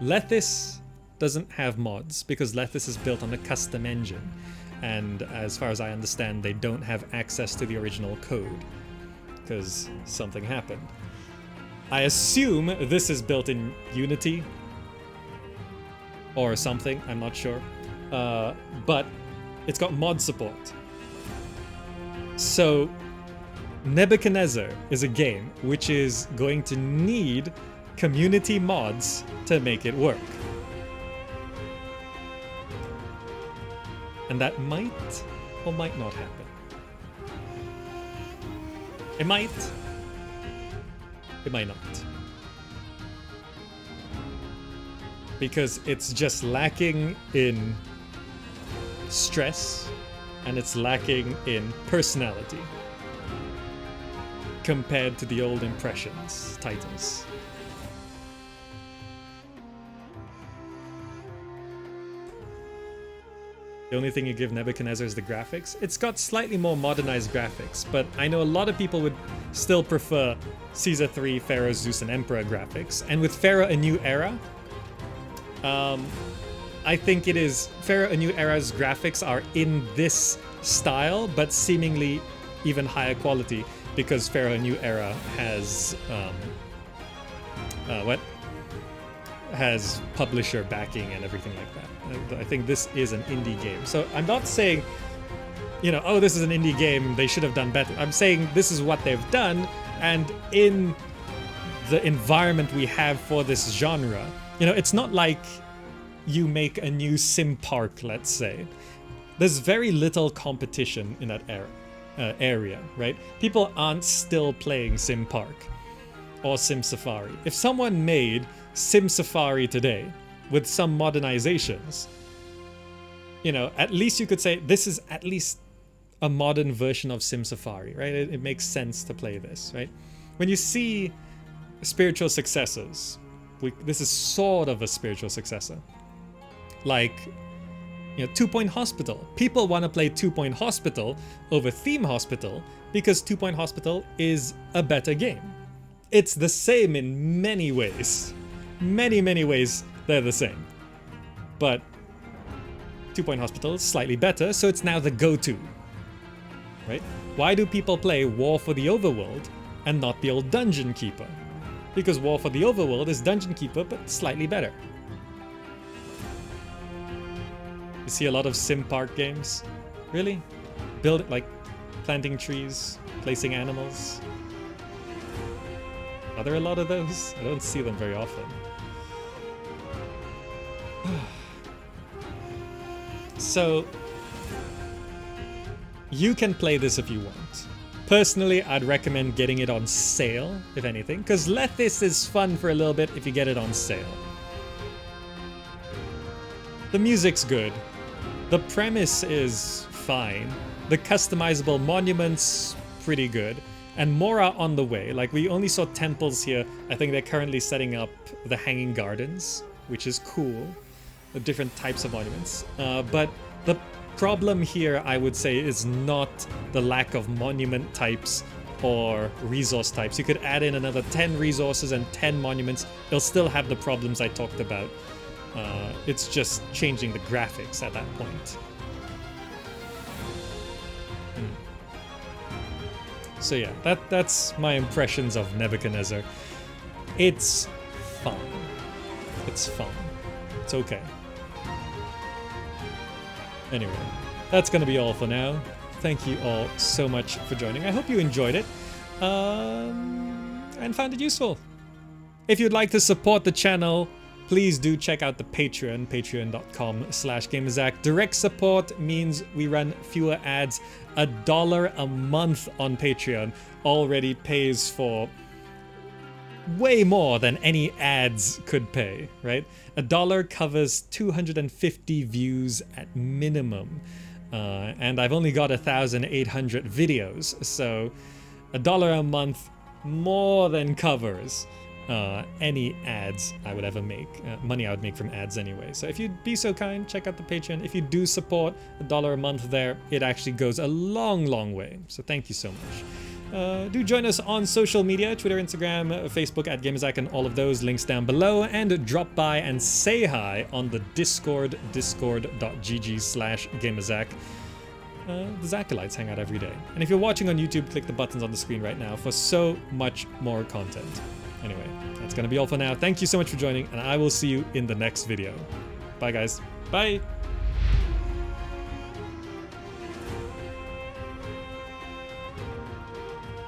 Lethis doesn't have mods because Lethis is built on a custom engine, and as far as I understand, they don't have access to the original code because something happened. I assume this is built in Unity or something, I'm not sure, but it's got mod support. So Nebuchadnezzar is a game which is going to need community mods to make it work. And that might or might not happen. It might. It might not. Because it's just lacking in stress and it's lacking in personality compared to the old Impressions titles. The only thing you give Nebuchadnezzar is the graphics. It's got slightly more modernized graphics, but I know a lot of people would still prefer Caesar 3, Pharaoh, Zeus, and Emperor graphics. And with Pharaoh A New Era, I think it is Pharaoh A New Era's graphics are in this style, but seemingly even higher quality because Pharaoh A New Era has has publisher backing and everything like that. I think this is an indie game. So I'm not saying, you know, oh, this is an indie game, they should have done better. I'm saying this is what they've done, and in the environment we have for this genre, you know, it's not like you make a new sim park, let's say. There's very little competition in that area, right? People aren't still playing Sim Park or Sim Safari. If someone made Sim Safari today with some modernizations, you know, at least you could say this is at least a modern version of Sim Safari, right? It makes sense to play this, right? When you see spiritual successors, this is sort of a spiritual successor. Like, 2 Point Hospital. People want to play 2 Point Hospital over Theme Hospital because 2 Point Hospital is a better game. It's the same in many ways. Many ways they're the same. But 2 Point Hospital is slightly better, so it's now the go-to. Right? Why do people play War for the Overworld and not the old Dungeon Keeper? Because War for the Overworld is Dungeon Keeper, but slightly better. You see a lot of Sim Park games? Really? Build it like planting trees, placing animals. Are there a lot of those? I don't see them very often. So, you can play this if you want. Personally, I'd recommend getting it on sale, if anything, because Lethis is fun for a little bit if you get it on sale. The music's good. The premise is fine. The customizable monuments, pretty good. And more are on the way. Like, we only saw temples here. I think they're currently setting up the Hanging Gardens, which is cool. The different types of monuments. But the problem here, I would say, is not the lack of monument types or resource types. You could add in another 10 resources and 10 monuments. They'll still have the problems I talked about. It's just changing the graphics at that point. So yeah, that's my impressions of Nebuchadnezzar. It's fun. It's fun. It's okay. Anyway, that's gonna be all for now. Thank you all so much for joining. I hope you enjoyed it and found it useful. If you'd like to support the channel, please do check out the Patreon, patreon.com/Gamerzak. Direct support means we run fewer ads. $1 a month on Patreon already pays for way more than any ads could pay, right? $1 covers 250 views at minimum. And I've only got 1,800 videos, so $1 a month more than covers any ads I would ever make, money I would make from ads anyway. So if you'd be so kind, check out the Patreon. If you do support $1 a month there, it actually goes a long way. So thank you so much. Do join us on social media, Twitter, Instagram, Facebook at Gamerzak, and all of those links down below, and drop by and say hi on the Discord, discord.gg/Gamerzak. The Zakalites hang out every day. And if you're watching on YouTube, click the buttons on the screen right now for so much more content. Anyway, that's gonna be all for now. Thank you so much for joining, and I will see you in the next video. Bye guys. Bye!